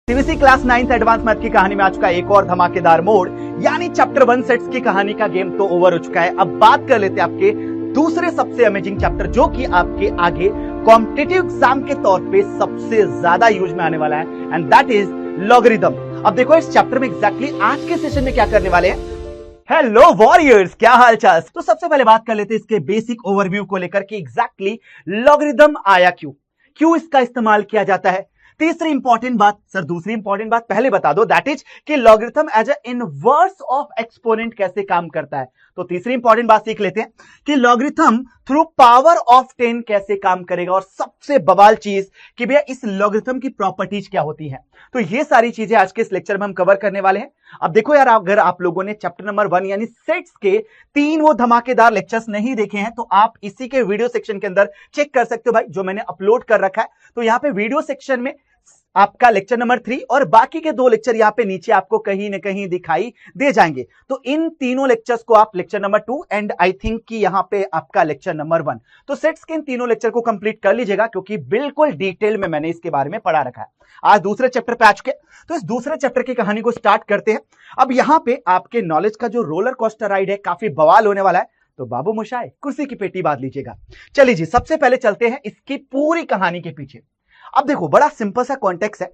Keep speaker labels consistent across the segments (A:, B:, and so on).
A: CBSE class 9th advance math की कहानी में आ चुका है एक और धमाकेदार मोड, यानी चैप्टर 1 सेट्स की कहानी का गेम तो ओवर हो चुका है। अब बात कर लेते हैं आपके दूसरे सबसे अमेजिंग चैप्टर, जो कि आपके आगे कॉम्पिटिटिव एग्जाम के तौर पे सबसे ज्यादा यूज में आने वाला है, एंड दैट इज लॉगरिथम। अब देखो इस चैप्टर में एग्जैक्टली आज के सेशन में क्या करने वाले हैं। हेलो वॉरियर्स, क्या हाल चाल। तो सबसे पहले बात कर लेते हैं इसके बेसिक ओवरव्यू को लेकर कि एग्जैक्टली लॉगरिथम आया क्यों इसका इस्तेमाल किया जाता है। तीसरी इंपॉर्टेंट बात, सर दूसरी इंपॉर्टेंट बात पहले बता दो, दैट इज कि logarithm as a inverse of exponent कैसे काम करता है। तो तीसरी इंपॉर्टेंट बात सीख लेते हैं कि लॉगरिथम थ्रू पावर ऑफ 10 कैसे काम करेगा, और सबसे बवाल चीज कि भैया इस लॉगरिथम की प्रॉपर्टीज क्या होती है। तो ये सारी चीजें आज के इस लेक्चर में हम कवर करने वाले हैं। अब देखो यार, अगर आप लोगों ने चैप्टर नंबर 1 यानी सेट्स के 3 वो धमाकेदार लेक्चर्स नहीं देखे हैं तो आप इसी के वीडियो सेक्शन के अंदर चेक कर सकते हो भाई, जो मैंने अपलोड कर रखा है। तो यहां पे वीडियो सेक्शन में आपका लेक्चर नंबर 3 और बाकी के 2 लेक्चर यहां पे नीचे आपको कहीं ना कहीं दिखाई दे जाएंगे। तो इन तीनों लेक्चर्स को आप lecture number 2 and I think कि यहां पे आपका लेक्चर नंबर 1, तो सेट्स के इन तीनों लेक्चर को कंप्लीट कर लीजिएगा, क्योंकि बिल्कुल डिटेल में मैंने इसके बारे में पढ़ा रखा है। आज दूसरे चैप्टर पे आ चुके, तो इस दूसरे चैप्टर की कहानी को स्टार्ट करते हैं। अब यहां पे आपके नॉलेज का जो रोलर कोस्टर राइड है काफी बवाल होने वाला है, तो बाबू मोशाय कुर्सी की पेटी बांध लीजिएगा। चलिए जी, सबसे पहले चलते हैं इसकी पूरी कहानी के पीछे। अब देखो, बड़ा सिंपल सा कॉन्टेक्स्ट है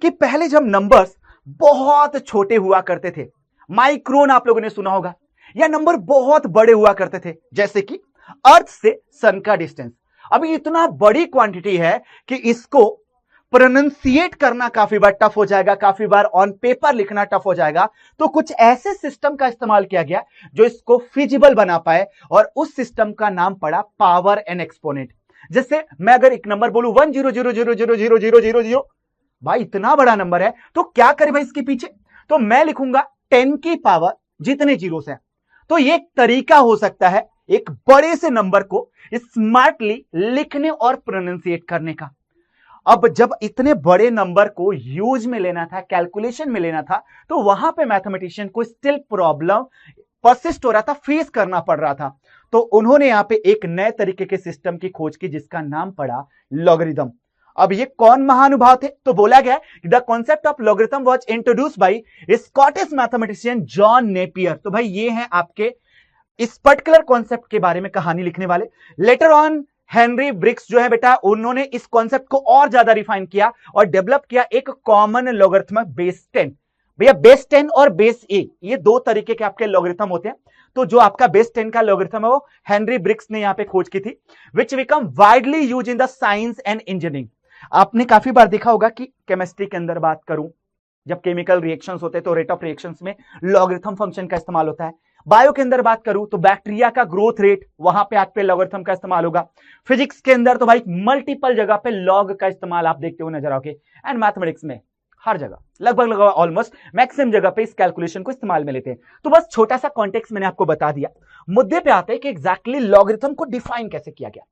A: कि पहले जब नंबर्स बहुत छोटे हुआ करते थे, माइक्रोन आप लोगों ने सुना होगा, या नंबर बहुत बड़े हुआ करते थे, जैसे कि अर्थ से सन का डिस्टेंस। अभी इतना बड़ी क्वांटिटी है कि इसको प्रोनाउंसिएट करना काफी बार टफ हो जाएगा, काफी बार ऑन पेपर लिखना टफ हो जाएगा। तो कुछ ऐसे सिस्टम का इस्तेमाल किया गया जो इसको फिजिबल बना पाए, और उस सिस्टम का नाम पड़ा पावर एंड एक्सपोनेंट। जैसे मैं अगर एक नंबर बोलूं 100000000, भाई इतना बड़ा नंबर है, तो क्या करे भाई इसके पीछे, तो मैं लिखूंगा 10 की पावर जितने जीरोस हैं। तो ये एक तरीका हो सकता है एक बड़े से नंबर को स्मार्टली लिखने और प्रोनाउंसिएट करने का। अब जब इतने बड़े नंबर को यूज में लेना था, कैलकुलेशन में लेना था, तो वहां पे मैथमेटिशियन को स्टिल प्रॉब्लम परसिस्ट हो रहा था, फेस करना पड़ रहा था। तो उन्होंने यहां पे एक नए तरीके के सिस्टम की खोज की, जिसका नाम पड़ा लॉगरिथम। अब ये कौन महानुभाव थे, तो बोला गया the concept of logarithm was introduced by Scottish mathematician John Napier. तो भाई ये हैं आपके इस पर्टिकुलर कॉन्सेप्ट के बारे में कहानी लिखने वाले। लेटर ऑन हेनरी ब्रिक्स जो है बेटा, उन्होंने इस कॉन्सेप्ट को और ज्यादा रिफाइन किया और डेवलप किया एक कॉमन लॉगरिथमिक बेस 10। भैया बेस 10 और बेस ए, ये 2 तरीके के आपके लॉगरिथम होते हैं। तो जो आपका बेस 10 का लॉगरिथम है वो हेनरी ब्रिक्स ने यहां पे खोज की थी, विच become widely use in the science and engineering. आपने काफी बार देखा होगा कि केमिस्ट्री के अंदर बात करूं, जब केमिकल रिएक्शंस होते हैं तो रेट ऑफ रिएक्शंस में लॉगरिथम फंक्शन का इस्तेमाल होता है। बायो के अंदर बात करूं तो बैक्टीरिया का ग्रोथ रेट, वहां पे आपके लॉगरिथम का इस्तेमाल होगा। फिजिक्स के अंदर तो भाई मल्टीपल जगह पे लॉग का इस्तेमाल आप देखते हो नजर आओगे, एंड मैथमेटिक्स में हर जगह लगभग ऑलमोस्ट मैक्सिमम जगह पे इस कैलकुलेशन को इस्तेमाल में लेते हैं। तो बस छोटा सा कॉन्टेक्स्ट मैंने आपको बता दिया। मुद्दे पे आते हैं कि एग्जैक्टली लॉगरिथम को डिफाइन कैसे किया गया।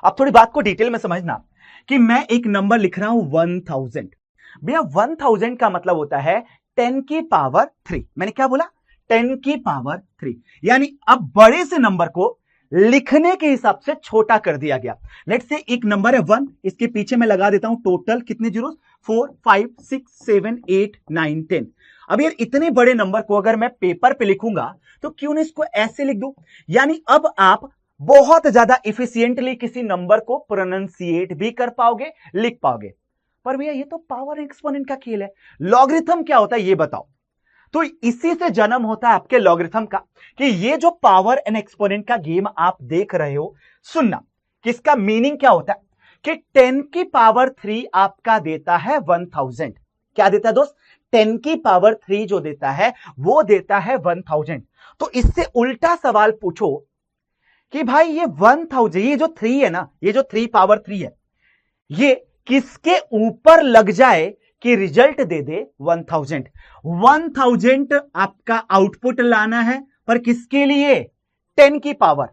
A: अब थोड़ी बात को डिटेल में समझना कि मैं एक नंबर लिख रहा हूं 1000। भैया 1000 का मतलब होता है 10 की पावर 3। मैंने क्या बोला, 10 की पावर 3, यानी अब बड़े से नंबर को लिखने के हिसाब से छोटा कर दिया गया। लेट्स से एक नंबर है 1, इसके पीछे मैं लगा देता हूं टोटल कितने जीरो, 4 5 6 7 8 9 10। अब यार इतने बड़े नंबर को अगर मैं पेपर पे लिखूंगा तो क्यों नहीं इसको ऐसे लिख दूं। यानी अब आप बहुत ज्यादा इफिशियंटली किसी नंबर को प्रोनाउंसिएट भी कर पाओगे, लिख पाओगे। पर भैया ये तो पावर एक्सपोनेंट का खेल है, लॉगरिथम क्या होता है ये बताओ। तो इसी से जन्म होता है आपके लॉगरिथम का, कि ये जो पावर एंड एक्सपोनेंट का गेम आप देख रहे हो, सुनना किसका मीनिंग क्या होता है कि 10 की पावर 3 आपका देता है 1000। क्या देता है दोस्त, 10 की पावर 3 जो देता है वो देता है 1000। तो इससे उल्टा सवाल पूछो कि भाई ये 1000, ये जो 3 है ना, ये जो 3 पावर 3 है, ये किसके ऊपर लग जाए कि रिजल्ट दे दे 1000। 1000 आपका आउटपुट लाना है, पर किसके लिए, 10 की पावर।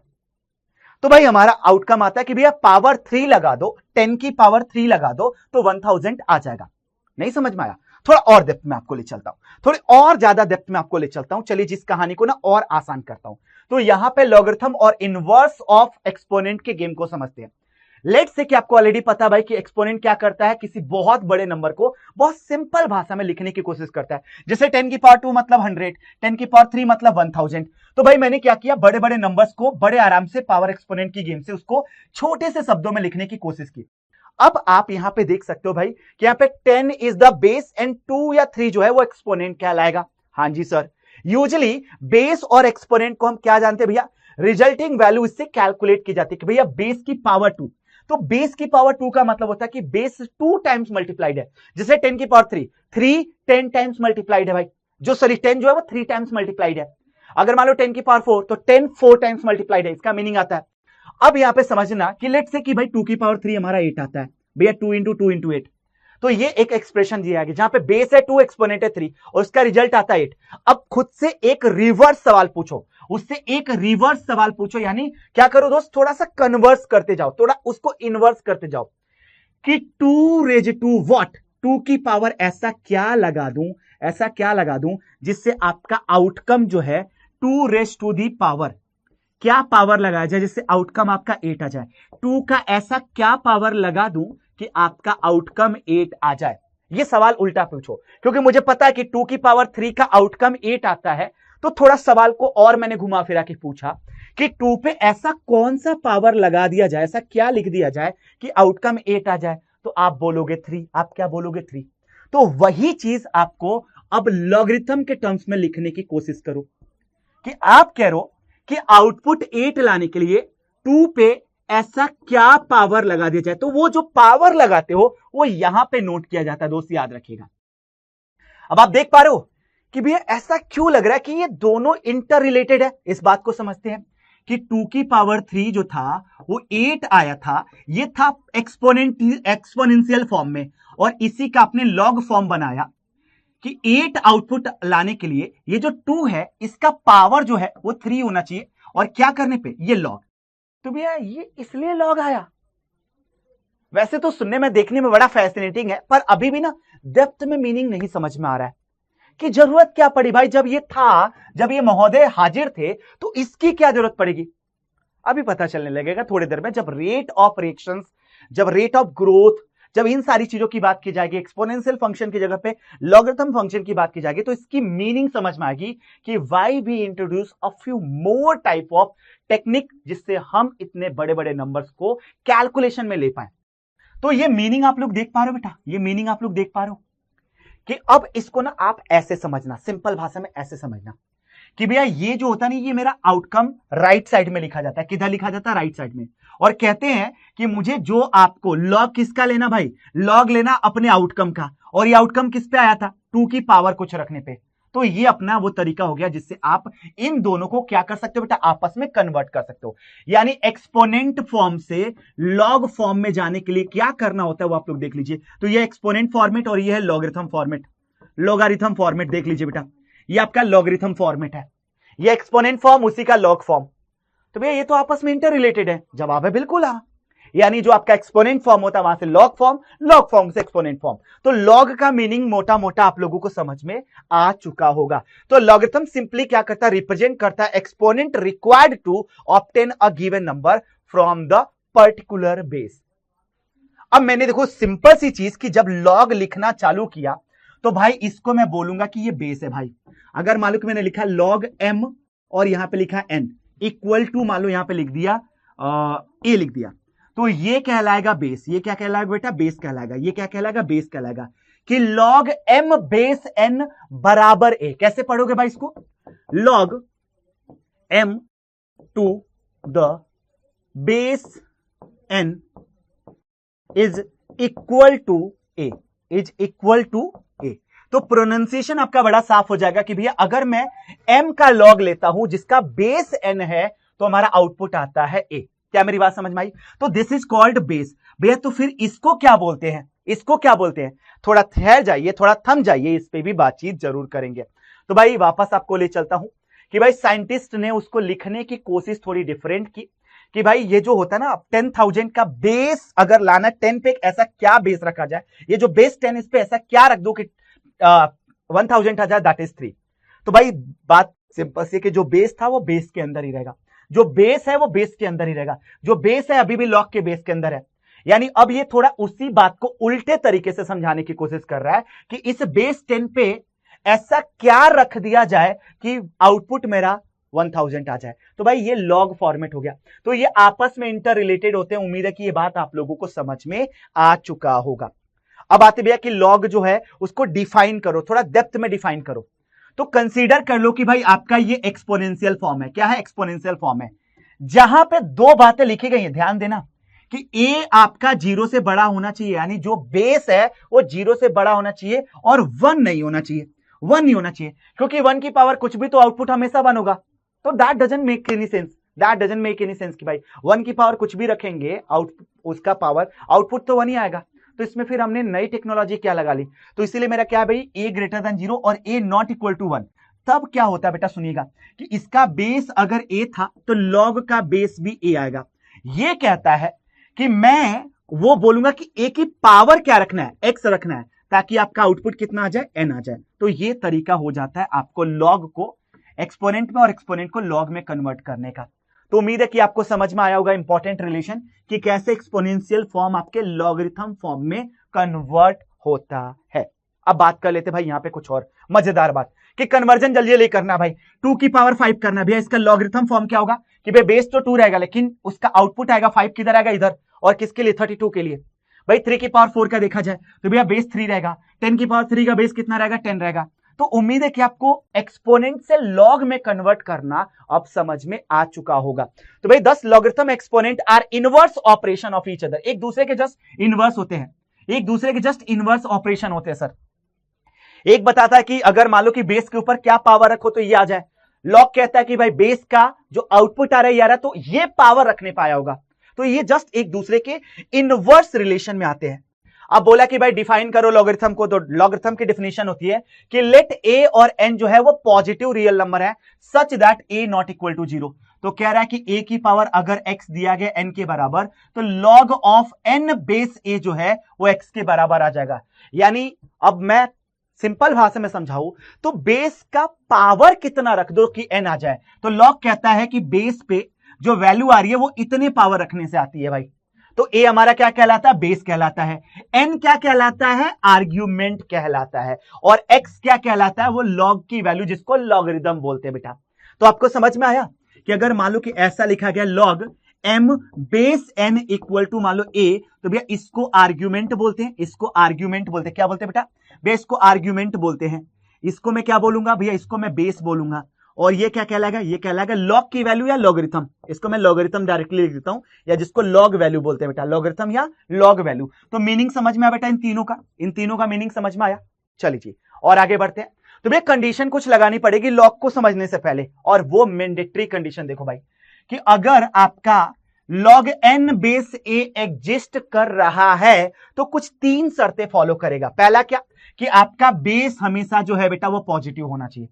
A: तो भाई हमारा आउटकम आता है कि भैया पावर 3 लगा दो, 10 की पावर 3 लगा दो तो 1000 आ जाएगा। नहीं समझ में आया, थोड़ा और डेप्थ में आपको ले चलता हूं, थोड़ी और ज्यादा डेप्थ में आपको ले चलता हूं। चलिए जिस कहानी को ना और आसान करता हूं। तो यहां पे लॉगरिथम और इनवर्स ऑफ एक्सपोनेंट के गेम को समझते हैं। लेट्स से कि आपको ऑलरेडी पता भाई कि एक्सपोनेंट क्या करता है, किसी बहुत बड़े नंबर को बहुत सिंपल भाषा में लिखने की कोशिश करता है। जैसे 10 की पावर 2 मतलब 100, 10 की पावर 3 मतलब 1000। तो भाई मैंने क्या किया, बड़े बड़े नंबर्स को बड़े आराम से पावर एक्सपोनेंट की गेम से उसको छोटे से शब्दों में लिखने की कोशिश की। अब आप यहां पे देख सकते हो भाई कि यहां पे 10 इज द बेस एंड 2 या 3 जो है वो एक्सपोनेंट कहलाएगा। हाँ जी सर, यूजुअली बेस और एक्सपोनेंट को हम क्या जानते हैं भैया, रिजल्टिंग वैल्यू इससे कैलकुलेट की जाती है कि भैया बेस की पावर 2। तो बेस की पावर 2 का मतलब होता है कि बेस 2 टाइम्स मल्टीप्लाइड है। जैसे 10 की पावर 3 10 टाइम्स मल्टीप्लाइड है भाई, जो सॉरी 10 जो है वो 3 टाइम्स मल्टीप्लाइड है। अगर मान लो 10 की पावर 4 तो 10 4 टाइम्स मल्टीप्लाइड है, इसका मीनिंग आता है। अब यहां पे समझना कि लेट से कि भाई 2 की पावर 3 हमारा 8 आता है भैया, 2 इंटू 2 इंटू 8। तो ये एक एक्सप्रेशन दिया गया जहां पे बेस है 2 एक्सपोनेंट है 3 और उसका रिजल्ट आता है 8। अब खुद से एक रिवर्स सवाल पूछो, उससे एक रिवर्स सवाल पूछो, यानी क्या करो दोस्त, थोड़ा सा कन्वर्स करते जाओ, थोड़ा उसको इनवर्स करते जाओ कि 2 रेज टू व्हाट, 2 की पावर ऐसा क्या लगा दूं, ऐसा क्या लगा दूं जिससे आपका आउटकम जो है 2 रेज टू दी पावर, क्या पावर लगाया जाए जिससे आउटकम आपका 8 आ जाए। 2 का ऐसा क्या पावर लगा दूं कि आपका आउटकम 8 आ जाए। यह सवाल उल्टा पूछो, क्योंकि मुझे पता है कि 2 की पावर 3 का आउटकम 8 आता है। तो थोड़ा सवाल को और मैंने घुमा फिरा के पूछा कि 2 पे ऐसा कौन सा पावर लगा दिया जाए, ऐसा क्या लिख दिया जाए कि आउटकम 8 आ जाए। तो आप बोलोगे 3, आप क्या बोलोगे 3। तो वही चीज आपको अब लॉगरिथम के टर्म्स में लिखने की कोशिश करो कि आप कह रहे हो कि आउटपुट 8 लाने के लिए 2 पे ऐसा क्या पावर लगा दिया जाए। तो वो जो पावर लगाते हो वो यहां पे नोट किया जाता है दोस्त, याद रखिएगा। अब आप देख पा रहे हो कि भैया ऐसा क्यों लग रहा है कि ये दोनों इंटर रिलेटेड है। इस बात को समझते हैं कि 2 की पावर 3 जो था वो 8 आया था, ये था एक्सपोनेंशियल फॉर्म में, और इसी का आपने लॉग फॉर्म बनाया कि 8 आउटपुट लाने के लिए ये जो 2 है इसका पावर जो है वो 3 होना चाहिए, और क्या करने पे ये लॉग। तो भैया ये इसलिए लॉग आया। वैसे तो सुनने में देखने में बड़ा फैसिनेटिंग है, पर अभी भी ना डेप्थ में मीनिंग नहीं समझ में आ रहा है कि जरूरत क्या पड़ी भाई, जब ये था, जब ये महोदय हाजिर थे तो इसकी क्या जरूरत पड़ेगी। अभी पता चलने लगेगा थोड़ी देर में, जब रेट ऑफ रिएक्शंस, जब रेट ऑफ ग्रोथ, जब इन सारी चीजों की बात की जाएगी, एक्सपोनेंशियल फंक्शन की जगह पे लॉगरिथम फंक्शन की बात की जाएगी, तो इसकी मीनिंग समझ में आएगी कि why we introduce a few more type of technique जिससे हम इतने बड़े बड़े नंबर्स को कैलकुलेशन में ले पाए। तो ये मीनिंग आप लोग देख पा रहे हो बेटा, ये मीनिंग आप लोग देख पा रहे हो कि अब इसको ना आप ऐसे समझना, सिंपल भाषा में ऐसे समझना कि भैया ये जो होता नहीं, ये मेरा आउटकम राइट साइड में लिखा जाता है। किधर लिखा जाता है, राइट साइड में। और कहते हैं कि मुझे जो आपको लॉग किसका लेना भाई, लॉग लेना अपने आउटकम का, और ये आउटकम किस पे आया था, 2 की पावर कुछ रखने पे। तो ये अपना वो तरीका हो गया जिससे आप इन दोनों को क्या कर सकते हो बेटा, आपस में कन्वर्ट कर सकते हो। यानी एक्सपोनेंट फॉर्म से लॉग फॉर्म में जाने के लिए क्या करना होता है वो आप लोग देख लीजिए। तो ये एक्सपोनेंट फॉर्मेट और ये है लॉगरिथम फॉर्मेट, लोगारिथम फॉर्मेट देख लीजिए बेटा, ये आपका लॉगरिथम फॉर्मेट है, ये एक्सपोनेंट फॉर्म उसी का लॉग फॉर्म। तो भैया ये तो आपस में इंटर रिलेटेड है। जवाब है बिल्कुल हाँ, यानी जो आपका एक्सपोनेंट फॉर्म होता है वहां से लॉग फॉर्म से एक्सपोनेंट फॉर्म। तो लॉग का मीनिंग मोटा मोटा आप लोगों को समझ में आ चुका होगा। तो लॉगरिथम सिंपली क्या करता है, रिप्रेजेंट करता है exponent required to obtain a given number from the particular base. अब मैंने देखो सिंपल सी चीज कि जब लॉग लिखना चालू किया तो भाई इसको मैं बोलूंगा कि ये बेस है भाई। अगर मान लो कि मैंने लिखा लॉग m और यहां पे लिखा n इक्वल टू, मान लो यहां पे लिख दिया a लिख दिया, तो ये कहलाएगा बेस। ये क्या कहलाएगा बेटा, बेस कहलाएगा। ये क्या कहलाएगा, बेस कहलाएगा कि लॉग m बेस n बराबर a। कैसे पढ़ोगे भाई इसको, log m to the base n is equal to a, is equal to a। तो प्रोनाउंसिएशन आपका बड़ा साफ हो जाएगा कि भैया अगर मैं m का लॉग लेता हूं जिसका बेस n है तो हमारा आउटपुट आता है a। क्या मेरी बात समझ में आई। तो दिस इज कॉल्ड बेस। भैया तो फिर इसको क्या बोलते हैं, इसको क्या बोलते हैं, थोड़ा ठहर जाइए, थोड़ा थम जाइए, इस पे भी बातचीत जरूर करेंगे। तो भाई वापस आपको ले चलता हूं कि भाई साइंटिस्ट ने उसको लिखने की कोशिश थोड़ी डिफरेंट की कि भाई ये जो होता है ना 10,000 का बेस अगर लाना, 10 पे ऐसा क्या बेस रखा जाए, ये जो बेस 10 इस पे ऐसा क्या रख दो कि 1000 आ जाए, दैट इज 3। तो भाई बात सिंपल सी कि जो बेस था वो बेस के अंदर ही रहेगा, जो बेस है वो बेस के अंदर ही रहेगा, जो बेस है अभी भी लॉग के बेस के अंदर है। यानी अब ये थोड़ा उसी बात को उल्टे तरीके से समझाने की कोशिश कर रहा है कि इस बेस 10 पे ऐसा क्या रख दिया जाए कि आउटपुट मेरा 1000 आ जाए। तो भाई ये लॉग फॉर्मेट हो गया। तो ये आपस में इंटर रिलेटेड होते हैं। उम्मीद है कि ये बात आप लोगों को समझ में आ चुका होगा। अब आते भैया कि लॉग जो है उसको डिफाइन करो, थोड़ा डेप्थ में डिफाइन करो। तो कंसीडर कर लो कि भाई आपका ये एक्सपोनेंशियल फॉर्म है। क्या है? एक्सपोनेंशियल फॉर्म है, जहां पे दो बातें लिखी गई हैं। ध्यान देना कि ए आपका 0 से बड़ा होना चाहिए, यानी जो बेस है वो 0 से बड़ा होना चाहिए और 1 नहीं होना चाहिए। 1 नहीं होना चाहिए, क्योंकि 1 की पावर कुछ भी तो आउटपुट हमेशा 1 होगा। तो that doesn't make any sense. That doesn't make any sense कि भाई 1 की पावर कुछ भी रखेंगे, उसका पावर आउटपुट तो 1 ही आएगा। तो इसमें फिर हमने नई टेक्नोलॉजी क्या लगा ली? तो इसीलिए मेरा क्या है भाई, ए ग्रेटर देन 0 और ए नॉट इक्वल टू 1। तब क्या होता है बेटा, सुनिएगा कि इसका बेस अगर ए था तो लॉग का बेस भी ए आएगा। ये कहता है कि मैं वो बोलूंगा कि ए की पावर क्या रखना है, एक्स रखना है, ताकि आपका आउटपुट कितना आ जाए, एन आ जाए। तो ये तरीका हो जाता है आपको लॉग को एक्सपोनेंट में और एक्सपोनेंट को लॉग में कन्वर्ट करने का। तो उम्मीद है कि आपको समझ में आया होगा इंपॉर्टेंट रिलेशन कि कैसे एक्सपोनेंशियल फॉर्म आपके लॉगरिथम फॉर्म में कन्वर्ट होता है। अब बात कर लेते भाई यहां पे कुछ और मजेदार बात कि कन्वर्जन जल्दी जल्दी करना भाई। 2 की पावर 5 करना भैया, इसका लॉगरिथम फॉर्म क्या होगा कि भाई बेस तो 2 रहेगा, लेकिन उसका आउटपुट आएगा 5 किधर आएगा, इधर। और किसके लिए? 32 के लिए। भाई 3 की पावर 4 का देखा जाए तो भैया बेस 3 रहेगा, 10 की पावर 3 का बेस कितना रहेगा, 10 रहेगा। तो उम्मीद है कि आपको एक्सपोनेंट से लॉग में कन्वर्ट करना अब समझ में आ चुका होगा। तो भाई 10 logarithm exponent are inverse operation of each other. एक दूसरे के जस्ट इनवर्स होते हैं, एक दूसरे के जस्ट इनवर्स ऑपरेशन होते हैं सर। एक बताता है कि अगर मान लो कि बेस के ऊपर क्या पावर रखो तो ये आ जाए। लॉग कहता है कि भाई बेस का जो आउटपुट आ रहा है यार, तो ये पावर रखने पाया होगा। तो ये जस्ट एक दूसरे के इनवर्स रिलेशन में आते हैं। अब बोला कि भाई डिफाइन करो लॉगरिथम को, तो लॉगरिथम की डेफिनेशन होती है कि लेट ए और एन जो है वो पॉजिटिव रियल नंबर है such that A not equal to 0। तो कह रहा है कि ए की पावर अगर एक्स दिया गया एन के बराबर, तो लॉग ऑफ एन बेस ए जो है वो एक्स के बराबर आ जाएगा। यानी अब मैं सिंपल भाषा में समझाऊं तो बेस का पावर कितना रख दो कि एन आ जाए। तो लॉग कहता है कि बेस पे जो वैल्यू आ रही है वो इतने पावर रखने से आती है भाई। तो ए हमारा क्या कहलाता है? बेस कहलाता है। एन क्या कहलाता है? आर्ग्यूमेंट कहलाता है। और एक्स क्या कहलाता है? वो लॉग की वैल्यू, जिसको लॉगरिथम बोलते हैं बेटा। तो आपको समझ में आया कि अगर मान लो कि ऐसा लिखा गया log M base N equal to मान लो ए, तो भैया इसको आर्ग्यूमेंट बोलते हैं, इसको आर्ग्यूमेंट बोलते हैं। क्या बोलते हैं बेटा? बेस को आर्ग्यूमेंट बोलते हैं। इसको मैं क्या बोलूंगा भैया? इसको मैं बेस बोलूंगा। और ये क्या कहलाएगा? ये कहलाएगा लॉग की वैल्यू या लॉगरिथम। इसको मैं लॉगरिथम डायरेक्टली लिख देता हूं, या जिसको लॉग वैल्यू बोलते हैं बेटा, लॉगरिथम या लॉग वैल्यू। तो मीनिंग समझ में आया बेटा इन तीनों का मीनिंग समझ में आया। चलिए और आगे बढ़ते हैं। तो भैया कंडीशन कुछ लगानी पड़ेगी लॉग को समझने से पहले, और वो मैंडेटरी कंडीशन देखो भाई कि अगर आपका log n बेस ए एग्जिस्ट कर रहा है तो कुछ 3 शर्तें फॉलो करेगा। पहला क्या कि आपका बेस हमेशा जो है बेटा वो पॉजिटिव होना चाहिए।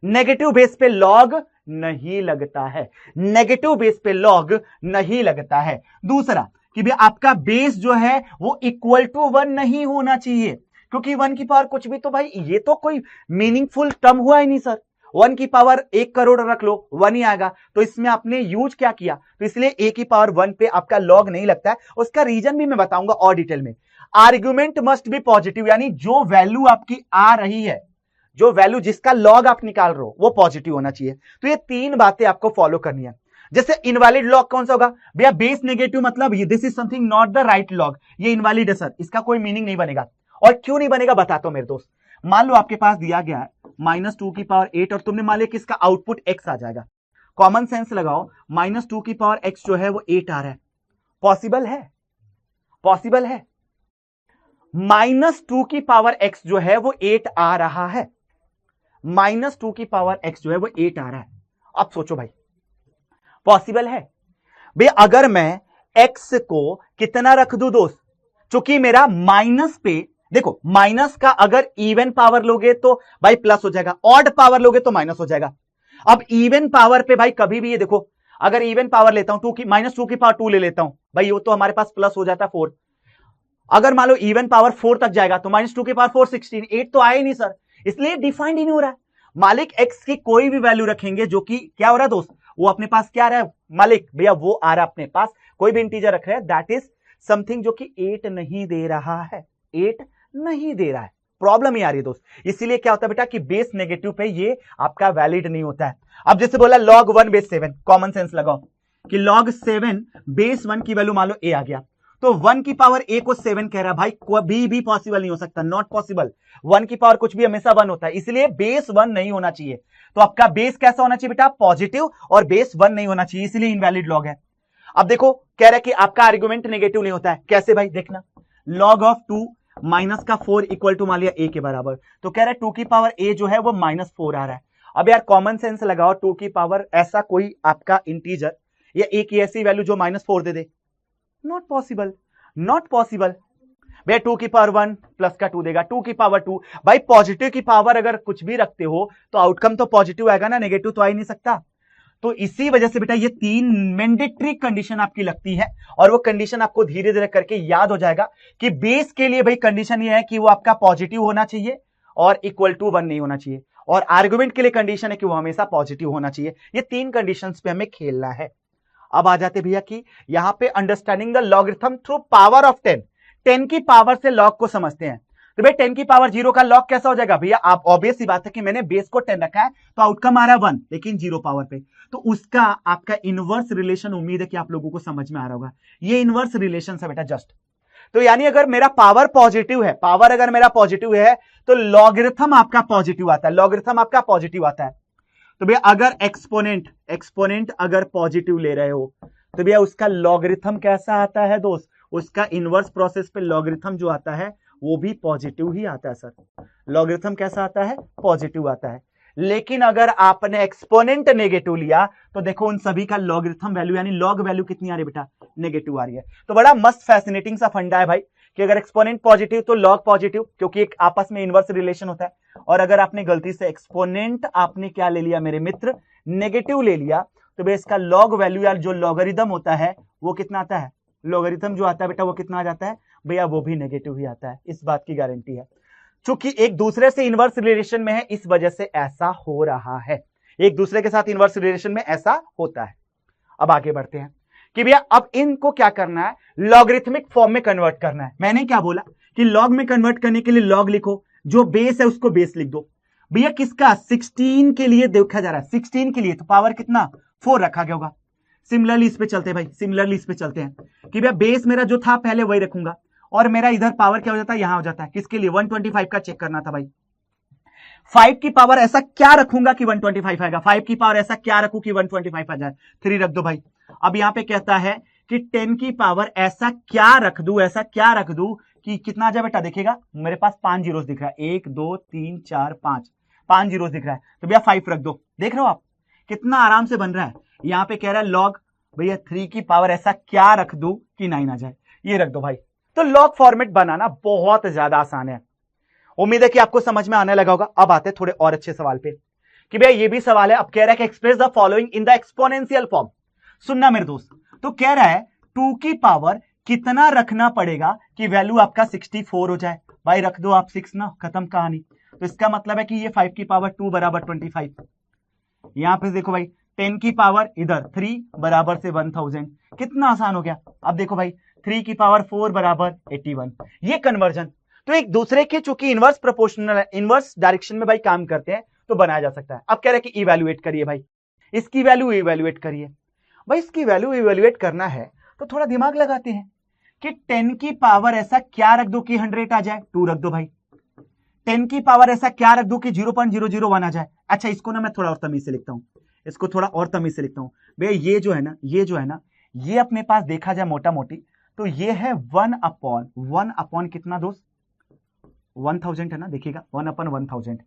A: नेगेटिव बेस पे लॉग नहीं लगता है, नेगेटिव बेस पे लॉग नहीं लगता है। दूसरा कि भाई आपका बेस जो है वो इक्वल टू 1 नहीं होना चाहिए, क्योंकि 1 की पावर कुछ भी, तो भाई ये तो कोई मीनिंगफुल टर्म हुआ ही नहीं सर। 1 की पावर 1 करोड़ रख लो 1 ही आएगा। तो इसमें आपने यूज क्या किया? तो इसलिए ए की पावर 1 पे आपका लॉग नहीं लगता है। उसका रीजन भी मैं बताऊंगा और डिटेल में। आर्ग्यूमेंट मस्ट बी पॉजिटिव, यानी जो वैल्यू आपकी आ रही है, जो वैल्यू जिसका लॉग आप निकाल रहे हो वो पॉजिटिव होना चाहिए। तो ये 3 बातें आपको फॉलो करनी है। जैसे इनवैलिड लॉग कौन सा होगा भैया? बेस नेगेटिव, मतलब this is something not the right log, ये इनवैलिड है सर, इसका कोई मीनिंग नहीं बनेगा। और क्यों नहीं बनेगा बताता हूं मेरे दोस्त। मान लो आपके पास दिया गया है -2 की पावर 8 और तुमने मान लिया कि इसका आउटपुट x आ जाएगा। कॉमन सेंस लगाओ, -2 की पावर x जो है वो 8 आ रहा है। पॉसिबल है? पॉसिबल है? -2 की पावर x जो है वो 8 आ रहा है। -2 की पावर x जो है वो 8 आ रहा है। अब सोचो भाई, पॉसिबल है? भैया अगर मैं x को कितना रख दूं दोस्त, चूंकि मेरा माइनस पे, देखो माइनस का अगर इवन पावर लोगे तो भाई प्लस हो जाएगा, ऑड पावर लोगे तो माइनस हो जाएगा। अब इवन पावर पे भाई कभी भी ये देखो, अगर इवन पावर लेता हूं -2 की पावर 2 ले लेता हूं भाई, वो तो हमारे पास प्लस हो जाता है 4। अगर मान लो इवन पावर 4 तक जाएगा तो -2 की पावर 4 16, 8 तो आया ही नहीं सर, इसलिए डिफाइंड ही नहीं हो रहा है। मालिक एक्स की कोई भी वैल्यू रखेंगे जो कि क्या हो रहा है दोस्त, वो अपने पास क्या आ रहा है मालिक भैया, वो आ रहा है अपने पास, कोई भी इंटीजर रख रहे हैं दैट इज समथिंग जो कि 8 नहीं दे रहा है, 8 नहीं दे रहा है, प्रॉब्लम ही आ रही है दोस्त। इसीलिए क्या होता है बेटा कि बेस नेगेटिव पे ये आपका वैलिड नहीं होता है। अब जैसे बोला log 1 बेस 7, कॉमन सेंस लगाओ कि log 7 बेस 1 की वैल्यू मान लो a आ गया, तो 1 की पावर a को 7 कह रहा है भाई, कभी भी पॉसिबल नहीं हो सकता, नॉट पॉसिबल। 1 की पावर कुछ भी हमेशा 1 होता है, इसलिए बेस 1 नहीं होना चाहिए। तो आपका बेस कैसा होना चाहिए बेटा, पॉजिटिव, और बेस 1 नहीं होना चाहिए, इसलिए इनवैलिड लॉग है। अब देखो कह रहा है कि आपका आर्गुमेंट नेगेटिव नहीं होता है, कैसे भाई, देखना log ऑफ 2 माइनस का 4 इक्वल टू मान लिया a के बराबर, तो कह रहा है 2 की पावर a जो है वो -4 आ रहा है। अब यार कॉमन सेंस लगाओ, 2 की पावर ऐसा कोई आपका इंटीजर या a की ऐसी वैल्यू जो -4 दे दे, नॉट पॉसिबल, नॉट पॉसिबल। भैया 2 की पावर 1 प्लस का 2 देगा, 2 की पावर 2, भाई पॉजिटिव की पावर अगर कुछ भी रखते हो तो आउटकम तो पॉजिटिव आएगा ना, नेगेटिव तो आ ही नहीं सकता। तो इसी वजह से बेटा ये 3 मैंडेटरी कंडीशन आपकी लगती है, और वो कंडीशन आपको धीरे धीरे करके याद हो जाएगा कि बेस के लिए भाई कंडीशन ये है कि वो आपका पॉजिटिव होना चाहिए और इक्वल टू 1 नहीं होना चाहिए, और आर्गुमेंट के लिए कंडीशन है कि वो हमेशा पॉजिटिव होना चाहिए। ये 3 कंडीशंस पे हमें खेलना है। अब आ जाते भैया कि यहां पे understanding the logarithm through power of 10, 10 की पावर से लॉग को समझते हैं। तो भाई 10 की पावर 0 का लॉग कैसा हो जाएगा भैया, आप ऑब्वियस सी बात है कि मैंने बेस को 10 रखा है तो आउटकम आ रहा है 1, लेकिन 0 पावर पे, तो उसका आपका इनवर्स रिलेशन उम्मीद है कि आप लोगों को समझ में आ रहा होगा। ये इनवर्स रिलेशन है बेटा जस्ट। तो यानी अगर मेरा पावर पॉजिटिव है, पावर अगर मेरा पॉजिटिव है तो लॉगरिथम आपका पॉजिटिव आता है, लॉगरिथम आपका पॉजिटिव आता है। तो भैया अगर एक्सपोनेंट अगर पॉजिटिव ले रहे हो तो भैया उसका लॉगरिथम कैसा आता है दोस्त, उसका इनवर्स प्रोसेस पे लॉगरिथम जो आता है वो भी पॉजिटिव ही आता है सर। लॉगरिथम कैसा आता है, पॉजिटिव आता है। लेकिन अगर आपने एक्सपोनेंट नेगेटिव लिया तो देखो उन सभी का लॉगरिथम वैल्यू यानी लॉग वैल्यू कितनी आ रही है बेटा, नेगेटिव आ रही है। तो बड़ा मस्त फैसिनेटिंग सा फंडा है भाई कि अगर एक्सपोनेंट पॉजिटिव तो लॉग पॉजिटिव, क्योंकि एक आपस में इनवर्स रिलेशन होता है। और अगर आपने गलती से एक्सपोनेंट आपने क्या ले लिया मेरे मित्र, नेगेटिव ले लिया, तो भाई इसका लॉग वैल्यू या जो लॉगरिथम होता है वो कितना आता है, लॉगरिथम जो आता है बेटा वो कितना आ जाता है भैया, वो भी नेगेटिव ही आता है, इस बात की गारंटी है। चूंकि एक दूसरे से इनवर्स रिलेशन में है इस वजह से ऐसा हो रहा है, एक दूसरे के साथ इनवर्स रिलेशन में ऐसा होता है। अब आगे बढ़ते हैं कि भैया अब इनको क्या करना है, लॉगरिथमिक फॉर्म में कन्वर्ट करना है। मैंने क्या बोला कि लॉग में कन्वर्ट करने के लिए लॉग लिखो, जो बेस है उसको बेस लिख दो। भैया किसका, 16 के लिए देखा जा रहा है, 16 के लिए तो पावर कितना 4 रखा गया होगा। सिमिलरली इस पे चलते हैं भाई, सिमिलरली इस पे चलते हैं कि भैया बेस मेरा जो था पहले वही रखूंगा, और मेरा इधर पावर क्या हो जाता है, यहां हो जाता है, किसके लिए 125 का चेक करना था भाई। 5 की पावर ऐसा क्या रखूंगा कि 125 आएगा, 5 की पावर ऐसा क्या रखूं कि 125 आ जाए, 3 रख दो भाई। अब यहां पे कहता है कि 10 की पावर ऐसा क्या रख दूं, ऐसा क्या रख दूं कि कितना आ जाए बेटा, देखिएगा मेरे पास 5 जीरोस दिख रहा है, 1 2 3 4 5 जीरोस दिख रहा है, तो भैया 5 रख दो। देख रहे हो आप कितना आराम से बन रहा है। यहां पे कह रहा है लॉग, भैया 3 की पावर ऐसा क्या रख दूं कि 9 आ जाए, ये रख दो भाई। तो लॉग फॉर्मेट बनाना बहुत ज्यादा आसान है, उम्मीद है कि आपको समझ में आने लगा होगा। अब आते हैं थोड़े और अच्छे सवाल पे कि भैया ये भी सवाल है। अब कह रहा है कि express the following in the exponential form. सुनना मेरे दोस्त, तो कह रहा है 2 की पावर कितना रखना पड़ेगा कि वैल्यू आपका 64 हो जाए। भाई रख दो आप 6 ना, खत्म कहानी। तो इसका मतलब है कि ये 5 की पावर 2 बराबर 25। यहां पे देखो भाई 10 की पावर इधर 3 बराबर से 1000, कितना आसान हो गया। अब देखो भाई 3 की पावर 4 बराबर 81, ये कन्वर्जन तो एक दूसरे के चूंकि इनवर्स प्रोपोर्शनल इनवर्स डायरेक्शन में भाई काम करते हैं तो बनाया जा सकता है। अब कह रहे हैं कि इवैल्यूएट करिए भाई, इसकी वैल्यू इवैल्यूएट करिए। भाई इसकी वैल्यू इवैल्यूएट करना है तो थोड़ा दिमाग लगाते हैं कि 10 की पावर ऐसा क्या रख दो कि 100 आ जाए, 2 रख दो भाई। 10 की पावर ऐसा क्या रख दो कि 0.001 आ जाए। अच्छा इसको ना मैं थोड़ा और तमीज से लिखता हूं, इसको थोड़ा और तमीज से लिखता हूं। भैया ये जो है ना ये अपने पास देखा जाए मोटा मोटी तो ये है 1/1 कितना दोस्त, 1000 है ना, देखिएगा 1/1000।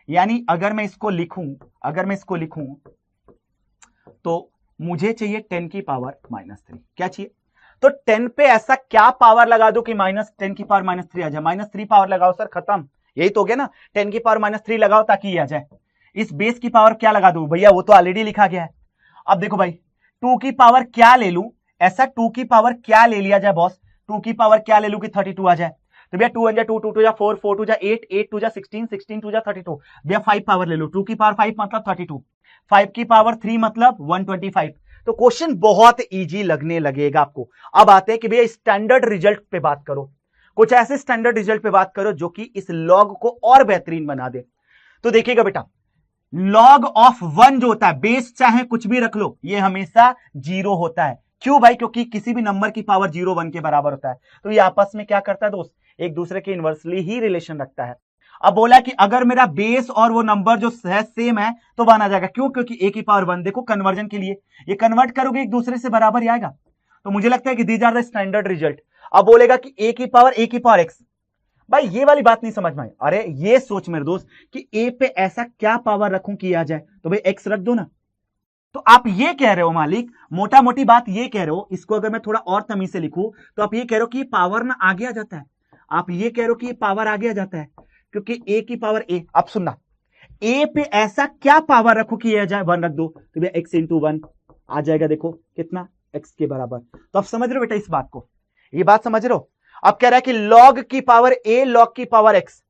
A: यानी अगर मैं इसको लिखूं तो मुझे चाहिए 10 की पावर -3। क्या चाहिए, तो 10 पे ऐसा क्या पावर लगा दो कि -10 की पावर -3 आ जाए। -3 पावर लगाओ सर, खत्म, यही तो हो गया ना। 10 की पावर -3 लगाओ ताकि ये आ जाए। इस बेस की पावर क्या लगा दो भैया, वो तो ऑलरेडी लिखा गया है। अब देखो भाई 2 की पावर क्या ले लूं, ऐसा 2 की पावर क्या ले लिया जाए बॉस, 2 की पावर क्या ले लूं कि 32 आ जाए। तो भैया 2 1 2 2 2 4 4 2 8 8 2 16 16 2 32। भैया 5 पावर ले लो, 2 की पावर 5 मतलब 32, 5 की पावर 3 मतलब 125। तो क्वेश्चन बहुत इजी लगने लगेगा आपको। अब आते हैं कि भैया स्टैंडर्ड रिजल्ट पे बात करो, कुछ ऐसे स्टैंडर्ड रिजल्ट पे बात करो जो कि इस लॉग को और बेहतरीन बना दे। तो देखिएगा बेटा, लॉग ऑफ 1 जो होता है, बेस चाहे कुछ भी रख लो, ये हमेशा 0 होता है। क्यों भाई? क्योंकि किसी भी नंबर की पावर 0 1 के बराबर होता है। तो ये आपस में क्या करता है दोस्त, एक दूसरे के इनवर्सली ही रिलेशन रखता है। अब बोला कि अगर मेरा बेस और वो नंबर जो है सेम है तो वन आ जाएगा। क्यों? क्योंकि a की पावर 1, देखो कन्वर्जन के लिए ये कन्वर्ट करोगे एक दूसरे से बराबर ही आएगा। तो मुझे लगता है कि these are the standard result. अब बोलेगा कि a की पावर x, भाई ये वाली बात नहीं समझ में आई। अरे ये सोच मेरे दोस्त कि a पे ऐसा क्या पावर रखूं कि आ जाए, तो भाई x रख दो ना। तो आप ये कह रहे हो मालिक, मोटा मोटी बात ये कह रहे हो, इसको अगर मैं थोड़ा और तमीज से लिखूं तो आप ये कह रहे हो कि पावर ना आगे आ जाता है। आप ये कह रहे हो कि पावर आगे आ जाता है क्योंकि a की पावर a। अब सुनना, a पे ऐसा क्या पावर रखो कि आ जाए, 1 रख दो तो भैया x इंटू 1 आ जाएगा। देखो कितना, x के बराबर। तो आप समझ रहे हो बेटा इस बात को, ये बात समझ रहे हो। अब कह रहा है कि log की पावर a log की पावर x,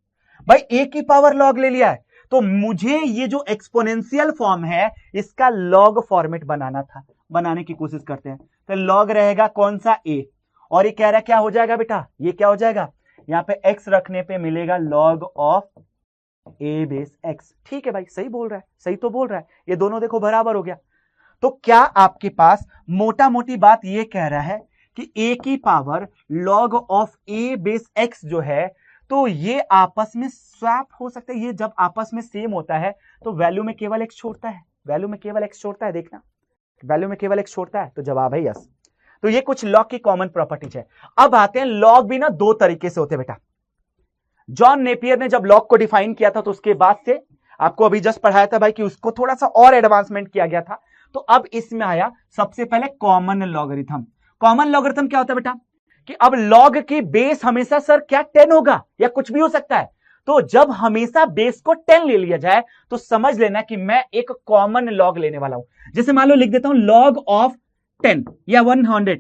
A: भाई a की पावर log ले लिया है तो मुझे ये जो एक्सपोनेंशियल फॉर्म है इसका log फॉर्मेट बनाना था, बनाने की कोशिश करते हैं। तो log रहेगा कौन सा, a, और ये कह रहा है क्या हो जाएगा बेटा, ये क्या हो जाएगा, यहां पे x रखने पे मिलेगा log of a base x। ठीक है भाई, सही बोल रहा है, सही तो बोल रहा है, ये दोनों देखो बराबर हो गया। तो क्या आपके पास मोटा मोटी बात ये कह रहा है कि a की power log of a base x जो है, तो ये आपस में स्वैप हो सकता है। ये जब आपस में सेम होता है तो वैल्यू में केवल x छोड़ता है, वैल्यू में केवल x छोड़ता है, देखना वैल्यू में केवल x छोड़ता है। तो जवाब है यस। तो ये कुछ लॉग की कॉमन प्रॉपर्टीज है। अब आते हैं, लॉग भी ना दो तरीके से होते हैं बेटा। जॉन नेपियर ने जब लॉग को डिफाइन किया था तो उसके बाद से आपको अभी जस्ट पढ़ाया था भाई कि उसको थोड़ा सा और एडवांसमेंट किया गया था। तो अब इसमें आया सबसे पहले कॉमन लॉगरिथम। कॉमन लॉगरिथम क्या होता है बेटा कि अब लॉग की बेस हमेशा सर क्या 10 होगा या कुछ भी हो सकता है। तो जब हमेशा बेस को 10 ले लिया जाए तो समझ लेना कि मैं एक कॉमन लॉग लेने वाला हूं। जैसे मान लो लिख देता हूं लॉग ऑफ 10 या 100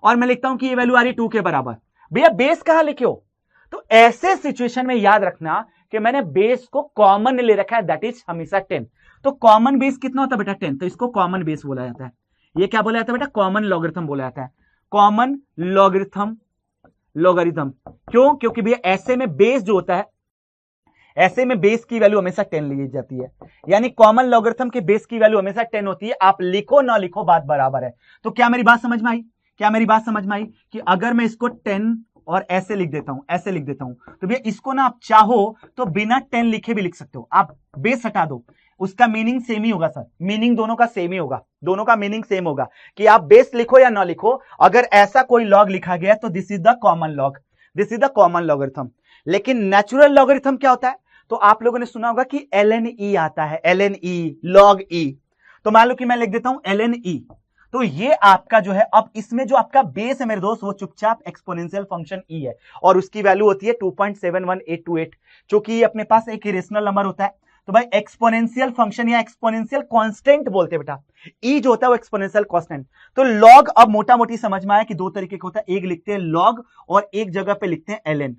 A: और मैं लिखता हूं कि ये वैल्यू आ रही 2 के बराबर। भैया बेस कहां लिखे हो? तो ऐसे सिचुएशन में याद रखना कि मैंने बेस को कॉमन ले रखा है, दैट इज हमेशा 10। तो कॉमन बेस कितना होता है बेटा, 10। तो इसको कॉमन बेस बोला जाता है। ये क्या बोला जाता है बेटा, कॉमन लॉगरिथम बोला जाता है। कॉमन लॉगरिथम, लॉगरिथम क्यों? क्योंकि भैया ऐसे में बेस जो होता है, ऐसे में बेस की वैल्यू हमेशा 10 ली जाती है। यानी कॉमन लॉगरिथम के बेस की वैल्यू हमेशा 10 होती है। आप लिखो ना लिखो बात बराबर है। तो क्या मेरी बात समझ में आई? क्या मेरी बात समझ में आई कि अगर मैं इसको 10 और ऐसे लिख देता हूं, ऐसे लिख देता हूं, तो भैया इसको ना आप चाहो तो बिना 10 लिखे भी लिख सकते हो। आप बेस हटा दो, उसका मीनिंग सेम ही होगा सर, मीनिंग दोनों का सेम ही होगा, दोनों का मीनिंग सेम होगा कि आप बेस लिखो या ना लिखो। अगर ऐसा कोई लॉग लिखा गया तो this is the common log, this is the common logarithm. लेकिन नेचुरल लॉगरिथम क्या होता है? तो आप लोगों ने सुना होगा कि ln e आता है, ln e, log e। तो मान लो कि मैं लिख देता हूं ln e, तो ये आपका जो है, अब इसमें जो आपका बेस है मेरे दोस्त वो चुपचाप एक्सपोनेंशियल फंक्शन e है और उसकी वैल्यू होती है 2.71828, क्योंकि ये अपने पास एक इरेशनल नंबर होता है। तो भाई एक्सपोनेंशियल फंक्शन या एक्सपोनेंशियल कांस्टेंट बोलते हैं बेटा, e जो होता है वो एक्सपोनेंशियल कांस्टेंट। तो log अब मोटा मोटी समझ में आया कि दो तरीके का होता है, एक लिखते हैं log और एक जगह पे लिखते हैं ln।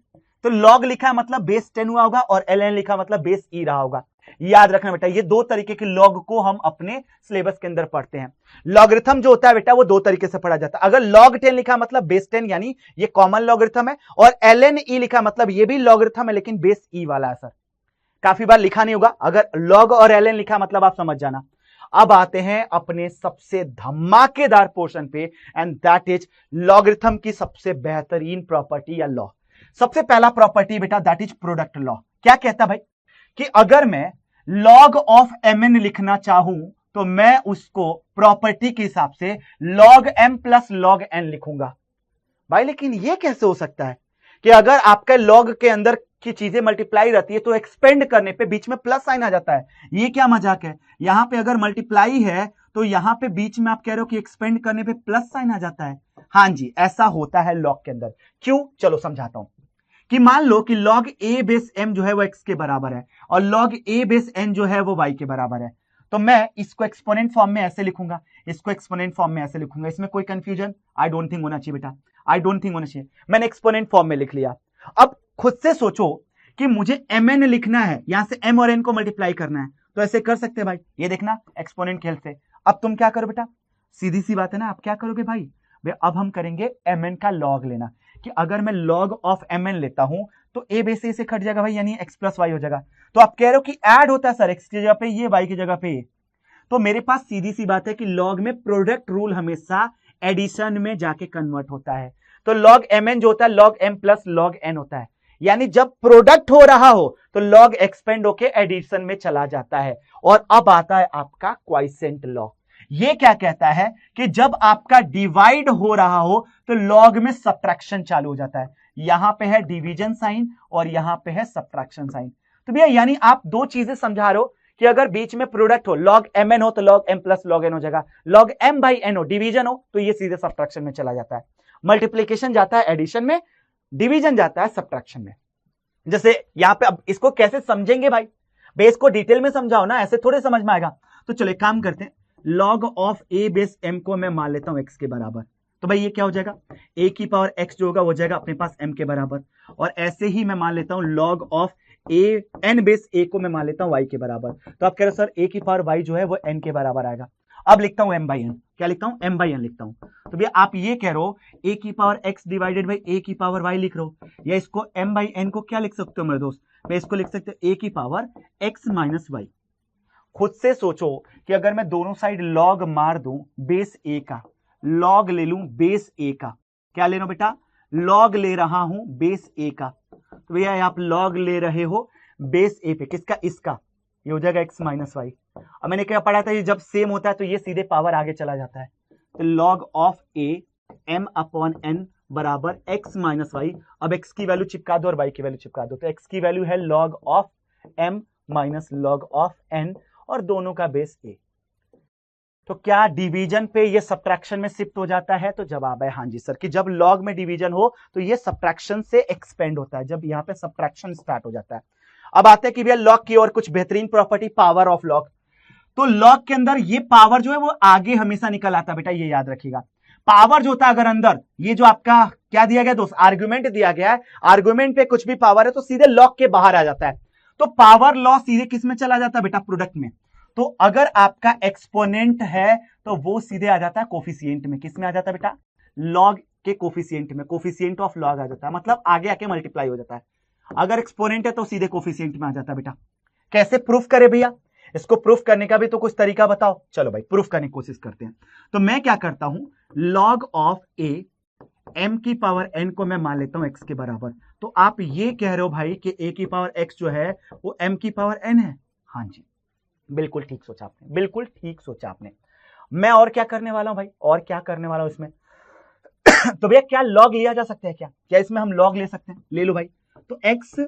A: तो log लिखा है मतलब बेस 10 हुआ होगा और ln लिखा मतलब बेस e रहा होगा। याद रखना बेटा, ये दो तरीके के लॉग को हम अपने सिलेबस के अंदर पढ़ते हैं। लॉगरिथम जो होता है बेटा वो दो तरीके से पढ़ा जाता है। अगर log 10 लिखा मतलब बेस 10 यानी ये कॉमन लॉगरिथम है, और ln e लिखा मतलब ये भी लॉगरिथम है लेकिन बेस e वाला है सर। काफी बार लिखा नहीं होगा, अगर log और ln लिखा मतलब आप समझ जाना। अब आते हैं अपने सबसे धमाकेदार पोर्शन पे, एंड दैट इज लॉगरिथम की सबसे बेहतरीन प्रॉपर्टी या लॉ। सबसे पहला प्रॉपर्टी बेटा दैट इज प्रोडक्ट लॉ। क्या कहता भाई कि अगर मैं log ऑफ mn लिखना चाहूं तो मैं उसको प्रॉपर्टी के हिसाब से log m plus log n लिखूंगा। भाई लेकिन ये कैसे हो सकता है कि अगर आपका log के अंदर की चीजें मल्टीप्लाई रहती है तो एक्सपेंड करने पे बीच में प्लस साइन आ जाता है? ये क्या मजाक है? यहां पे अगर मल्टीप्लाई है तो यहां पे बीच में आप कह रहे हो कि एक्सपेंड करने पे प्लस साइन आ जाता है। हां जी, ऐसा होता है log के अंदर। क्यों? चलो समझाता हूं कि मान लो कि log a बेस m जो है वो x के बराबर है और log a बेस n जो है वो y के बराबर है। तो मैं इसको एक्सपोनेंट फॉर्म में ऐसे लिखूंगा, इसको एक्सपोनेंट फॉर्म में ऐसे लिखूंगा। इसमें कोई कंफ्यूजन आई डोंट थिंक होना चाहिए बेटा, आई डोंट थिंक होना चाहिए। मैंने एक्सपोनेंट फॉर्म में लिख लिया। अब खुद से सोचो कि मुझे mn लिखना है, यहां से m और n को मल्टीप्लाई करना है, तो ऐसे कर सकते हैं भाई। ये देखना एक्सपोनेंट के हेल्प से। अब तुम क्या करो बेटा, सीधी सी बात है ना। आप क्या करोगे भाई, अब हम करेंगे mn का लॉग लेना, कि अगर मैं लॉग ऑफ mn लेता हूं तो a बेस a से कट जाएगा भाई, यानी x प्लस वाई हो जाएगा। तो आप कह रहे हो कि ऐड होता है सर, x की जगह पे ये, y की जगह पे ये। तो मेरे पास सीधी सी बात है कि लॉग में प्रोडक्ट रूल हमेशा एडिशन में जाके कन्वर्ट होता है। तो लॉग mn जो होता है log m plus log n होता है, यानी जब प्रोडक्ट हो रहा हो तो लॉग एक्सपेंड होके एडिशन में चला जाता है। और अब आता है आपका क्वाइसेंट लॉ। ये क्या कहता है कि जब आपका डिवाइड हो रहा हो तो लॉग में सब्ट्रैक्शन चालू हो जाता है। यहां पे है डिवीजन साइन और यहां पे है सब्ट्रैक्शन साइन। तो भैया यानी आप दो चीजें समझा रहे हो कि अगर बीच में प्रोडक्ट हो लॉग mn हो तो log m plus log n हो जाएगा, लॉग m बाई n हो डिवीजन हो तो ये सीधे सब्ट्रैक्शन में चला जाता है। मल्टीप्लीकेशन जाता है एडिशन में, डिवीजन जाता है सब्ट्रैक्शन में। जैसे यहां पे अब इसको कैसे समझेंगे भाई, बेस को डिटेल में समझाओ ना, ऐसे थोड़े समझ में आएगा। तो चलो एक काम करते हैं, log of a base m को मैं मान लेता हूं x के बराबर। तो भाई ये क्या हो जाएगा, a की पावर x जो होगा वो जाएगा अपने पास m के बराबर। और ऐसे ही मैं मान लेता हूं log of a n base a को मैं मान लेता हूं y के बराबर। तो आप कह रहे हो सर a की पावर y जो है वो n के बराबर आएगा। अब लिखता हूं m बाई n, क्या लिखता हूं, m बाई n लिखता हूं। तो भैया आप ये कह रहे हो a की power x divided by a की पावर y लिख रहे हो, या इसको m बाई n को क्या लिख सकते हो मेरे दोस्त, मैं इसको लिख सकते हो a की पावर x माइनस y। खुद से सोचो कि अगर मैं दोनों साइड लॉग मार दूं बेस a का, लॉग ले लूं बेस a का, क्या ले रहा हूं बेटा, लॉग ले रहा हूं बेस a का। तो भैया आप लॉग ले रहे हो बेस a पे, किसका, इसका, ये हो जाएगा x माइनस वाई। अब मैंने क्या पढ़ा था, ये जब सेम होता है तो ये सीधे पावर आगे चला जाता है। तो log of a m upon n बराबर x माइनस वाई। अब x की वैल्यू चिपका दो और y की वैल्यू चिपका दो। तो x की वैल्यू है log of m minus log of n और दोनों का बेस a। तो क्या डिवीजन पे ये सब्ट्रैक्शन में शिफ्ट हो जाता है, तो जवाब है हाँ जी सर, कि जब लॉग में डिवीजन हो तो ये सब्ट्रैक्शन से एक्सपेंड होता है, जब यहां पे सब्ट्रैक्शन स्टार्ट हो जाता है। अब आते हैं कि भैया लॉग की और कुछ बेहतरीन प्रॉपर्टी, पावर ऑफ लॉग। तो लॉग के अंदर ये पावर जो है वो आगे हमेशा निकल आता है बेटा, ये याद रखिएगा। पावर जो होता है अगर अंदर, ये जो आपका क्या दिया गया दोस्त, आर्गुमेंट दिया गया है, आर्गुमेंट पे कुछ भी पावर है तो सीधे लॉग के बाहर आ जाता है। तो पावर लॉ सीधे किस में चला जाता है बेटा, प्रोडक्ट में। तो अगर आपका एक्सपोनेंट है तो वो सीधे आ जाता है कोफिशिएंट में, किस में आ जाता है बेटा, लॉग के कोफिशिएंट में, कोफिशिएंट ऑफ लॉग आ जाता है, मतलब आगे आके मल्टीप्लाई हो जाता है। अगर एक्सपोनेंट है तो सीधे कोफिशिएंट में आ जाता है बेटा। कैसे प्रूफ करे भैया, इसको प्रूफ करने का भी तो कुछ तरीका बताओ। चलो भाई प्रूफ करने की कोशिश करते हैं। तो मैं क्या करता हूं, लॉग ऑफ a m की पावर n को मैं मान लेता हूं x के बराबर। तो आप ये कह रहे हो भाई कि a की पावर x जो है वो m की पावर n है। हाँ जी बिल्कुल ठीक सोचा आपने, बिल्कुल ठीक सोचा आपने। मैं और क्या करने वाला हूं भाई, और क्या करने वाला हूं इसमें तो भैया क्या लॉग लिया जा सकता है, क्या इसमें हम लॉग ले सकते हैं, ले लो भाई। तो x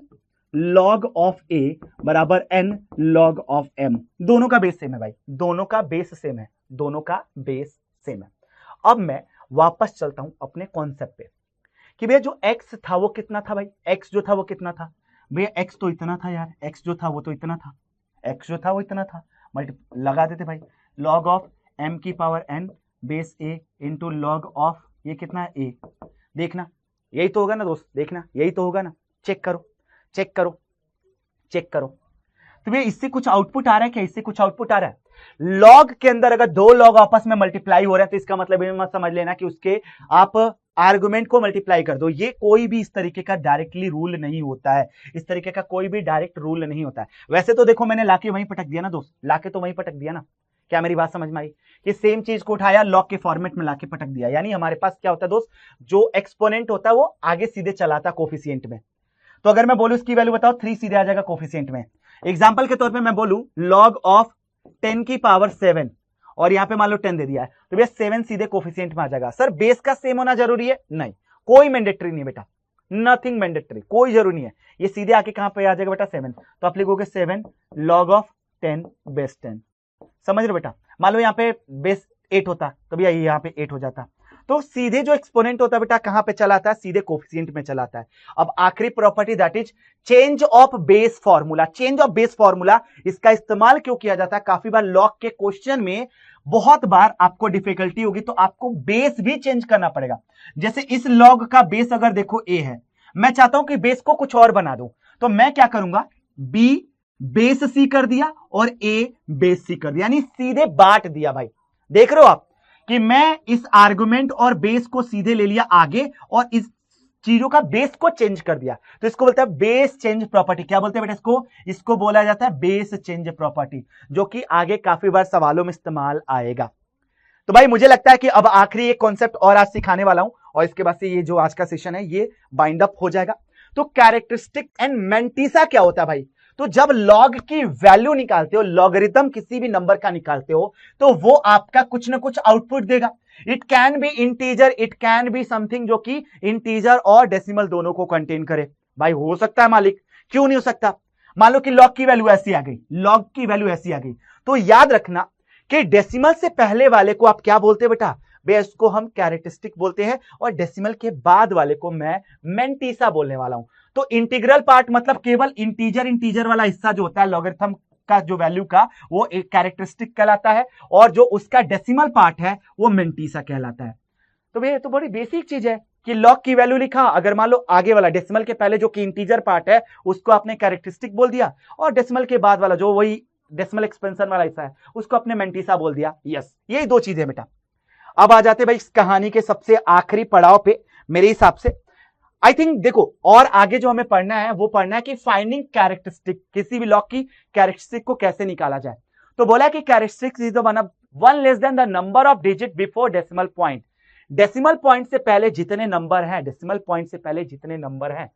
A: लॉग ऑफ a बराबर n लॉग ऑफ m, दोनों का बेस सेम है भाई, दोनों का बेस सेम है, दोनों का बेस सेम है। अब मैं वापस चलता हूं अपने कॉन्सेप्ट पे कि भैया जो x था वो कितना था भाई, x जो था वो कितना था भैया, x तो इतना था यार, x जो था वो तो इतना था, x जो था वो इतना था, लगा देते भाई, लॉग ऑफ m की power n base a into log of ये कितना है a। देखना यही तो होगा ना दोस्त, देखना यही तो होगा ना, चेक करो चेक करो चेक करो। तो भैया इससे कुछ आउटपुट आ रहा है क्या, इससे कुछ आउटपुट आ रहा है। लॉग के अंदर अगर दो लॉग आपस में मल्टीप्लाई हो रहे हैं तो इसका मतलब ये मत समझ लेना कि उसके आप आर्गुमेंट को मल्टीप्लाई कर दो। ये कोई भी इस तरीके का डायरेक्टली रूल नहीं होता है, इस तरीके का कोई भी डायरेक्ट रूल नहीं होता है। वैसे तो देखो मैंने लाके वहीं पटक दिया ना दोस्त, लाके तो वहीं पटक दिया ना, क्या मेरी बात समझ में आई, कि सेम चीज को उठाया लॉग के फॉर्मेट में लाके पटक दिया। यानी हमारे पास क्या होता है दोस्त, जो एक्सपोनेंट होता है वो आगे सीधे चलाता कोफिशिएंट में। तो अगर मैं बोलूं इसकी वैल्यू बताओ 3 सीधे आ जाएगा कोफिशिएंट में। एग्जांपल के तौर पे मैं बोलूं लॉग ऑफ 10 की पावर 7 और यहां पे मान लो 10 दे दिया है, तो भैया 7 सीधे कोफिशिएंट में आ जाएगा। सर बेस का सेम होना जरूरी है, नहीं, कोई मैंडेटरी नहीं बेटा, नथिंग मैंडेटरी, कोई जरूरी नहीं है, ये सीधे आके कहां पे आ जाएगा बेटा 7। तो आप लिखोगे 7 लॉग ऑफ 10 बेस 10, समझ रहे बेटा। मान लो यहाँ पे बेस 8 होता तो भैया यहाँ पे 8 हो जाता। तो सीधे जो एक्सपोनेंट होता है बेटा कहां पे चलाता है, सीधे कोफिशिएंट में चलाता है। अब आखिरी property that is change of base formula. Change of base formula इसका इस्तेमाल क्यों किया जाता है, काफी बार लॉग के क्वेश्चन में बहुत बार आपको डिफिकल्टी होगी तो आपको बेस भी चेंज करना पड़ेगा। जैसे इस लॉग का बेस अगर देखो a है, मैं चाहता हूं कि बेस को कुछ और बना दूं, तो मैं क्या करूंगा, b बेस c कर दिया और a बेस c कर दिया, यानी सीधे बांट दिया भाई। देख रहे हो आप कि मैं इस आर्गुमेंट और बेस को सीधे ले लिया आगे और इस चीजों का बेस को चेंज कर दिया, तो इसको बोलते हैं बेस चेंज प्रॉपर्टी। क्या बोलते हैं बेटा इसको बोला जाता है बेस चेंज प्रॉपर्टी, जो कि आगे काफी बार सवालों में इस्तेमाल आएगा। तो भाई मुझे लगता है कि अब आखिरी एक कॉन्सेप्ट और आज सिखाने वाला हूं और इसके बाद से ये जो आज का सेशन है ये बाइंड अप हो जाएगा। तो कैरेक्टरिस्टिक एंड मेंटिसा क्या होता है भाई? तो जब लॉग की वैल्यू निकालते हो, लॉगरिथम किसी भी नंबर का निकालते हो, तो वो आपका कुछ ना कुछ आउटपुट देगा। It can be integer, it can be something जो कि इंटीजर और डेसिमल दोनों को कंटेन करे। भाई हो सकता है मालिक, क्यों नहीं हो सकता? मान लो कि लॉग की वैल्यू ऐसी आ गई, लॉग की वैल्यू ऐसी आ गई, तो याद रखना कि डेसिमल से पहले वाले को आप क्या बोलते हैं बेटा? बेस को हम कैरेक्टरिस्टिक बोलते हैं और डेसिमल के बाद वाले को मैं मेंटिसा बोलने वाला हूं। तो इंटीग्रल पार्ट मतलब केवल इंटीजर वाला हिस्सा जो होता है लॉगरिथम का जो वैल्यू का, वो एक कैरेक्टरिस्टिक कहलाता है और जो उसका डेसिमल पार्ट है वो मेंटिसा कहलाता है। तो भैया तो बड़ी बेसिक चीज है कि लॉग की वैल्यू लिखा, अगर मान लो आगे वाला डेसिमल के पहले जो कि इंटीजर पार्ट है उसको आपने कैरेक्टरिस्टिक बोल दिया और डेसिमल के बाद वाला जो वही डेसिमल एक्सपेंशन वाला हिस्सा है उसको आपने मेंटिसा बोल दिया। यस, यही दो चीजें बेटा। अब आ जाते भाई इस कहानी के सबसे आखिरी पड़ाव पे मेरे हिसाब से। आई थिंक देखो और आगे जो हमें पढ़ना है वो पढ़ना है कि फाइंडिंग कैरेक्टरिस्टिक, किसी भी लॉग की कैरेक्टरिस्टिक को कैसे निकाला जाए। तो बोला कि characteristic is one less than the number of digit before decimal point. Decimal point से पहले जितने नंबर हैं, डेसिमल पॉइंट से पहले जितने नंबर हैं,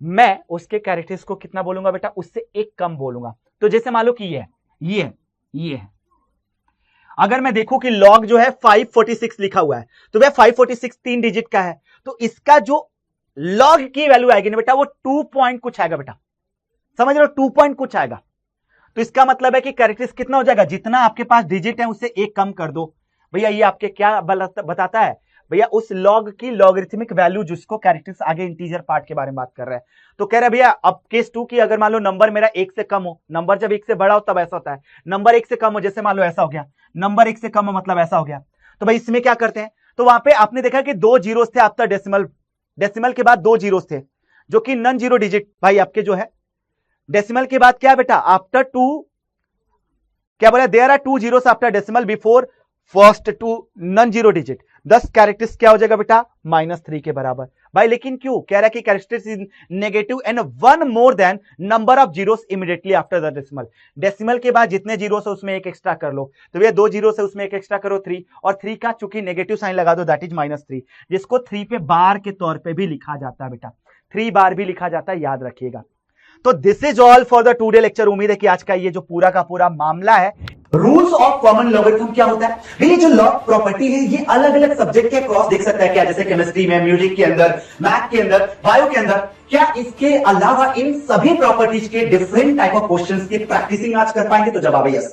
A: मैं उसके कैरेक्टरिस्टिक को कितना बोलूंगा बेटा? उससे एक कम बोलूंगा। तो जैसे मान लो कि ये है। अगर मैं देखूं कि लॉग जो है 546 लिखा हुआ है, तो वह 546 3 डिजिट का है, तो इसका जो लॉग की वैल्यू आएगी ना बेटा वो 2 पॉइंट कुछ आएगा बेटा, समझ रहे हो? 2 पॉइंट कुछ आएगा। तो इसका मतलब है कि कैरेक्टरिस्टिक कितना हो जाएगा? जितना आपके पास डिजिट है उससे एक कम कर दो। भैया ये आपके क्या बताता है? भैया उस लॉग की लॉगरिथमिक वैल्यू जिसको कैरेक्टरिस्टिक आगे इंटीजर पार्ट के बारे में बात कर रहा है। तो कह रहा है भैया अब केस 2 की अगर मान लो नंबर मेरा 1 से कम हो, नंबर जब 1 से बड़ा हो तब ऐसा होता है, नंबर 1 से कम हो, जैसे मान लो ऐसा हो गया, नंबर 1 से कम हो मतलब ऐसा हो गया। तो भाई इसमें क्या करते हैं? तो वहां पे आपने देखा कि 2 जीरोस थे आफ्टर डेसिमल, डेसिमल के बाद 2 जीरोस थे जो कि नॉन जीरो डिजिट भाई आपके जो है। डेसिमल के बाद क्या बेटा? आफ्टर 2 क्या बोला? There are 2 zeros after decimal before first 2 non zero digit. 10 characteristic क्या हो जाएगा बेटा? -3 के बराबर। भाई लेकिन क्यों? कह रहा है कि characteristic is negative and 1 more than number of zeros immediately after the decimal. Decimal के बाद जितने जीरोस है उसमें एक एक्स्ट्रा कर लो, तो भैया 2 जीरोस है उसमें एक एक्स्ट्रा करो 3, और 3 का चूंकि नेगेटिव साइन लगा दो, दैट इज -3, जिसको 3 पे बार के तौर पे भी लिखा जाता है बेटा, 3 बार भी लिखा जाता है, याद रखिएगा। तो this is all for the today lecture. उम्मीद है कि आज का ये जो पूरा का पूरा मामला है, रूल्स ऑफ कॉमन लॉगरिथम क्या होता है। ये जो लॉग प्रॉपर्टी है ये अलग अलग सब्जेक्ट के क्रॉस देख सकता है क्या? जैसे केमिस्ट्री में, म्यूजिक के अंदर, मैथ के अंदर, बायो के अंदर। क्या इसके अलावा इन सभी प्रॉपर्टीज के डिफरेंट टाइप ऑफ क्वेश्चंस की प्रैक्टिसिंग आज कर पाएंगे? तो जवाब है यस।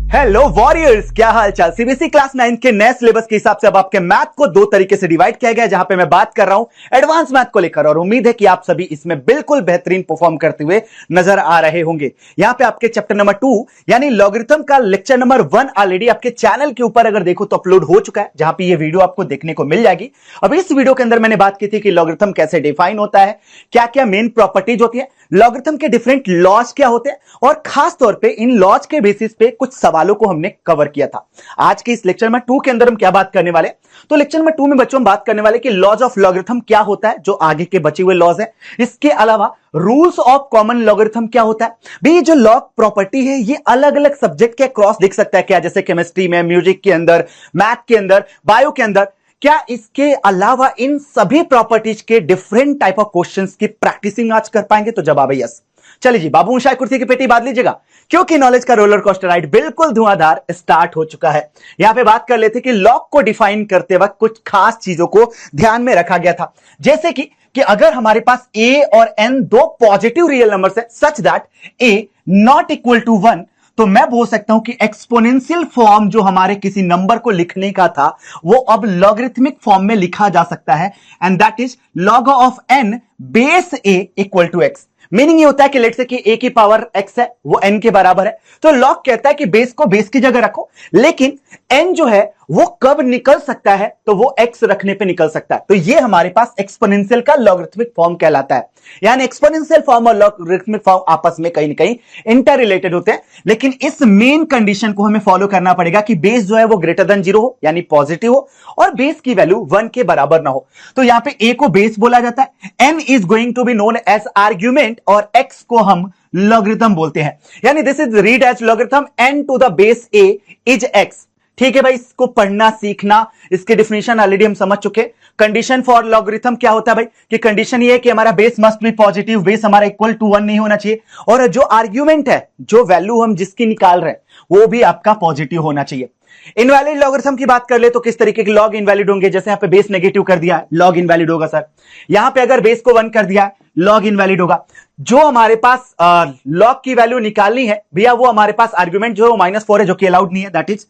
A: हेलो वॉरियर्स, क्या हाल चाल? सीबीएसई क्लास 9 के नए सिलेबस के हिसाब से अब आपके मैथ को 2 तरीके से डिवाइड किया गया है, जहां पे मैं बात कर रहा हूं एडवांस मैथ को लेकर, और उम्मीद है कि आप सभी इसमें बिल्कुल बेहतरीन परफॉर्म करते हुए नजर आ रहे होंगे। यहां पे आपके चैप्टर नंबर 2 यानी लॉगरिथम का लेक्चर नंबर 1 ऑलरेडी आपके चैनल के ऊपर अगर देखो तो अपलोड हो चुका है, जहां पे ये वीडियो आपको देखने को मिल जाएगी। अब इस वीडियो के अंदर मैंने बात की थी कि लॉगरिथम कैसे डिफाइन होता है, क्या क्या मेन प्रॉपर्टीज होती है, लॉगरिथम के डिफरेंट लॉज क्या होते हैं, और खास तौर पे इन लॉज के बेसिस पे कुछ सवालों को हमने कवर किया था। आज के इस लेक्चर में 2 के अंदर हम क्या बात करने वाले? तो लेक्चर में 2 में बच्चों हम बात करने वाले कि लॉज ऑफ लॉगरिथम क्या होता है, जो आगे के बचे हुए लॉज हैं। इसके अलावा रूल्स ऑफ कॉमन लॉगरिथम क्या होता है। भी जो लॉग प्रॉपर्टी है ये अलग अलग सब्जेक्ट के क्रॉस दिख सकता है क्या? जैसे केमिस्ट्री में, म्यूजिक के अंदर, मैथ के अंदर, बायो के अंदर। क्या इसके अलावा इन सभी प्रॉपर्टीज के डिफरेंट टाइप ऑफ क्वेश्चंस की प्रैक्टिसिंग आज कर पाएंगे? तो जवाब है यस। चलिए जी बाबू शायद कुर्सी की पेटी बांध लीजिएगा, क्योंकि नॉलेज का रोलर कोस्टर राइड बिल्कुल धुआंधार स्टार्ट हो चुका है। यहां पे बात कर लेते कि लॉग को डिफाइन करते वक्त कुछ खास चीजों को ध्यान में रखा गया था, जैसे कि अगर हमारे पास a और n 2 पॉजिटिव रियल नंबर्स है such that a not equal to 1, तो मैं बोल सकता हूं कि एक्सपोनेंशियल फॉर्म जो हमारे किसी नंबर को लिखने का था वो अब लॉगरिथमिक फॉर्म में लिखा जा सकता है, and that is log of n base a equal to x। Meaning ये होता है कि लेट से कि a की पावर x है वो n के बराबर है, तो लॉग कहता है कि बेस को बेस की जगह रखो, लेकिन n जो है वो कब निकल सकता है, तो वो x रखने पे निकल सकता है। तो ये हमारे पास एक्सपोनेंशियल का लॉगरिथमिक फॉर्म कहलाता है। यानी एक्सपोनेंशियल फॉर्म और लॉगरिथमिक फॉर्म आपस में कहीं ना कहीं इंटर रिलेटेड होते हैं, लेकिन इस मेन कंडीशन को हमें फॉलो करना पड़ेगा कि बेस जो है वो ग्रेटर देन 0 हो, यानी पॉजिटिव हो, और बेस की वैल्यू 1 के बराबर ना हो। तो यहां पे a को बेस बोला जाता है, n is going to be known as argument, और x को हम लॉगरिथम बोलते हैं। यानी this is read as logarithm n to the base a is x। ठीक है भाई, इसको पढ़ना सीखना, इसके डिफिनेशन ऑलरेडी हम समझ चुके। कंडीशन फॉर लॉगरिथम क्या होता है भाई, कि कंडीशन ये है कि हमारा base must be positive, base हमारा इक्वल टू 1 नहीं होना चाहिए, और जो आर्ग्यूमेंट है, जो वैल्यू हम जिसकी निकाल रहे हैं, वो भी आपका पॉजिटिव होना चाहिए। इनवैलिड लॉगरिथम की बात कर ले तो किस तरीके के लॉग इनवैलिड होंगे, जैसे यहां पे बेस नेगेटिव कर दिया है, लॉग इनवैलिड होगा सर। यहां पे अगर बेस को 1 कर दिया है, लॉग इनवैलिड होगा। जो हमारे पास लॉग की वैल्यू निकालनी है भैया, वो हमारे पास आर्ग्यूमेंट जो है -4 है, जो कि अलाउड नहीं है, that is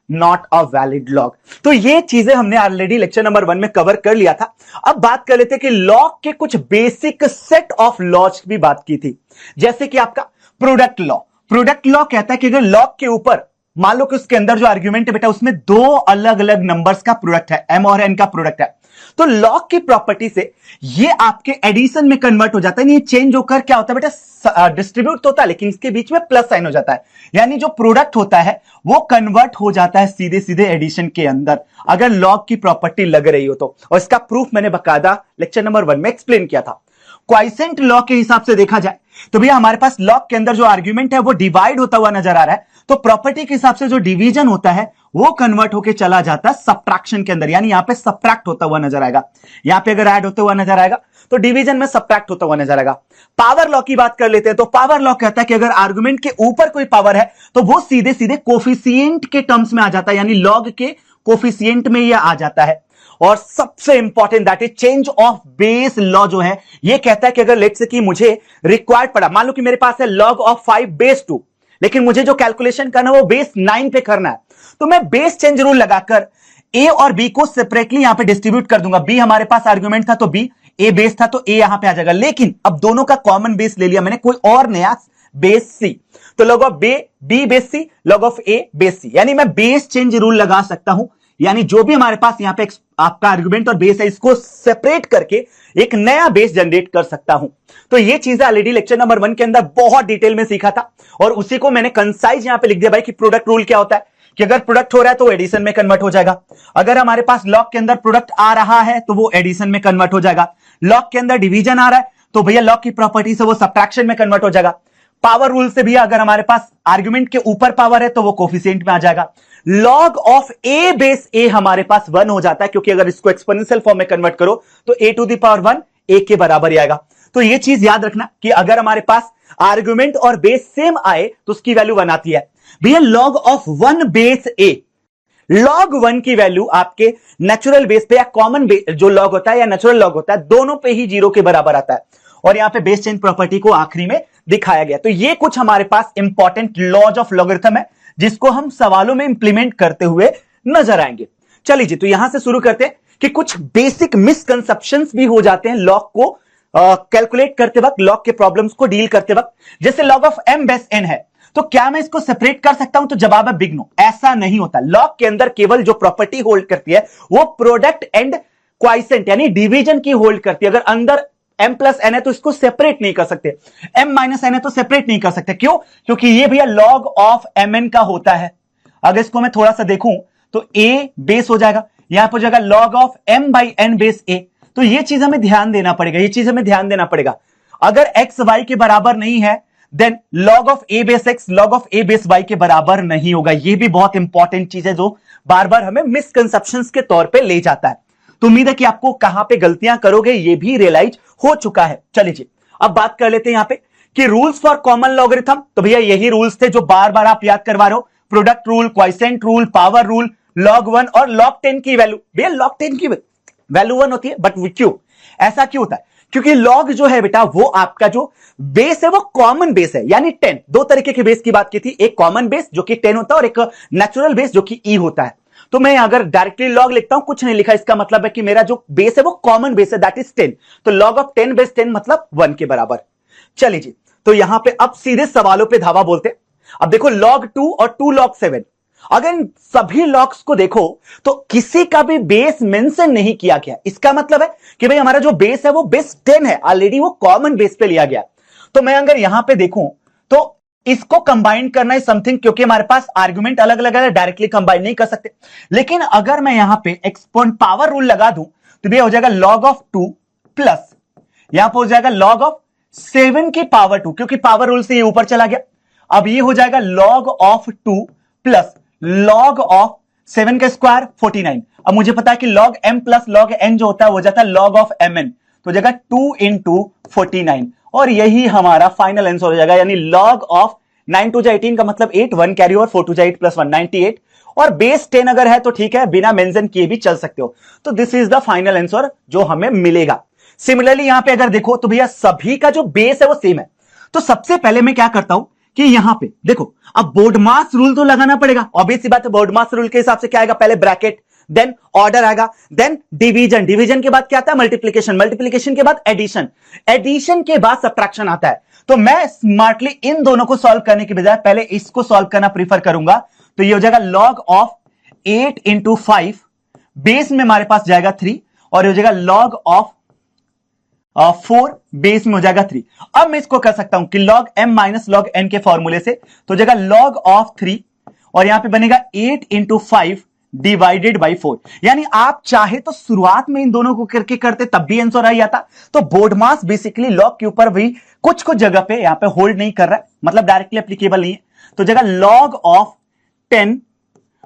A: not a valid log. तो ये चीजें हमने ऑलरेडी लेक्चर नंबर 1 में कवर कर लिया था। अब बात कर लेते हैं कि लॉग के कुछ बेसिक सेट ऑफ लॉज की बात की थी, जैसे कि आपका प्रोडक्ट लॉ। प्रोडक्ट लॉ कहता है कि अगर लॉग के ऊपर मान लो कि उसके अंदर जो आर्ग्यूमेंट है बेटा, उसमें 2 अलग अलग नंबर्स का प्रोडक्ट है, m और n का प्रोडक्ट है, तो लॉग की प्रॉपर्टी से ये आपके एडिशन में कन्वर्ट हो जाता है। ये चेंज होकर क्या होता है बेटा, डिस्ट्रीब्यूट होता है, लेकिन इसके बीच में प्लस साइन हो जाता है। यानी जो प्रोडक्ट होता है वो कन्वर्ट हो जाता है सीधे सीधे एडिशन के अंदर, अगर लॉग की प्रॉपर्टी लग रही हो तो। और इसका प्रूफ मैंने बकायदा लेक्चर नंबर 1 में एक्सप्लेन किया था। क्वाइसेंट लॉ के हिसाब से देखा जाए तो भैया हमारे पास लॉग के अंदर जो आर्ग्यूमेंट है वो डिवाइड होता हुआ नजर आ रहा है, तो प्रॉपर्टी के हिसाब से जो डिवीजन होता है वो कन्वर्ट होकर चला जाता है सब्ट्रैक्शन के अंदर, यानी यहां पे सब्ट्रैक्ट होता हुआ नजर आएगा। यहां पे अगर ऐड होता हुआ नजर आएगा तो डिवीजन में सब्ट्रैक्ट होता हुआ नजर आएगा। पावर लॉ की बात कर लेते हैं, तो पावर लॉ कहता है कि अगर आर्गुमेंट के ऊपर कोई पावर है तो वो सीधे सीधे कोफिशिएंट के टर्म्स में आ जाता है, यानी लॉग के कोफिशिएंट में यह आ जाता है। और सबसे important that is change of base law जो है, ये कहता है कि अगर लेट्स से कि मुझे रिक्वायर्ड पड़ा, मान लो कि मेरे पास है log of 5 बेस 2, लेकिन मुझे जो कैलकुलेशन करना है वो बेस 9 पे करना है, तो मैं बेस चेंज रूल लगाकर a और b को सेपरेटली यहां पे डिस्ट्रीब्यूट कर दूंगा। b हमारे पास आर्गुमेंट था तो b, a बेस था तो a यहां पे आ जाएगा, लेकिन अब दोनों का कॉमन बेस ले लिया मैंने, कोई और नया बेस c, तो log of b base c, log of a base c, यानी मैं बेस चेंज रूल लगा सकता हूं। यानी जो भी हमारे पास यहां पे आपका आर्गुमेंट और बेस है, इसको सेपरेट करके एक नया बेस जनरेट कर सकता हूं। तो ये चीजें ऑलरेडी लेक्चर नंबर 1 के अंदर बहुत डिटेल में सीखा था, और उसी को मैंने कंसाइज यहां पे लिख दिया भाई कि प्रोडक्ट रूल क्या होता है, कि अगर प्रोडक्ट हो रहा है तो एडिशन में कन्वर्ट हो जाएगा, अगर हमारे पास लॉग के अंदर प्रोडक्ट आ रहा है तो वो एडिशन में कन्वर्ट हो जाएगा, लॉग के अंदर डिवीजन आ रहा है तो भैया लॉग की प्रॉपर्टी से वो सब्ट्रैक्शन में कन्वर्ट हो जाएगा। पावर रूल से भी अगर हमारे पास आर्गुमेंट के ऊपर पावर है तो वो कोफिशिएंट में आ जाएगा। लॉग ऑफ ए बेस ए हमारे पास 1 हो जाता है, क्योंकि अगर इसको एक्सपोनेंशियल फॉर्म में कन्वर्ट करो तो a to the power 1 a के बराबर ही आएगा। तो ये चीज याद रखना कि अगर हमारे पास आर्गुमेंट और बेस सेम आए तो उसकी वैल्यू 1 आती है। भैया log of 1 base a, log 1 की वैल्यू आपके नेचुरल बेस पे या कॉमन बेस जो लॉग होता है या नेचुरल लॉग होता है, दोनों पे ही 0 के बराबर आता है, और यहां पे बेस चेंज प्रॉपर्टी को आखिरी में दिखाया गया। तो ये कुछ हमारे पास इंपॉर्टेंट लॉज ऑफ लॉगरिथम है, जिसको हम सवालों में इंप्लीमेंट करते हुए नजर आएंगे। चलिए जी, तो यहां से शुरू करते हैं कि कुछ बेसिक मिसकंसेप्शंस भी हो जाते हैं लॉग को कैलकुलेट करते वक्त, लॉग के प्रॉब्लम्स को डील करते वक्त। जैसे log of m base n है, तो क्या मैं इसको सेपरेट कर सकता हूं, तो जवाब है बिग नो, ऐसा नहीं होता। लॉग के अंदर केवल जो प्रॉपर्टी होल्ड करती है वो प्रोडक्ट एंड क्वाइसेंट यानी डिवीजन की होल्ड करती है। अगर अंदर m प्लस n है तो इसको सेपरेट नहीं कर सकते, m माइनस n है तो सेपरेट नहीं कर सकते। क्यों? क्योंकि ये भैया लॉग ऑफ mn का होता है। अगर इसको मैं थोड़ा सा देखूं तो a बेस हो जाएगा, यहां पर जाएगा log of m by n base a। तो ये चीज हमें ध्यान देना पड़ेगा, ये चीज हमें ध्यान देना पड़ेगा। अगर x y के बराबर नहीं है then log of a base x log of a base y के बराबर नहीं होगा। ये भी बहुत इंपॉर्टेंट चीज है जो बार बार हमें मिसकंसेप्शंस के तौर पे ले जाता है। तो उम्मीद है कि आपको कहां पे गलतियां करोगे ये भी रियलाइज हो चुका है। चलिए जी, अब बात कर लेते हैं यहां पे कि रूल्स फॉर कॉमन लॉगरिथम। तो भैया यही रूल्स थे जो बार बार आप याद करवा रहे हो, product rule, quiescent rule, power rule, log 1 और log 10 की वैल्यू। भैया log 10 की वैल्यू 1 होती है, बट क्यों ऐसा क्यों होता है? क्योंकि log जो है बेटा वो आपका जो बेस है वो कॉमन बेस है, यानी 10। दो तरीके के बेस की बात की थी, एक कॉमन बेस जो कि 10 होता है और एक नेचुरल बेस जो कि e होता है। तो मैं अगर डायरेक्टली log लिखता हूं, कुछ नहीं लिखा, इसका मतलब है कि मेरा जो बेस है वो कॉमन बेस है, दैट इज 10। तो log ऑफ 10 बेस 10 मतलब 1 के बराबर। चलिए जी, तो यहां पे अब सीधे सवालों पे धावा बोलते हैं। अब देखो log 2 और 2 log 7, अगर इन सभी लॉग्स को देखो तो किसी का भी बेस मेंशन नहीं किया गया। इसका मतलब है कि भाई हमारा जो बेस है वो बेस 10 है, ऑलरेडी वो कॉमन बेस पे लिया गया। तो मैं अगर यहां पे देखूं तो इसको कंबाइन करना है समथिंग, क्योंकि हमारे पास आर्गुमेंट अलग अलग है, डायरेक्टली कंबाइन नहीं कर सकते। लेकिन अगर मैं यहां पे एक्सपोनेंट पावर रूल लगा दूं तो ये हो जाएगा log ऑफ 2 प्लस यहां पर हो जाएगा log ऑफ 7 की पावर 2, क्योंकि पावर रूल से ये ऊपर चला गया। अब ये हो जाएगा log of 2 plus log of 7 का स्क्वायर 49। अब मुझे पता है कि log m plus log n जो होता है वो जाता है log ऑफ mn, तो जाएगा 2 इंटू 49, और यही हमारा फाइनल आंसर हो जाएगा। यानी log ऑफ 9 टू 18 का मतलब 8, 1 कैरी ओवर, 4 टू 8 प्लस 1 98, और बेस 10 अगर है तो ठीक है, बिना मेंशन किए भी चल सकते हो। तो this is the final answer जो हमें मिलेगा। सिमिलरली यहां पे अगर देखो तो भैया सभी का जो बेस है वो सेम है। तो सबसे पहले मैं क्या करता हूं कि यहां पे देखो, अब बोर्डमास रूल तो लगाना पड़ेगा, ऑब्वियस सी बात है। बोर्डमास रूल के हिसाब से क्या आएगा, पहले ब्रैकेट, देन ऑर्डर आएगा, देन डिवीजन, डिवीजन के बाद क्या आता है मल्टीप्लिकेशन, मल्टीप्लिकेशन के बाद एडिशन, एडिशन के बाद सब्ट्रैक्शन आता है। तो मैं स्मार्टली इन दोनों को सॉल्व करने के बजाय पहले इसको सॉल्व करना प्रीफर करूंगा। तो ये हो जाएगा log ऑफ 8 इंटू 5, बेस में हमारे पास जाएगा 3, और ये हो जाएगा log ऑफ 4, बेस में हो जाएगा 3। अब मैं इसको कर सकता हूं कि log m minus log n के फॉर्मूले से, तो हो जाएगा log ऑफ 3, और यहां पे बनेगा 8 इंटू 5 डिवाइडेड बाई 4। यानी आप चाहे तो शुरुआत में इन दोनों को करके करते तब भी आंसर आ जाता। तो बोर्ड मास बेसिकली log के ऊपर भी कुछ कुछ जगह पे यहां पे होल्ड नहीं कर रहा है, मतलब डायरेक्टली एप्लीकेबल नहीं है। तो जगह log ऑफ 10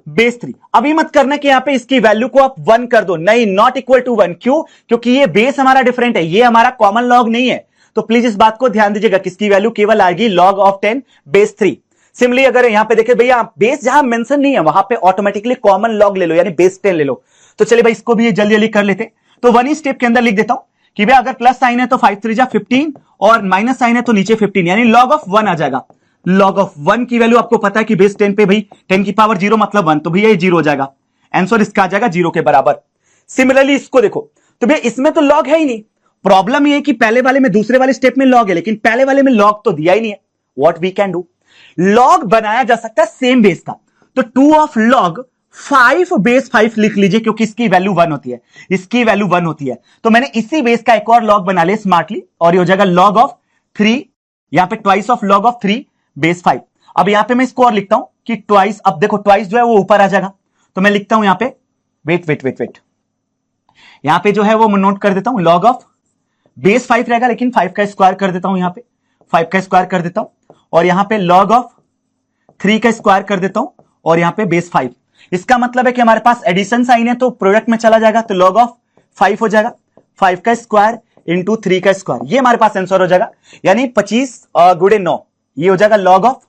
A: बेस 3। अभी मत करना कि यहां पे इसकी वैल्यू को आप 1 कर दो, नहीं, नॉट इक्वल टू 1। क्यों? क्योंकि ये बेस हमारा डिफरेंट है, ये हमारा कॉमन लॉग नहीं है। तो प्लीज इस बात को ध्यान दीजिएगा, किसकी वैल्यू केवल आएगी log ऑफ 10 बेस 3। सिमिलरली अगर यहां पे देखे भैया बेस जहां मेंशन नहीं है वहां पे ऑटोमेटिकली कॉमन लॉग ले लो, यानी बेस 10 ले लो। तो चलिए भाई इसको भी ये जल्दी जल्दी कर लेते। तो वन ही स्टेप के अंदर लिख देता हूं कि भाई अगर प्लस साइन है तो 5 3 जा 15, और माइनस साइन है तो नीचे 15, यानी log ऑफ 1 आ जाएगा। log ऑफ 1 की वैल्यू आपको पता है कि बेस 10 पे भाई 10 की पावर 0 मतलब 1, तो भैया ये 0 हो जाएगा, आंसर इसका आ जाएगा 0 के बराबर। सिमिलरली इसको देखो तो भैया इसमें तो log है ही नहीं। प्रॉब्लम ये है कि पहले वाले में, दूसरे वाले स्टेप में log है, लेकिन पहले वाले में log तो दिया ही नहीं है। What we can do, log बनाया जा सकता है सेम बेस का। तो 2 ऑफ log 5 बेस 5 लिख लीजिए, क्योंकि इसकी वैल्यू 1 होती है, इसकी वैल्यू 1 होती है। तो मैंने इसी बेस का एक और log बना लिया स्मार्टली, और ये हो जाएगा log ऑफ 3, यहां पे twice of log of 3 base 5। अब यहां पे मैं इसको और लिखता हूं कि ट्वाइस, अब देखो ट्वाइस जो है वो ऊपर आ जाएगा, तो मैं लिखता हूं यहां पे, वेट, यहां पे जो है वो नोट कर देता हूं, log ऑफ बेस 5 रहेगा, लेकिन 5 का स्क्वायर कर देता हूं, यहां पे 5 का स्क्वायर कर देता हूं, और यहां पे log ऑफ 3 का स्क्वायर कर देता हूं, और यहां पे बेस 5। इसका मतलब है कि हमारे पास एडिशन साइन है तो प्रोडक्ट में चला जाएगा, तो log ऑफ 5 हो जाएगा, 5 का स्क्वायर इंटू 3 का स्क्वायर, ये हमारे पास आंसर हो जाएगा। यानी 25 गुणे 9, ये हो जाएगा log ऑफ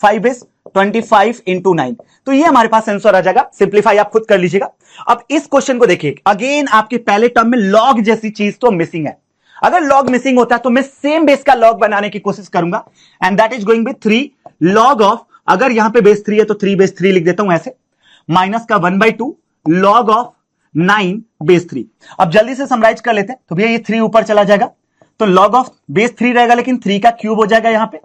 A: 5 बेस 25 इंटू 9। तो ये हमारे पास आंसर आ जाएगा। सिंप्लीफाई आप खुद कर लीजिएगा। अब इस क्वेश्चन को देखिए, अगेन आपके पहले टर्म में log जैसी चीज तो मिसिंग है। अगर log मिसिंग होता तो मैं सेम बेस का log बनाने की कोशिश करूंगा, and that is going be 3 log of, अगर यहां पे बेस 3 है तो 3 बेस 3 लिख देता हूं ऐसे, माइनस का 1/2 log ऑफ 9 बेस 3। अब जल्दी से समराइज कर लेते हैं। तो भैया ये 3 ऊपर चला जाएगा, तो log ऑफ बेस 3 रहेगा, लेकिन 3 का क्यूब हो जाएगा यहां पे,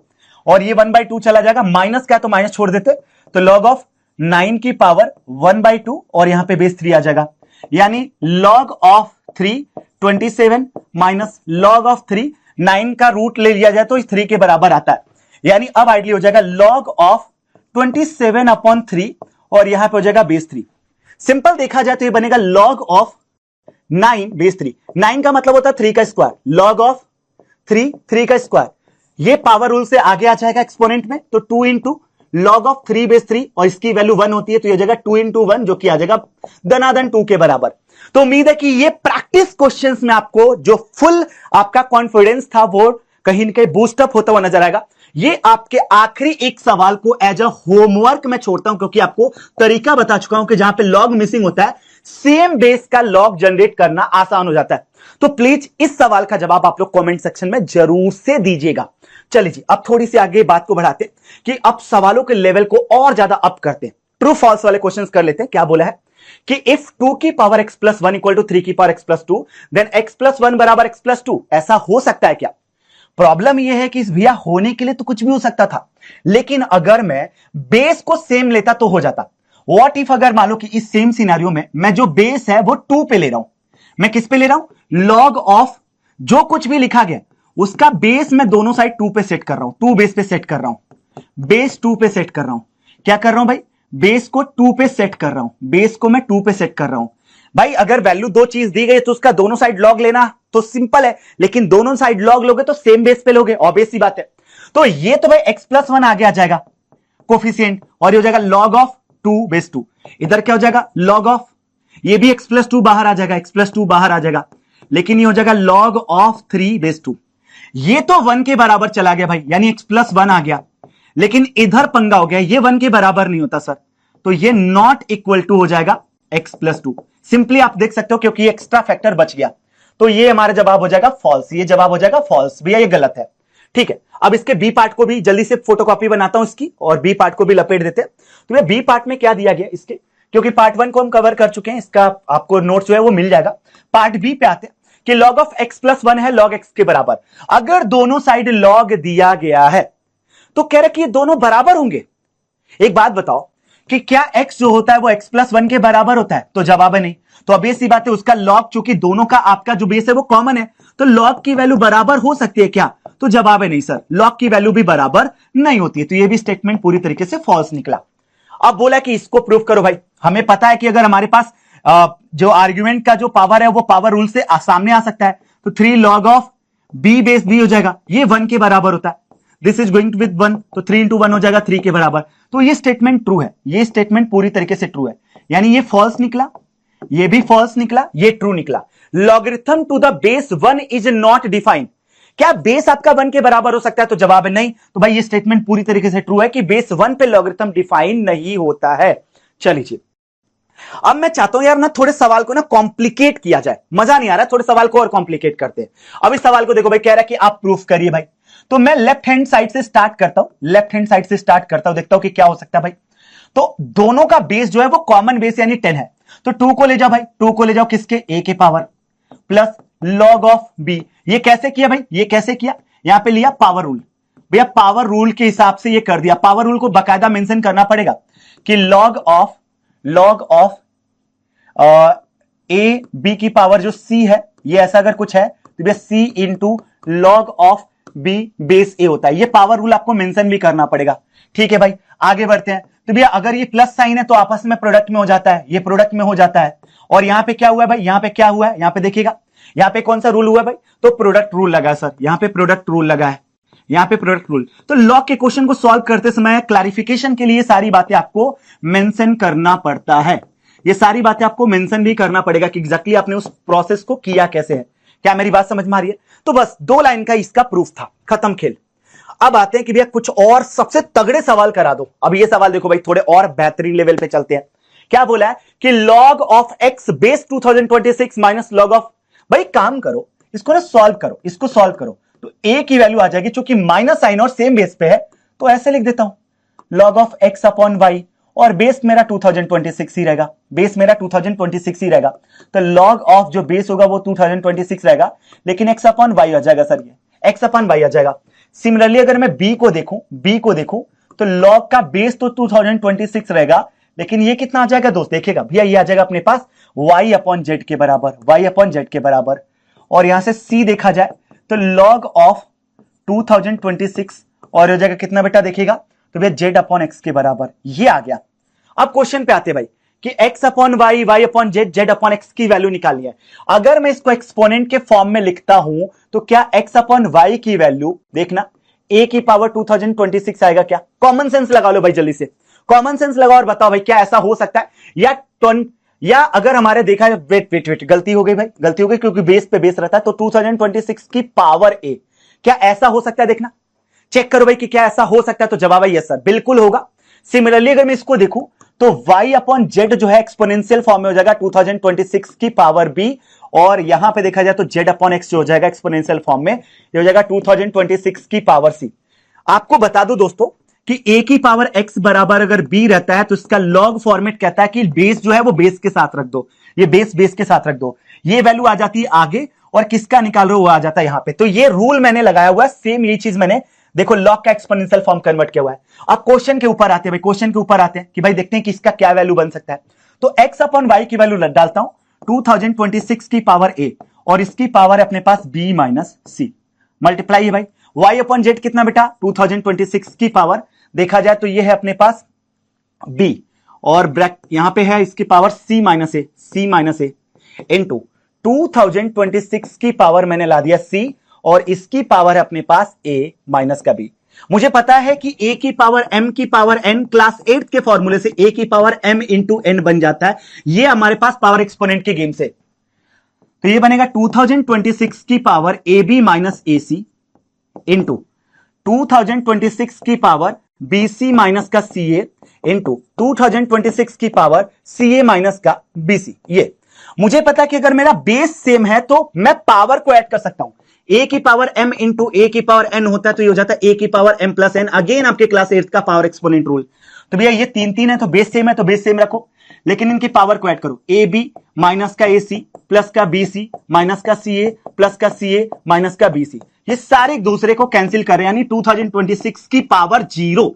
A: और ये 1/2 चला जाएगा, माइनस का तो माइनस छोड़ देते, तो log ऑफ 9 की पावर 1/2, और यहां पे बेस 3 आ जाएगा। यानी log of 3 27 minus log of 3, 9 का रूट ले लिया जाए तो 3 के बराबर आता है। यानी अब आइडियली हो जाएगा log ऑफ 27/3, और यहां पे हो जाएगा बेस 3। सिंपल देखा जाए तो ये बनेगा log ऑफ 9 बेस 3। 9 का मतलब होता है 3 का स्क्वायर, log ऑफ 3 का स्क्वायर, ये पावर रूल से आगे आ जाएगा एक्सपोनेंट में, तो 2 इंटू log ऑफ 3 बेस 3, और इसकी वैल्यू 1 होती है, तो ये जगह 2 इंटू 1, जो कि आ जाएगा धनाधन 2 के बराबर। तो उम्मीद है कि ये प्रैक्टिस क्वेश्चंस में आपको जो फुल आपका कॉन्फिडेंस था वो कहीं ना कहीं बूस्टअप होता हुआ नजर आएगा। ये आपके आखिरी एक सवाल को एज अ होमवर्क मैं छोड़ता हूं, क्योंकि आपको तरीका बता चुका हूं कि जहां पे log मिसिंग होता है सेम बेस का log जनरेट करना आसान हो जाता है। तो प्लीज इस सवाल का जवाब आप लोग कमेंट सेक्शन में जरूर से दीजिएगा। चलिए जी, अब थोड़ी सी आगे बात को बढ़ाते हैं कि अब सवालों के लेवल को और ज्यादा अप करते हैं। ट्रू फॉल्स वाले क्वेश्चंस कर लेते हैं। क्या बोला है कि इफ 2 की power x plus 1 equal to 3 की power x plus 2 then x plus 1 बराबर x प्लस 2, ऐसा हो सकता है क्या? प्रॉब्लम यह है कि इस भैया होने के लिए तो कुछ भी हो सकता था, लेकिन अगर मैं बेस को सेम लेता तो हो जाता। व्हाट इफ अगर मान लो कि इस सेम सिनेरियो में मैं जो बेस है वो 2 पे ले रहा हूं, मैं किस पे ले रहा हूं, log ऑफ जो कुछ भी लिखा गया उसका बेस मैं दोनों साइड 2 पे सेट कर रहा हूं, 2 बेस पे सेट कर रहा हूं, बेस 2 पे सेट कर रहा हूं। क्या कर रहा हूं भाई, बेस को 2 पे सेट कर रहा हूं, बेस को मैं 2 पे सेट कर रहा हूं। भाई अगर वैल्यू दो चीज दी गई तो उसका दोनों साइड लॉग लेना तो सिंपल है, लेकिन दोनों साइड लॉग लोगे तो सेम बेस पे लोगे, ऑब्वियस सी बात है। तो ये तो भाई x+1 आगे आ जाएगा कोफिशिएंट, और ये हो जाएगा log ऑफ 2 बेस 2। इधर क्या हो जाएगा, log ऑफ, ये भी x+2 बाहर आ जाएगा, x+2 बाहर आ जाएगा, लेकिन ये हो जाएगा log ऑफ 3 बेस 2। ये तो 1 के बराबर चला गया भाई, यानी x+1 आ गया, लेकिन इधर पंगा हो गया, ये 1 के बराबर नहीं होता सर, तो ये नॉट इक्वल टू हो जाएगा x+2। सिंपली आप देख सकते हो क्योंकि एक्स्ट्रा फैक्टर बच गया, तो ये हमारा जवाब हो जाएगा फॉल्स, ये जवाब हो जाएगा फॉल्स, भैया ये गलत है। ठीक है, अब इसके बी पार्ट को भी जल्दी से फोटोकॉपी बनाता हूं इसकी, और बी पार्ट को भी लपेट देते हैं। तो ये बी पार्ट में क्या दिया गया इसके, क्योंकि पार्ट 1 को हम कवर कर चुके हैं, इसका आपको नोट्स जो है वो मिल जाएगा। पार्ट बी पे आते हैं कि log ऑफ x+1 है log x के बराबर। अगर दोनों साइड log दिया गया है तो कह रहे कि ये दोनों बराबर होंगे। एक बात बताओ कि क्या x जो होता है वो x+1 के बराबर होता है, तो जवाब है नहीं। तो अब ये सी बात है, उसका log चूंकि दोनों का आपका जो बेस है वो कॉमन है, तो log की वैल्यू बराबर हो सकती है क्या, तो जवाब है नहीं सर, log की वैल्यू भी बराबर नहीं होती है। तो ये भी स्टेटमेंट पूरी तरीके से फॉल्स निकला। अब बोला कि इसको प्रूफ करो भाई, हमें पता है कि अगर हमारे पास जो आर्ग्यूमेंट का जो पावर है वो पावर रूल से सामने आ सकता है, तो 3 log of b base b हो जाएगा, ये 1 के बराबर होता है, दिस इज गोइंग विद 1, तो 3 into 1 हो जाएगा 3 के बराबर। तो ये स्टेटमेंट ट्रू है, ये स्टेटमेंट पूरी तरीके से ट्रू है, यानी ये फॉल्स निकला, ये भी फॉल्स निकला, ये ट्रू निकला। Logarithm to the base 1 is not defined, क्या बेस आपका 1 के बराबर हो सकता है, तो जवाब है नहीं। तो भाई ये स्टेटमेंट पूरी तरीके से ट्रू है कि बेस 1 पे लॉगरिथम डिफाइन नहीं होता है। चलिए अब मैं चाहता हूं यार ना थोड़े सवाल को ना कॉम्प्लिकेट किया जाए, मजा नहीं आ रहा, थोड़े सवाल को और कॉम्प्लिकेट करते हैं। अब इस सवाल को देखो भाई, कह रहा है कि आप प्रूफ करिए भाई, तो मैं लेफ्ट हैंड साइड से स्टार्ट करता हूं, लेफ्ट हैंड साइड से स्टार्ट करता हूं, देखता हूं कि क्या हो सकता है भाई। तो दोनों का बेस जो है वो कॉमन बेस यानी 10 है, तो 2 को ले जाओ भाई, 2 को ले जाओ किसके, a के power plus log of b। ये कैसे किया भाई, ये कैसे किया, यहां पे लिया पावर रूल, भैया पावर रूल के हिसाब से ये कर दिया। पावर रूल को बकायदा मेंशन करना पड़ेगा कि log ऑफ a b की पावर जो c है, ये ऐसा अगर कुछ है तो भैया c into log of b base a होता है। ये पावर रूल आपको मेंशन भी करना पड़ेगा। ठीक है भाई, आगे बढ़ते हैं। तो भैया अगर ये प्लस साइन है तो आपस में प्रोडक्ट में हो जाता है, ये प्रोडक्ट में हो जाता है। और यहां पे क्या हुआ है भाई, यहां पे क्या हुआ है, यहां पे देखिएगा, यहां पे कौन सा रूल हुआ है भाई, तो प्रोडक्ट रूल लगा है सर, यहां पे प्रोडक्ट रूल लगा है, यहां पे प्रोडक्ट रूल। तो लॉग के क्वेश्चन को सॉल्व करते समय क्लैरिफिकेशन के लिए सारी बातें आपको मेंशन करना पड़ता है, ये सारी बातें आपको मेंशन भी करना पड़ेगा कि एग्जैक्टली आपने उस प्रोसेस को किया कैसे है। क्या मेरी बात समझ में आ रही है? तो बस 2 लाइन का इसका प्रूफ था, खत्म खेल। अब आते हैं कि भैया कुछ और सबसे तगड़े सवाल करा दो। अब ये सवाल देखो भाई, थोड़े और बेहतरीन लेवल पे चलते हैं। क्या बोला है कि log of x base 2026 minus log of, भाई काम करो इसको ना सॉल्व करो, इसको सॉल्व करो तो a की वैल्यू आ जाएगी, चूंकि माइनस साइन और सेम बेस पे है तो ऐसे लिख देता हूं log of x upon y, और बेस मेरा 2026 ही रहेगा, बेस मेरा 2026 ही रहेगा। तो log ऑफ जो बेस होगा वो 2026 रहेगा, लेकिन x अपॉन y आ जाएगा सर, ये x अपॉन y आ जाएगा। सिमिलरली अगर मैं b को देखूं तो log का बेस तो 2026 रहेगा, लेकिन ये कितना आ जाएगा दोस्त, देखिएगा भैया ये आ जाएगा अपने पास y अपॉन जेड के बराबर, y अपॉन जेड के बराबर। और यहां से c देखा जाए तो log ऑफ 2026 और हो जाएगा कितना बेटा, देखिएगा तो भैया z अपॉन x के बराबर, ये आ गया। अब क्वेश्चन पे आते भाई कि x upon y, y upon z, z upon x की वैल्यू निकालनी है। अगर मैं इसको एक्सपोनेंट के फॉर्म में लिखता हूं तो क्या x अपॉन y की वैल्यू देखना a की पावर 2026 आएगा क्या? कॉमन सेंस लगा लो भाई, जल्दी से कॉमन सेंस लगाओ और बताओ भाई क्या ऐसा हो सकता है, या अगर हमारे देखा है, वेट गलती हो गई भाई, गलती हो गई क्योंकि बेस पे बेस रहता है, तो 2026 की पावर a, क्या ऐसा हो सकता है? देखना चेक करो भाई कि क्या ऐसा हो सकता है, तो जवाब है यस सर, बिल्कुल होगा। सिमिलरली अगर मैं इसको देखूं तो y अपॉन जेड जो है एक्सपोनेंशियल फॉर्म में हो जाएगा 2026 की पावर b, और यहां पे देखा जाए तो z अपॉन x जो हो जाएगा एक्सपोनेंशियल फॉर्म में, ये हो जाएगा 2026 की पावर c। आपको बता दो दोस्तों कि a की पावर x बराबर अगर b रहता है तो इसका log फॉर्मेट कहता है कि बेस जो है वो बेस के साथ रख दो, ये बेस के साथ रख दो, ये वैल्यू आ जाती है आगे, और किसका निकाल रहे हो वो आ जाता है यहां पे। तो ये रूल मैंने लगाया हुआ है, सेम ये चीज मैंने देखो लॉग का एक्सपोनेंशियल फॉर्म कन्वर्ट किया हुआ है। अब क्वेश्चन के ऊपर आते हैं भाई, क्वेश्चन के ऊपर आते हैं कि भाई देखते हैं कि इसका क्या वैल्यू बन सकता है। तो x अपॉन वाई की वैल्यू डालता हूं 2026 की पावर a और इसकी पावर है अपने पास b माइनस सी, मल्टीप्लाई है भाई y अपॉन जेड कितना बेटा 2026 की पावर देखा जाए तो ये है अपने पास b और ब्रैक यहां पे है इसकी पावर c माइनस ए इनटू 2026 की पावर मैंने ला दिया c और इसकी पावर है अपने पास a माइनस का b। मुझे पता है कि a की पावर m की पावर n क्लास 8 के फॉर्मूले से a की पावर m इंटू n बन जाता है, ये हमारे पास पावर एक्सपोनेंट के गेम से। तो ये बनेगा 2026 की power ab minus ac into 2026 की पावर bc माइनस का ca इंटू 2026 की पावर ca माइनस का bc। ये मुझे पता कि अगर मेरा बेस सेम है तो मैं पावर को ऐड कर सकता हूं। a की पावर m इंटू a की पावर n होता है तो ये हो जाता है a की power m plus n, again आपके क्लास 8 का पावर एक्सपोनेंट रूल। तो भैया ये तीन तीन है तो बेस सेम है तो बेस सेम रखो, लेकिन इनकी पावर को ऐड करो। ए बी माइनस का ए सी प्लस का बी सी माइनस का सी ए प्लस का सी ए माइनस का बी सी, ये सारे एक दूसरे को कैंसिल कर रहे हैं, यानी 2026 की पावर 0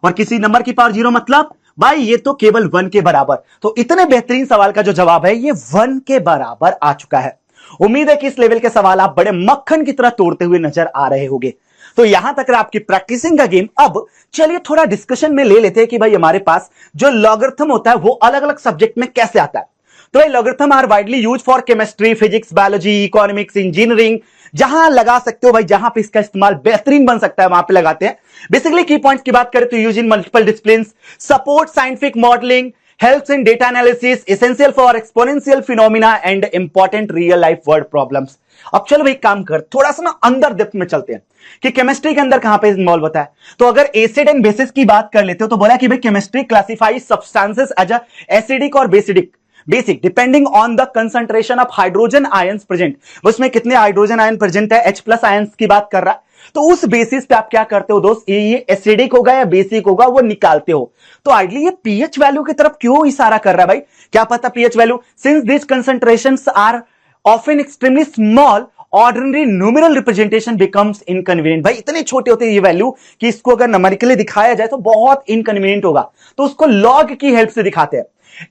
A: और किसी नंबर की पावर 0 मतलब भाई ये तो केवल 1 के बराबर। तो इतने बेहतरीन सवाल का जो जवाब है ये 1 के बराबर आ चुका है। उम्मीद है कि इस लेवल के सवाल आप बड़े मक्खन की तरह तोड़ते हुए नजर आ रहे होंगे। तो यहां तक आपकी प्रैक्टिसिंग का गेम। अब चलिए थोड़ा डिस्कशन में ले लेते हैं कि भाई हमारे पास जो लॉगरिथम होता है वो अलग अलग सब्जेक्ट में कैसे आता है। तो भाई logarithm are widely use for chemistry, physics, biology, economics, engineering, जहां लगा सकते हो भाई, जहां पे इसका इस्तेमाल बेहतरीन बन सकता है वहां पे लगाते हैं। बेसिकली की पॉइंट्स की बात करें तो use in multiple disciplines, support scientific modelling, helps in data analysis, essential for exponential phenomena and important real life world problems। अब चलो भाई काम कर, थोड़ा सा ना अंदर डेप्थ में चलते हैं कि केमिस्ट्री के अंदर कहां पे इन्वॉल्व होता है। तो अगर एसिड एंड बेसिस की बात कर लेते हो तो बोला कि भाई chemistry classifies substances as a acidic और basic depending on the concentration of hydrogen ions present. उसमें कितने हाइड्रोजन आयन प्रेजेंट है, H+ आयंस की बात कर रहा है। तो उस बेसिस पे आप क्या करते हो दोस्त, ये एसिडिक होगा या बेसिक होगा वो निकालते हो। तो आइडली ये पीएच वैल्यू की तरफ क्यों इशारा कर रहा है भाई, क्या पता pH value, since this concentrations are often extremely small, ordinary numeral representation becomes inconvenient. भाई इतने छोटे होते हैं ये वैल्यू कि इसको अगर न्यूमेरिकली दिखाया जाए तो बहुत इनकन्वीनियंट होगा, तो उसको लॉग की हेल्प से दिखाते हैं।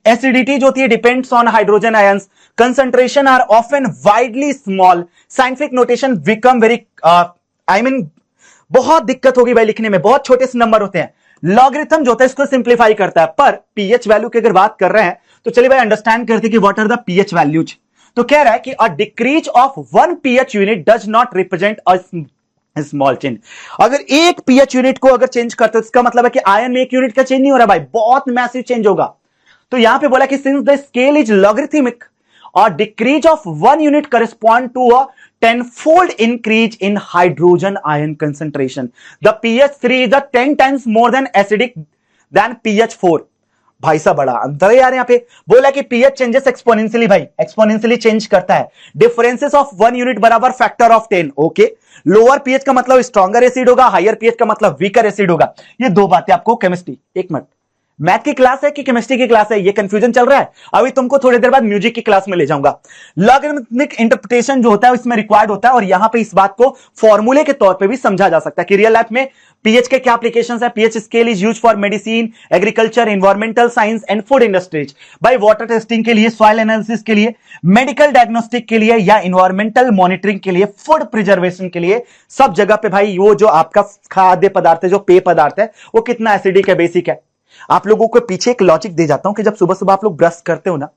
A: एसिडिटी जो होती है depends on hydrogen ions, concentration are often widely small, scientific notation become very बहुत दिक्कत होगी भाई लिखने में, बहुत छोटे से नंबर होते हैं। लॉगरिथम जो होता है इसको सिंप्लीफाई करता है, पर पीएच वैल्यू की अगर बात कर रहे हैं तो चलिए भाई अंडरस्टैंड करते हैं कि what are the pH values. तो कह रहा है कि a decrease of 1 pH unit does not represent a small change. अगर एक पीएच यूनिट को अगर चेंज करते हो इसका मतलब है कि आयन में 1 यूनिट का चेंज नहीं हो रहा भाई, बहुत मैसिव चेंज होगा। तो यहां पे बोला कि since the scale is logarithmic और decrease of 1 unit correspond to a 10-fold increase in hydrogen ion concentration. The pH 3 is the 10 times more than acidic than pH 4। भाई साहब बड़ा अंतर है यार। यहां पे बोला कि pH चेंजेस एक्सपोनेंशियली, भाई एक्सपोनेंशियली चेंज करता है। डिफरेंसेस ऑफ 1 यूनिट बराबर factor of 10। Okay, lower pH का मतलब स्ट्रॉन्गर एसिड होगा, हायर पीएच का मतलब वीकर एसिड होगा। ये दो बातें आपको केमिस्ट्री, एक मिनट, मैथ की क्लास है कि केमिस्ट्री की क्लास है, ये कंफ्यूजन चल रहा है। अभी तुमको थोड़ी देर बाद म्यूजिक की क्लास में ले जाऊंगा। लॉगरिथमिक इंटरप्रिटेशन जो होता है इसमें रिक्वायर्ड होता है, और यहां पे इस बात को फॉर्मूले के तौर पे भी समझा जा सकता है कि रियल लाइफ में पीएच के क्या एप्लीकेशंस है। PH scale is used for medicine, agriculture, environmental science and food industries. भाई वाटर टेस्टिंग के लिए, सॉइल एनालिसिस के लिए, मेडिकल डायग्नोस्टिक के लिए या इन्वायरमेंटल मॉनिटरिंग के लिए, फूड प्रिजर्वेशन के लिए, सब जगह पे भाई वो जो आपका खाद्य पदार्थ है, जो पेय पदार्थ है, वो कितना एसिडिक है, बेसिक है। आप लोगों को पीछे एक लॉजिक दे जाता हूं कि जब सुबह सुबह आप लोग ब्रश करते हो ना,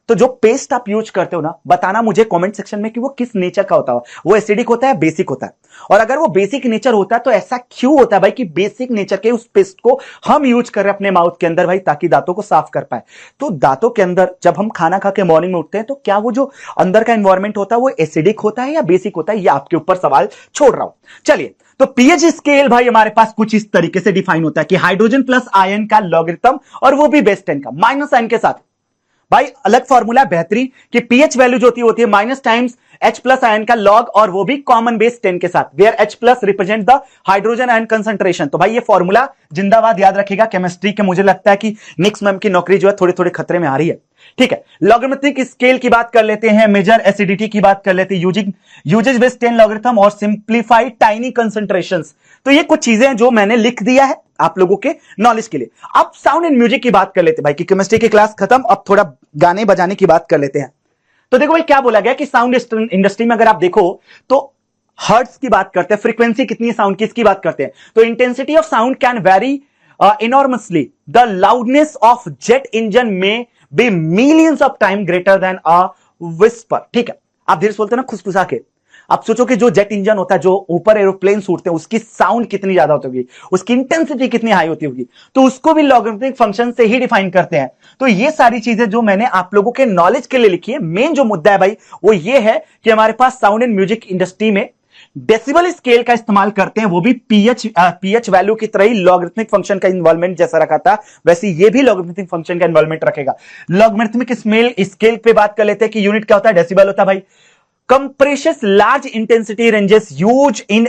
A: तो जो पेस्ट आप यूज करते हो ना, बताना मुझे कमेंट सेक्शन में कि वो किस नेचर का होता है, वो एसिडिक होता है, बेसिक होता है। और अगर वो बेसिक नेचर होता है तो ऐसा क्यों होता है भाई कि बेसिक नेचर के उस पेस्ट को हम यूज कर रहे हैं अपने माउथ के अंदर भाई, ताकि दांतों को साफ कर पाए। तो दांतों के अंदर जब हम खाना खा के मॉर्निंग में उठते हैं तो क्या वो जो अंदर का एनवायरमेंट होता है वो एसिडिक होता है या बेसिक होता है, ये आपके ऊपर सवाल छोड़ रहा हूं। चलिए, तो पीएच स्केल भाई हमारे पास कुछ इस तरीके से डिफाइन होता है कि हाइड्रोजन प्लस आयन का लॉगरिथम, और वो भी बेस 10 का, माइनस साइन के साथ। भाई अलग फॉर्मूला बेहतरीन कि पीएच वैल्यू जो होती है माइनस टाइम्स H+ आयन का लॉग, और वो भी कॉमन बेस 10 के साथ, where H+ represent the hydrogen ion concentration. तो भाई ये फॉर्मूला जिंदाबाद याद रखिएगा केमिस्ट्री के। मुझे लगता है कि नेक्स्ट मैम की नौकरी जो है थोड़ी थोड़ी खतरे में आ रही है। ठीक है, लॉगरिथमिक स्केल की बात कर लेते हैं, मेजर एसिडिटी की बात कर लेते हैं, यूजेज विद 10 लॉगरिथम और सिंप्लीफाइड टाइनी कंसंट्रेशंस। तो ये कुछ चीजें जो मैंने लिख दिया है आप लोगों के नॉलेज के लिए। अब साउंड एंड म्यूजिक की बात कर लेते हैं भाई, कि केमिस्ट्री की क्लास खत्म, अब थोड़ा गाने बजाने की बात कर लेते हैं। तो देखो भाई क्या बोला गया कि साउंड इंडस्ट्री में अगर आप देखो तो हर्ट्ज की बात करते हैं, फ्रीक्वेंसी कितनी है साउंड की इसकी बात करते हैं। तो intensity of sound can very enormously. The loudness of jet engine may be millions of times greater than a whisper. ठीक है, आप धीरे से बोलते हैं ना खुसफुसा के। आप सोचो कि जो जेट इंजन होता है, जो ऊपर एरोप्लेन उड़ते हैं, उसकी साउंड कितनी ज्यादा होती होगी, उसकी इंटेंसिटी कितनी हाई होती होगी, तो उसको भी लॉगरिथमिक फंक्शन से ही डिफाइन करते हैं। तो ये सारी चीजें जो मैंने आप लोगों के नॉलेज के लिए लिखी है, मेन जो मुद्दा है भाई वो ये है कि हमारे पास साउंड एंड म्यूजिक इंडस्ट्री में डेसिबल स्केल का इस्तेमाल करते हैं, वो भी पीएच वैल्यू की तरह ही लॉगरिथमिक फंक्शन का इन्वॉल्वमेंट जैसा रखा था वैसे ये भी लॉगरिथमिक फंक्शन का इन्वॉल्वमेंट रखेगा। लॉगरिथमिक स्केल पे बात कर लेते हैं कि यूनिट क्या होता है, डेसिबल होता है भाई। Compresses large intensity ranges use in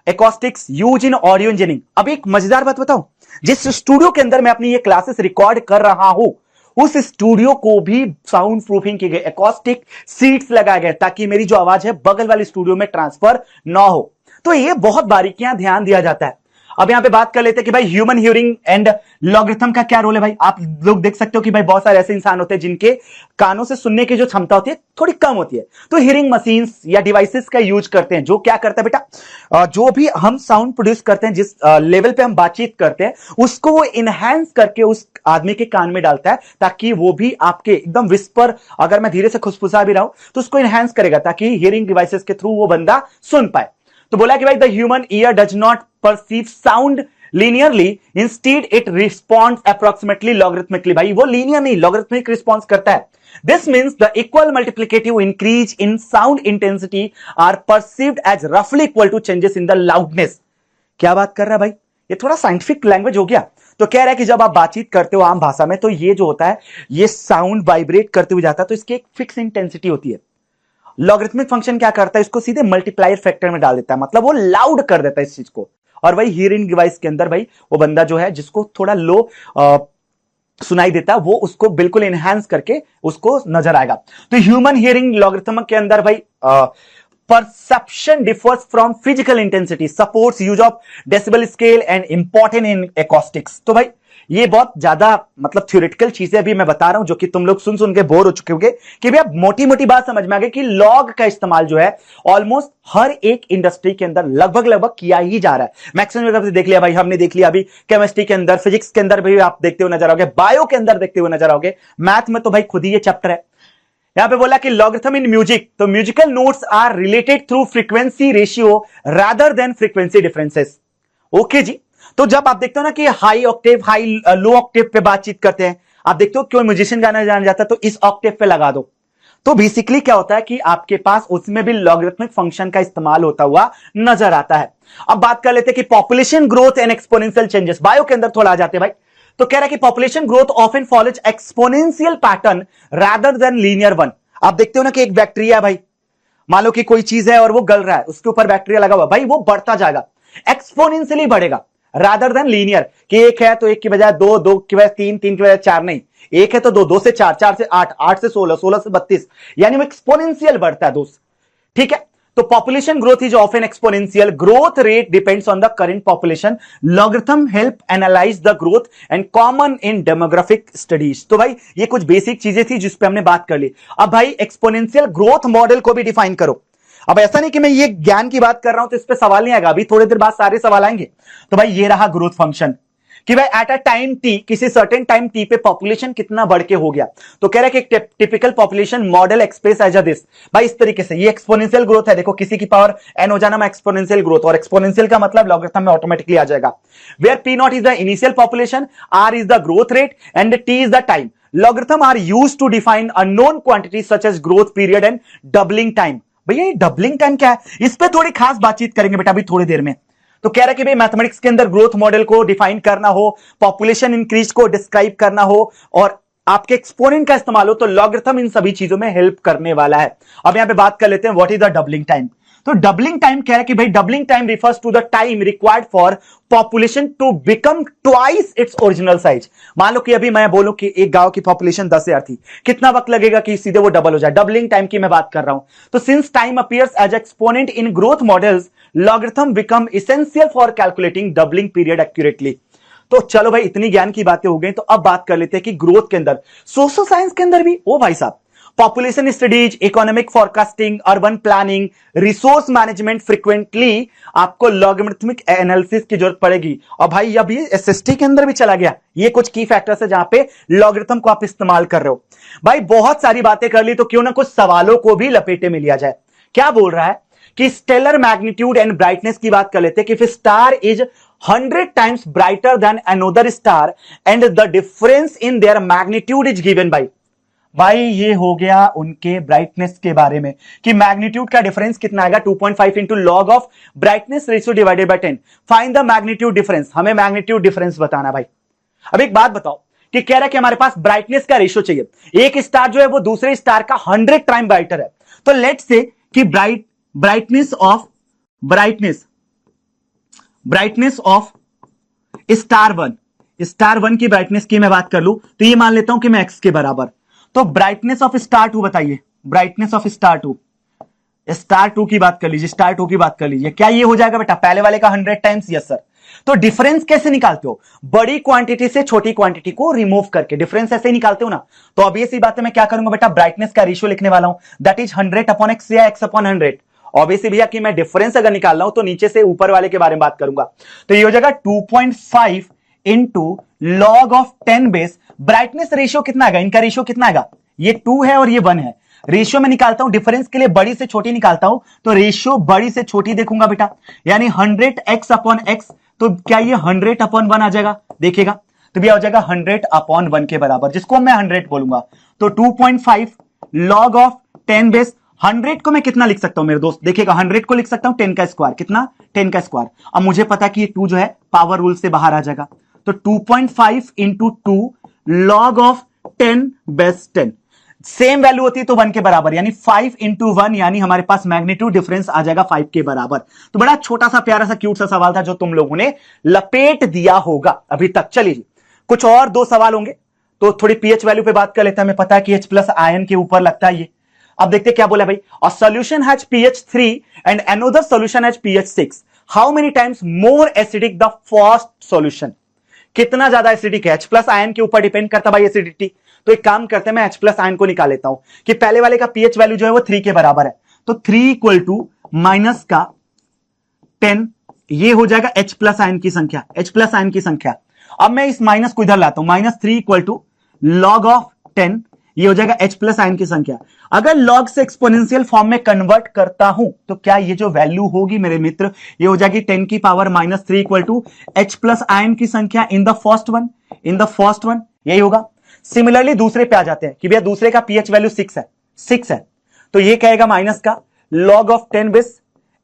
A: acoustics, use in audio engineering. अब एक मजेदार बात बताऊं, जिस स्टूडियो के अंदर मैं अपनी ये क्लासेस रिकॉर्ड कर रहा हूं उस स्टूडियो को भी साउंड प्रूफिंग की गई, एकॉस्टिक सीट्स लगाए गए ताकि मेरी जो आवाज है बगल वाले स्टूडियो में ट्रांसफर ना हो। तो ये बहुत बारीकियां ध्यान दिया जाता है। अब यहां पे बात कर लेते हैं कि भाई ह्यूमन हियरिंग एंड लॉगरिथम का क्या रोल है भाई। आप लोग देख सकते हो कि भाई बहुत सारे ऐसे इंसान होते हैं जिनके कानों से सुनने की जो क्षमता होती है थोड़ी कम होती है, तो हियरिंग मशीन्स या डिवाइसेस का यूज करते हैं, जो क्या करता है बेटा, जो भी हम साउंड प्रोड्यूस करते हैं, जिस लेवल पे हम बातचीत करते हैं उसको वो इनहैंस करके उस आदमी के कान में डालता है ताकि वो भी आपके एकदम विस्पर, अगर मैं धीरे से खुसफुसा भी रहा हूं तो उसको इनहैंस करेगा ताकि हियरिंग डिवाइसेस के थ्रू वो बंदा सुन पाए। तो बोला कि भाई the human ear does not perceive sound linearly, instead it responds approximately logarithmically। भाई वो लीनियर नहीं, लॉगरिथमिक रिस्पॉन्स करता है। This means the equal multiplicative increase in sound intensity are perceived as roughly equal to changes in the loudness। क्या बात कर रहा है भाई, ये थोड़ा साइंटिफिक लैंग्वेज हो गया। तो कह रहा है कि जब आप बातचीत करते हो आम भाषा में तो ये जो होता है ये साउंड वाइब्रेट करते हुए जाता है, तो इसकी एक फिक्स इंटेंसिटी होती है। लॉगरिथमिक फंक्शन क्या करता है, इसको सीधे मल्टीप्लायर फैक्टर में डाल देता है, मतलब वो लाउड कर देता है इस चीज को। और भाई हियरिंग डिवाइस के अंदर भाई वो बंदा जो है जिसको थोड़ा लो सुनाई देता है वो उसको बिल्कुल एनहांस करके उसको नजर आएगा। तो ह्यूमन हियरिंग लॉगरिथम के अंदर भाई perception differs from physical intensity, supports use of decibel scale and important in acoustics। तो भाई ये बहुत ज्यादा मतलब थ्योरेटिकल चीजें अभी मैं बता रहा हूं जो कि तुम लोग सुन सुन के बोर हो चुके होंगे, कि भाई अब मोटी मोटी बात समझ में आ गई कि लॉग का इस्तेमाल जो है ऑलमोस्ट हर एक इंडस्ट्री के अंदर लगभग किया ही जा रहा है। मैक्सिमम जगह से देख लिया भाई, हमने देख लिया अभी केमिस्ट्री के अंदर, फिजिक्स के अंदर भी आप देखते हुए नजर आओगे, बायो के अंदर देखते हुए नजर आओगे, मैथ में तो भाई खुद ही ये चैप्टर है। यहां पे बोला कि लॉगरिथम इन म्यूजिक, तो musical notes are related through frequency ratio rather than frequency differences. Okay जी, तो जब आप देखते हो ना कि high octave high low octave पे बातचीत करते हैं, आप देखते हो क्यों म्यूजिशियन गाना जान जाता है तो इस ऑक्टेव पे लगा दो। तो बेसिकली क्या होता है कि आपके पास उसमें भी लॉगरिथमिक फंक्शन का इस्तेमाल होता हुआ नजर आता है। अब बात कर लेते हैं कि population growth and exponential changes, bio के अंदर थोड़ा आ जाते हैं भाई। तो कह रहा है कि population growth often follows exponential pattern rather than linear one. आप देखते हो ना कि एक बैक्टीरिया भाई, मान लो कि कोई चीज है और वो गल रहा है, उसके ऊपर बैक्टीरिया लगा हुआ, भाई वो बढ़ता जाएगा, एक्सपोनेंशियली बढ़ेगा रादर देन लीनियर, कि एक है तो एक की बजाय दो, दो की बजाय तीन, तीन की बजाय चार नहीं, एक है तो दो, दो से चार, चार से आठ, आठ से 16, 16 से 32, यानी वो एक्सपोनेंशियल बढ़ता है दोस्त। ठीक है, तो population growth is often exponential, growth rate depends on the current population, logarithm help analyse the growth and common in demographic studies. तो भाई ये कुछ बेसिक चीजें थी जिस पे हमने बात कर ली। अब भाई एक्सपोनेंशियल ग्रोथ मॉडल को भी डिफाइन करो। अब ऐसा नहीं कि मैं ये ज्ञान की बात कर रहा हूं तो इस पे सवाल नहीं आएगा, अभी थोड़ी देर बाद सारे सवाल आएंगे। तो भाई ये रहा ग्रोथ फंक्शन कि भाई एट अ टाइम टी, किसी सर्टेन टाइम टी पे पॉपुलेशन कितना बढ़ के हो गया। तो कह रहा है कि typical population model express as a this, भाई इस तरीके से ये एक्सपोनेंशियल ग्रोथ है। देखो किसी की पावर एन हो जाना एक्सपोनेंशियल ग्रोथ, और एक्सपोनेंशियल का मतलब लॉगरिथम में ऑटोमेटिकली आ जाएगा। Where P nought is the initial population, R is the growth rate and T is the time. Logarithm are used to define unknown quantity such as growth period and doubling time. भैया ये doubling time क्या है, इस पे थोड़ी खास बातचीत करेंगे बेटा अभी थोड़ी देर में। तो कह रहा है कि भाई मैथमेटिक्स के अंदर ग्रोथ मॉडल को डिफाइन करना हो, पॉपुलेशन इंक्रीज को डिस्क्राइब करना हो और आपके एक्सपोनेंट का इस्तेमाल हो, तो लॉगरिथम इन सभी चीजों में हेल्प करने वाला है। अब यहां पे बात कर लेते हैं what is the doubling time. तो डबलिंग टाइम कह रहा है कि भाई doubling time refers to the time required for population to become twice its original size. मान लो कि अभी मैं बोलूं कि एक गांव की पॉपुलेशन 10,000 थी, कितना वक्त लगेगा कि सीधे वो डबल हो जाए? डबलिंग टाइम की मैं बात कर रहा हूं। तो since time appears as exponent in growth models, logarithm become essential for calculating doubling period accurately. तो चलो भाई, इतनी ज्ञान की बातें हो गई, तो अब बात कर लेते हैं कि ग्रोथ के अंदर, सोशल साइंस के अंदर भी, ओ भाई साहब, population studies, economic forecasting, urban planning, resource management, frequently आपको लॉगरिथमिक एनालिसिस की जरूरत पड़ेगी। और भाई अब ये एसएसटी के अंदर भी चला गया। ये कुछ की फैक्टर्स है जहां पे लॉगरिथम को आप इस्तेमाल कर रहे हो। भाई बहुत सारी बातें कर ली, तो क्यों ना कुछ सवालों को भी लपेटे में लिया जाए। क्या बोल रहा है कि स्टेलर मैग्नीट्यूड एंड ब्राइटनेस की बात कर लेते हैं कि if star is 100 times brighter then another star and the difference in their magnitude is given by. भाई ये हो गया उनके ब्राइटनेस के बारे में कि मैग्नीट्यूड का डिफरेंस कितना आएगा, 2.5 into log of brightness ratio divided by 10। Find the magnitude difference. हमें मैग्नीट्यूड डिफरेंस बताना भाई। अब एक बात बताओ कि कह रहा है कि हमारे पास ब्राइटनेस का रेशियो चाहिए। एक स्टार जो है वो दूसरे स्टार का 100 टाइम ब्राइटर है। तो लेट्स से कि ब्राइटनेस ऑफ स्टार वन की ब्राइटनेस की मैं बात कर लूं तो ये मान लेता हूं कि मैं एक्स के बराबर। तो ब्राइटनेस ऑफ स्टार टू बताइए, ब्राइटनेस ऑफ स्टार टू की बात कर लीजिए, स्टार टू की बात कर लीजिए। क्या ये हो जाएगा बेटा पहले वाले का 100 टाइम्स? Yes sir. तो डिफरेंस कैसे निकालते हो? बड़ी क्वांटिटी से छोटी क्वांटिटी को रिमूव करके डिफरेंस ऐसे ही निकालते हो ना। तो अब ये सी बात है, मैं क्या करूंगा बेटा, ब्राइटनेस का रेशियो लिखने वाला हूं, दैट इज 100 अपॉन एक्स या एक्स अपॉन 100। ऑब्वियसली भैया कि मैं डिफरेंस अगर निकाल रहा हूं तो नीचे से ऊपर वाले के बारे में बात करूंगा। तो ये हो जाएगा 2.5 into log of 10 base. Brightness ratio कितना आएगा? इनका रेशियो कितना आएगा? ये 2 है और ये 1 है। रेशियो में निकालता हूं, डिफरेंस के लिए बड़ी से छोटी निकालता हूं, तो रेशियो बड़ी से छोटी देखूंगा बेटा, यानी 100 एक्स अपॉन एक्स। तो क्या ये 100 अपॉन 1 आ जाएगा? देखिएगा तो भी आ जाएगा 100 अपॉन 1 के बराबर, जिसको मैं 100 बोलूंगा। तो 2.5 लॉग ऑफ 10 बेस। 100 को मैं कितना लिख सकता हूं मेरे दोस्त? देखिएगा 100 को लिख सकता हूं 10 का स्क्वायर। कितना? 10 का स्क्वायर। अब मुझे पता कि ये 2 जो है पावर रूल से बाहर आ जाएगा। तो 2.5 into 2 log of 10 base 10। Same value होती है तो 1 के बराबर, यानी 5 इंटू 1, यानी हमारे पास मैग्नीट्यूड डिफरेंस आ जाएगा 5 के बराबर। तो बड़ा छोटा सा प्यारा सा क्यूट सा सवाल था जो तुम लोगों ने लपेट दिया होगा अभी तक। चलिए कुछ और 2 सवाल होंगे, तो थोड़ी पीएच वैल्यू पे बात कर लेते हैं। हमें पता है कि H प्लस आयन के ऊपर लगता है ये। अब देखते क्या बोला भाई, a solution has pH 3 and another solution has pH 6, how many times more acidic the first solution? कितना ज्यादा एसिडिक है? H प्लस आयन के ऊपर डिपेंड करता भाई एसिडिटी। तो एक काम करते हैं, मैं H प्लस आयन को निकाल लेता हूं कि पहले वाले का pH वैल्यू जो है वो 3 के बराबर है। तो 3 इक्वल टू माइनस का 10, ये हो जाएगा H प्लस आयन की संख्या, H प्लस आयन की संख्या। अब मैं इस माइनस को इधर लाता हूं, -3 इक्वल टू लॉग ऑफ 10, ये हो जाएगा H प्लस आयन की संख्या। अगर लॉग से एक्सपोनेंशियल फॉर्म में कन्वर्ट करता हूं तो क्या ये जो वैल्यू होगी मेरे मित्र, ये हो जाएगी 10 की power -3 equal to H plus ion की संख्या इन द फर्स्ट वन, यही होगा। सिमिलरली दूसरे पे आ जाते हैं कि भैया दूसरे का pH वैल्यू 6 है, तो ये कहेगा माइनस का log of 10 base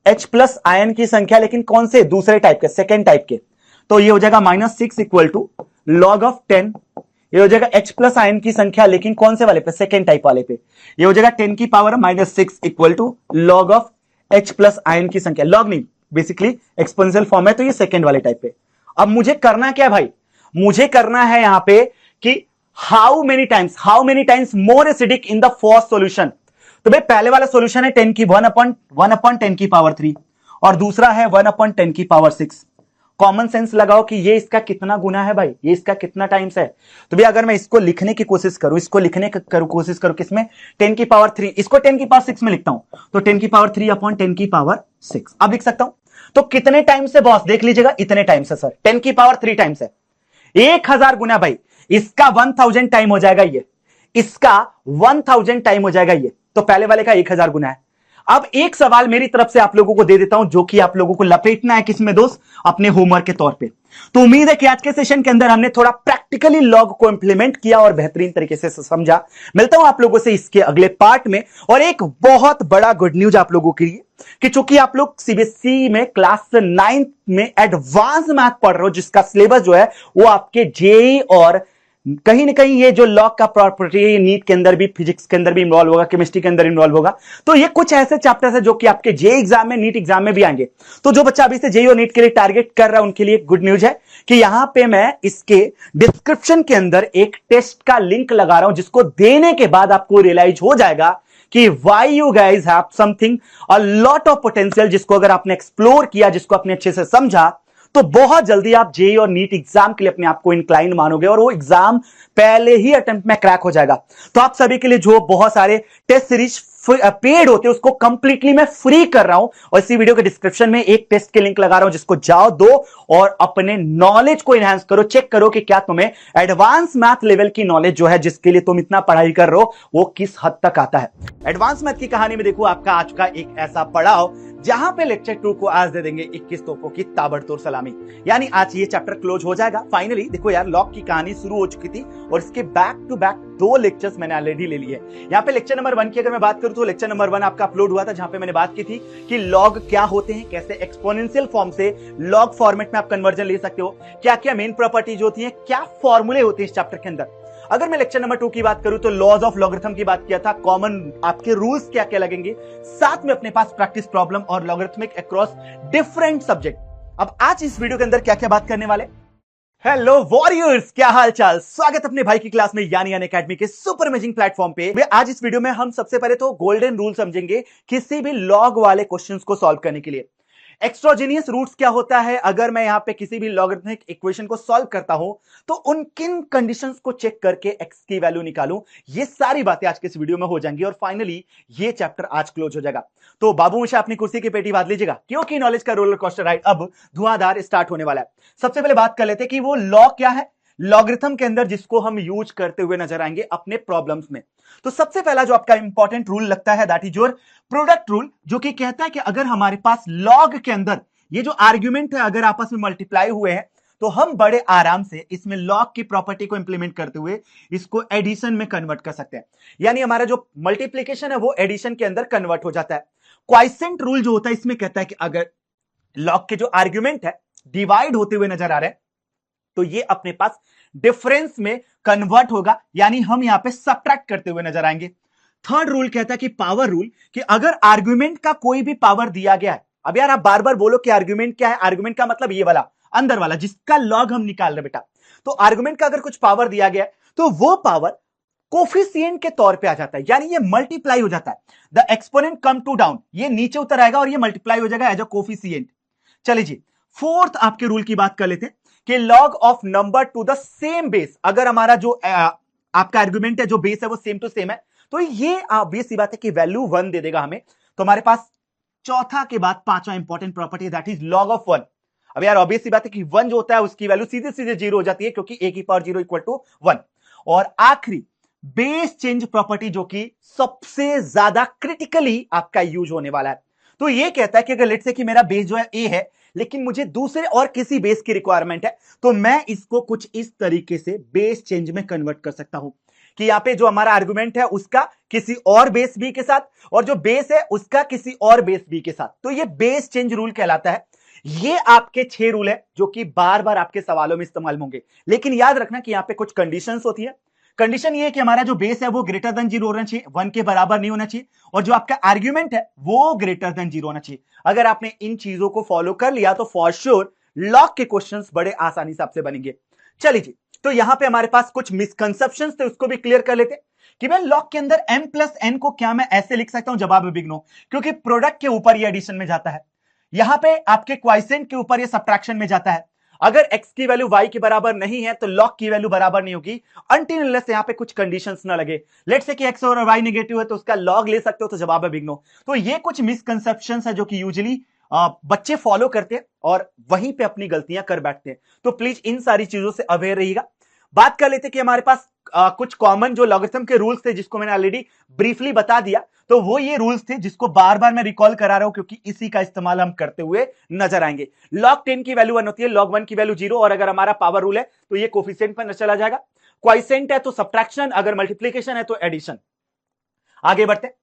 A: H plus ion की संख्या, लेकिन कौन से? दूसरे टाइप के, सेकेंड टाइप के। तो ये हो जाएगा -6 इक्वल टू लॉग ऑफ 10, ये हो जाएगा H प्लस आयन की संख्या, लेकिन कौन से वाले पे? सेकेंड टाइप वाले पे। ये हो जाएगा 10 की power -6 equal to log of H plus ion की संख्या। लॉग नहीं, बेसिकली एक्सपोनेंशियल फॉर्म है, तो ये सेकेंड वाले टाइप पे। अब मुझे करना क्या है भाई? मुझे करना है यहां पे कि how many times more acidic in the first solution. तो भाई पहले वाला सॉल्यूशन है 10 की 1 अपॉन 10 की पावर 3 और दूसरा है 1 अपॉन 10 की पावर 6। कॉमन सेंस लगाओ कि ये इसका कितना गुना है भाई, ये इसका कितना टाइम्स है। तो भाई अगर मैं इसको लिखने की कोशिश करूं, कोशिश करूं किसमें? 10 की पावर 3, इसको 10 की पावर 6 में लिखता हूं, तो 10 की पावर 3 अपॉन 10 की पावर 6 अब लिख सकता हूं। तो कितने टाइम्स है बॉस? देख लीजिएगा, इतने टाइम्स है सर। 10 की पावर 3 टाइम्स है, 1000 गुना भाई। इसका 1000 टाइम हो जाएगा ये, इसका 1000 टाइम हो जाएगा ये। तो पहले वाले का 1000 गुना है। अब एक सवाल मेरी तरफ से आप लोगों को दे देता हूं, जो कि आप लोगों को लपेटना है किसमें दोस्त? अपने होमवर्क के तौर पे। तो उम्मीद है कि आज के सेशन के अंदर हमने थोड़ा प्रैक्टिकली लॉग को इंप्लीमेंट किया और बेहतरीन तरीके से समझा। मिलता हूं आप लोगों से इसके अगले पार्ट में। और एक बहुत बड़ा गुड न्यूज आप लोगों के लिए कि चूंकि आप लोग सीबीएसई में क्लास 9 में एडवांस मैथ पढ़ रहे हो, जिसका सिलेबस जो है वो आपके जेईई और कहीं ना कहीं ये जो लॉग का प्रॉपर्टी नीट के अंदर भी, फिजिक्स के अंदर भी इन्वॉल्व होगा, केमिस्ट्री के अंदर इन्वॉल्व होगा। तो ये कुछ ऐसे चैप्टर्स है जो कि आपके जे एग्जाम में, नीट एग्जाम में भी आएंगे। तो जो बच्चा अभी से जेईई और नीट के लिए टारगेट कर रहा है उनके लिए गुड न्यूज है कि यहां पे मैं इसके डिस्क्रिप्शन के अंदर एक टेस्ट का लिंक लगा रहा हूं, जिसको देने के बाद आपको रियलाइज हो जाएगा कि why you guys have something a lot of potential, जिसको अगर आपने एक्सप्लोर किया, जिसको आपने अच्छे से समझा, तो बहुत जल्दी आप जेईई और नीट एग्जाम के लिए अपने आप को इंक्लाइन मानोगे और वो एग्जाम पहले ही अटेम्प्ट में क्रैक हो जाएगा। तो आप सभी के लिए जो बहुत सारे टेस्ट सीरीज पेड होते हैं उसको कंप्लीटली मैं फ्री कर रहा हूं, और इसी वीडियो के डिस्क्रिप्शन में एक टेस्ट के लिंक लगा रहा हूं, जिसको जाओ दो और अपने नॉलेज को एनहांस करो। चेक करो कि क्या तुम्हें एडवांस मैथ लेवल की नॉलेज जो है, जिसके लिए तुम इतना पढ़ाई कर रहे हो, वो किस हद तक आता है। एडवांस मैथ की कहानी में देखो आपका आज का एक ऐसा पड़ाव जहां पे लेक्चर 2 को आज दे देंगे 21 तोपों की ताबड़तोड़ सलामी, यानी आज ये चैप्टर क्लोज हो जाएगा फाइनली। देखो यार, लॉग की कहानी शुरू हो चुकी थी और इसके बैक टू बैक 2 लेक्चर्स मैंने ऑलरेडी ले लिए। यहाँ पे लेक्चर नंबर 1 की अगर मैं बात करूं तो लेक्चर नंबर 1 आपका अपलोड हुआ था, जहां पे मैंने बात की थी कि लॉग क्या होते हैं, कैसे एक्सपोनेंशियल फॉर्म से लॉग फॉर्मेट में आप कन्वर्जन ले सकते हो, क्या क्या मेन प्रॉपर्टीज होती है, क्या फॉर्मूले होते हैं इस चैप्टर के अंदर। अगर मैं लेक्चर नंबर 2 की बात करूं तो लॉज ऑफ लॉगरिथम की बात किया था, कॉमन आपके रूल्स क्या क्या लगेंगे, साथ में अपने पास प्रैक्टिस प्रॉब्लम और लॉगरिथमिक अक्रॉस डिफरेंट सब्जेक्ट। अब आज इस वीडियो के अंदर क्या क्या बात करने वाले। हेलो वॉरियर्स, क्या हाल चाल, स्वागत अपने भाई की क्लास में यानी अनअकैडमी के सुपर अमेजिंग प्लेटफॉर्म पे। आज इस वीडियो में हम सबसे पहले तो गोल्डन रूल समझेंगे किसी भी लॉग वाले क्वेश्चंस को सॉल्व करने के लिए। एक्स्ट्रोजीनियस रूट्स क्या होता है, अगर मैं यहां पे किसी भी लॉगरिथमिक इक्वेशन को सॉल्व करता हूं तो उन किन कंडीशंस को चेक करके एक्स की वैल्यू निकालूं, ये सारी बातें आज के इस वीडियो में हो जाएंगी और फाइनली ये चैप्टर आज क्लोज हो जाएगा। तो बाबू हमेशा अपनी कुर्सी की पेटी बांध लीजिएगा, क्योंकि नॉलेज का रोलर कोस्टर राइड अब धुआंधार स्टार्ट होने वाला है। सबसे पहले बात कर लेते हैं कि वो लॉग क्या है लॉगरिथम के अंदर, जिसको हम यूज करते हुए नजर आएंगे अपने प्रॉब्लम्स में। तो सबसे पहला जो आपका इंपॉर्टेंट रूल लगता है that is your product rule, जो कि कहता है कि अगर हमारे पास लॉग के अंदर ये जो आर्ग्यूमेंट है अगर आपस में मल्टीप्लाई हुए हैं तो हम बड़े आराम से इसमें लॉग की प्रॉपर्टी को इंप्लीमेंट करते हुए इसको एडिशन में कन्वर्ट कर सकते हैं, यानी हमारा जो मल्टीप्लीकेशन है वो एडिशन के अंदर कन्वर्ट हो जाता है। क्वाइसेंट रूल जो होता है इसमें कहता है कि अगर लॉग के जो आर्ग्यूमेंट है डिवाइड होते हुए नजर आ रहे हैं तो ये अपने पास डिफरेंस में कन्वर्ट होगा, यानी हम यहां पे सब्ट्रैक्ट करते हुए नजर आएंगे। थर्ड रूल कहता है कि पावर रूल, कि अगर आर्ग्यूमेंट का कोई भी पावर दिया गया है, अब यार आप बार बार बोलो कि आर्ग्यूमेंट क्या है, आर्ग्यूमेंट का मतलब ये वाला अंदर वाला जिसका लॉग हम निकाल रहे बेटा। तो आर्ग्यूमेंट का अगर कुछ पावर दिया गया है तो वो पावर कोफिशिएंट के तौर पे आ जाता है, यानी ये मल्टीप्लाई हो जाता है। The exponent come to down, ये नीचे उतर आएगा और ये मल्टीप्लाई हो जाएगा एज अ कोफिशिएंट। चलिए जी, फोर्थ आपके रूल की बात कर लेते हैं कि log of number two the same base, अगर हमारा जो आपका आर्ग्यूमेंट है जो बेस है वो सेम टू सेम है तो ये ऑब्वियस सी बात है कि वैल्यू 1 दे देगा हमें। तो हमारे पास चौथा के बाद पांचवा important property that is log of 1। अब यार ऑब्वियस सी बात है कि 1 जो होता है उसकी वैल्यू सीधे सीधे 0 हो जाती है, क्योंकि a की पावर 0 इक्वल टू 1। और आखिरी बेस चेंज प्रॉपर्टी जो कि सबसे ज्यादा क्रिटिकली आपका यूज होने वाला है। तो ये कहता है कि अगर लेट्स से कि मेरा बेस जो है a है लेकिन मुझे दूसरे और किसी बेस की रिक्वायरमेंट है तो मैं इसको कुछ इस तरीके से बेस चेंज में कन्वर्ट कर सकता हूं कि यहां पे जो हमारा आर्गुमेंट है उसका किसी और बेस बी के साथ और जो बेस है उसका किसी और बेस बी के साथ। तो ये बेस चेंज रूल कहलाता है। ये आपके 6 रूल है जो कि बार बार आपके सवालों में इस्तेमाल होंगे, लेकिन याद रखना कि यहां पे कुछ कंडीशंस होती है। कंडीशन ये है कि हमारा जो बेस है वो ग्रेटर देन 0 होना चाहिए, 1 के बराबर नहीं होना चाहिए, और जो आपका आर्ग्यूमेंट है वो ग्रेटर देन 0 होना चाहिए। अगर आपने इन चीजों को फॉलो कर लिया तो फॉर श्योर लॉग के क्वेश्चंस बड़े आसानी से आपसे बनेंगे। चलिए जी, तो यहां पे हमारे पास कुछ मिसकंसेप्शंस थे, उसको भी क्लियर कर लेते कि मैं लॉग के अंदर m प्लस n को क्या मैं ऐसे लिख सकता हूं, जवाब है बिग नो, क्योंकि प्रोडक्ट के ऊपर ये एडिशन में जाता है, यहां पे आपके क्वाइसेंट के ऊपर ये सब्ट्रैक्शन में जाता है। अगर x की वैल्यू y के बराबर नहीं है तो log की वैल्यू बराबर नहीं होगी अनटिल अनलेस यहां पे कुछ कंडीशंस ना लगे। लेट्स से कि x और y नेगेटिव है तो उसका log ले सकते हो, तो जवाब है बिग नो। तो ये कुछ मिसकंसेप्शंस है जो कि यूजुअली बच्चे फॉलो करते हैं और वहीं पे अपनी गलतियां कर बैठते हैं। तो प्लीज इन सारी चीजों से अवेयर रहिएगा। बात कर लेते कि हमारे पास कुछ कॉमन जो लॉगरिथम के रूल्स थे जिसको मैंने ऑलरेडी ब्रीफली बता दिया, तो वो ये रूल्स थे जिसको बार बार मैं रिकॉल करा रहा हूं क्योंकि इसी का इस्तेमाल हम करते हुए नजर आएंगे। log 10 की वैल्यू 1 होती है, log 1 की वैल्यू 0, और अगर हमारा पावर रूल है तो ये कोफिशिएंट पर चला जाएगा, क्वाइसेंट है तो सब्ट्रैक्शन, अगर मल्टीप्लिकेशन है तो एडिशन। आगे बढ़ते।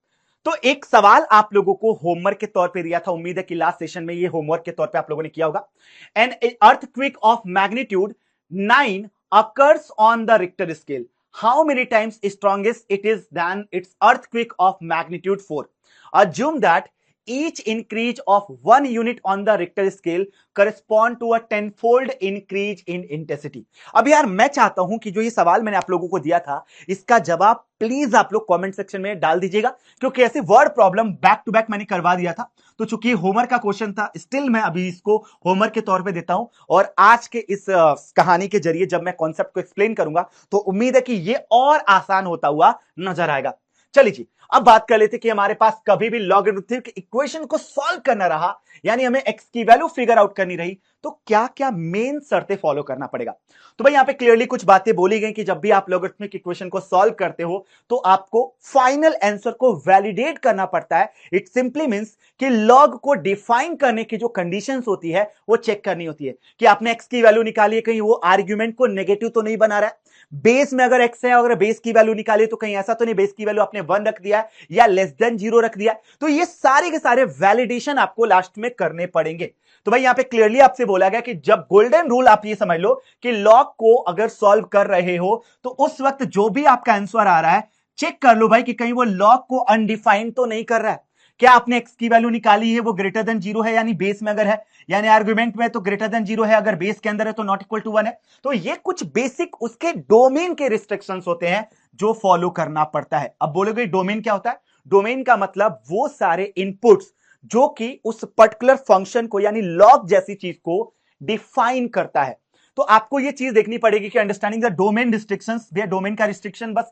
A: तो एक सवाल आप लोगों को होमवर्क के तौर पे दिया था, उम्मीद है कि लास्ट सेशन में ये होमवर्क के तौर पे आप लोगों ने किया होगा। An earthquake of magnitude 9 occurs on the Richter scale, how many times strongest it is than its earthquake of magnitude 4? Assume that each increase of 1 unit on the Richter scale correspond to a 10-fold increase in intensity. अब यार मैं चाहता हूं कि जो ये सवाल मैंने आप लोगों को दिया था इसका जवाब प्लीज आप लोग कमेंट सेक्शन में डाल दीजिएगा, क्योंकि ऐसे word problem back to back मैंने करवा दिया था। तो चूंकि होमवर्क का क्वेश्चन था, स्टिल मैं अभी इसको होमवर्क के तौर पे देता हूं, और आज के इस कहानी के जरिए जब मैं कॉन्सेप्ट को एक्सप्लेन करूंगा तो उम्मीद है कि ये और आसान होता हुआ नजर आएगा। चलिए जी, अब बात कर लेते कि हमारे पास कभी भी लॉगरिथमिक इक्वेशन को सॉल्व करना रहा, यानी हमें x की वैल्यू फिगर आउट करनी रही, तो क्या क्या मेन शर्तें फॉलो करना पड़ेगा। तो भाई यहां पे क्लियरली कुछ बातें बोली गई कि जब भी आप लॉगरिथमिक इक्वेशन को सॉल्व करते हो तो आपको फाइनल आंसर को वैलिडेट करना पड़ता है। इट सिंपली मींस कि लॉग को डिफाइन करने की जो कंडीशंस होती है वो चेक करनी होती है कि आपने x की वैल्यू निकाली है, कहीं वो आर्ग्यूमेंट को नेगेटिव तो नहीं बना रहा है। बेस में अगर x है, अगर बेस की वैल्यू निकाली तो कहीं ऐसा तो नहीं बेस की वैल्यू आपने 1 रख दिया है या लेस देन 0 रख दिया है। तो ये सारे के सारे वैलिडेशन आपको लास्ट में करने पड़ेंगे। तो भाई यहां पे क्लियरली आपसे बोला गया कि जब गोल्डन रूल आप ये समझ लो कि लॉग को अगर सॉल्व कर रहे हो तो उस वक्त जो भी आपका आंसर आ रहा है चेक कर लो भाई कि कहीं वो लॉग को अनडिफाइंड तो नहीं कर रहा है। क्या आपने x की वैल्यू निकाली है वो ग्रेटर देन 0 है, यानी बेस में अगर है, यानी आर्गुमेंट में तो ग्रेटर देन 0 है, अगर बेस के अंदर है तो नॉट इक्वल टू 1 है। तो ये कुछ बेसिक उसके डोमेन के रिस्ट्रिक्शंस होते हैं जो फॉलो करना पड़ता है। अब बोलोगे डोमेन क्या होता है? डोमेन का मतलब वो सारे इनपुट्स जो कि उस पर्टिकुलर फंक्शन को यानी लॉग जैसी चीज को डिफाइन करता है। तो आपको ये चीज देखनी पड़ेगी कि अंडरस्टैंडिंग द डोमेन रिस्ट्रिक्शंस, भैया डोमेन का रिस्ट्रिक्शन बस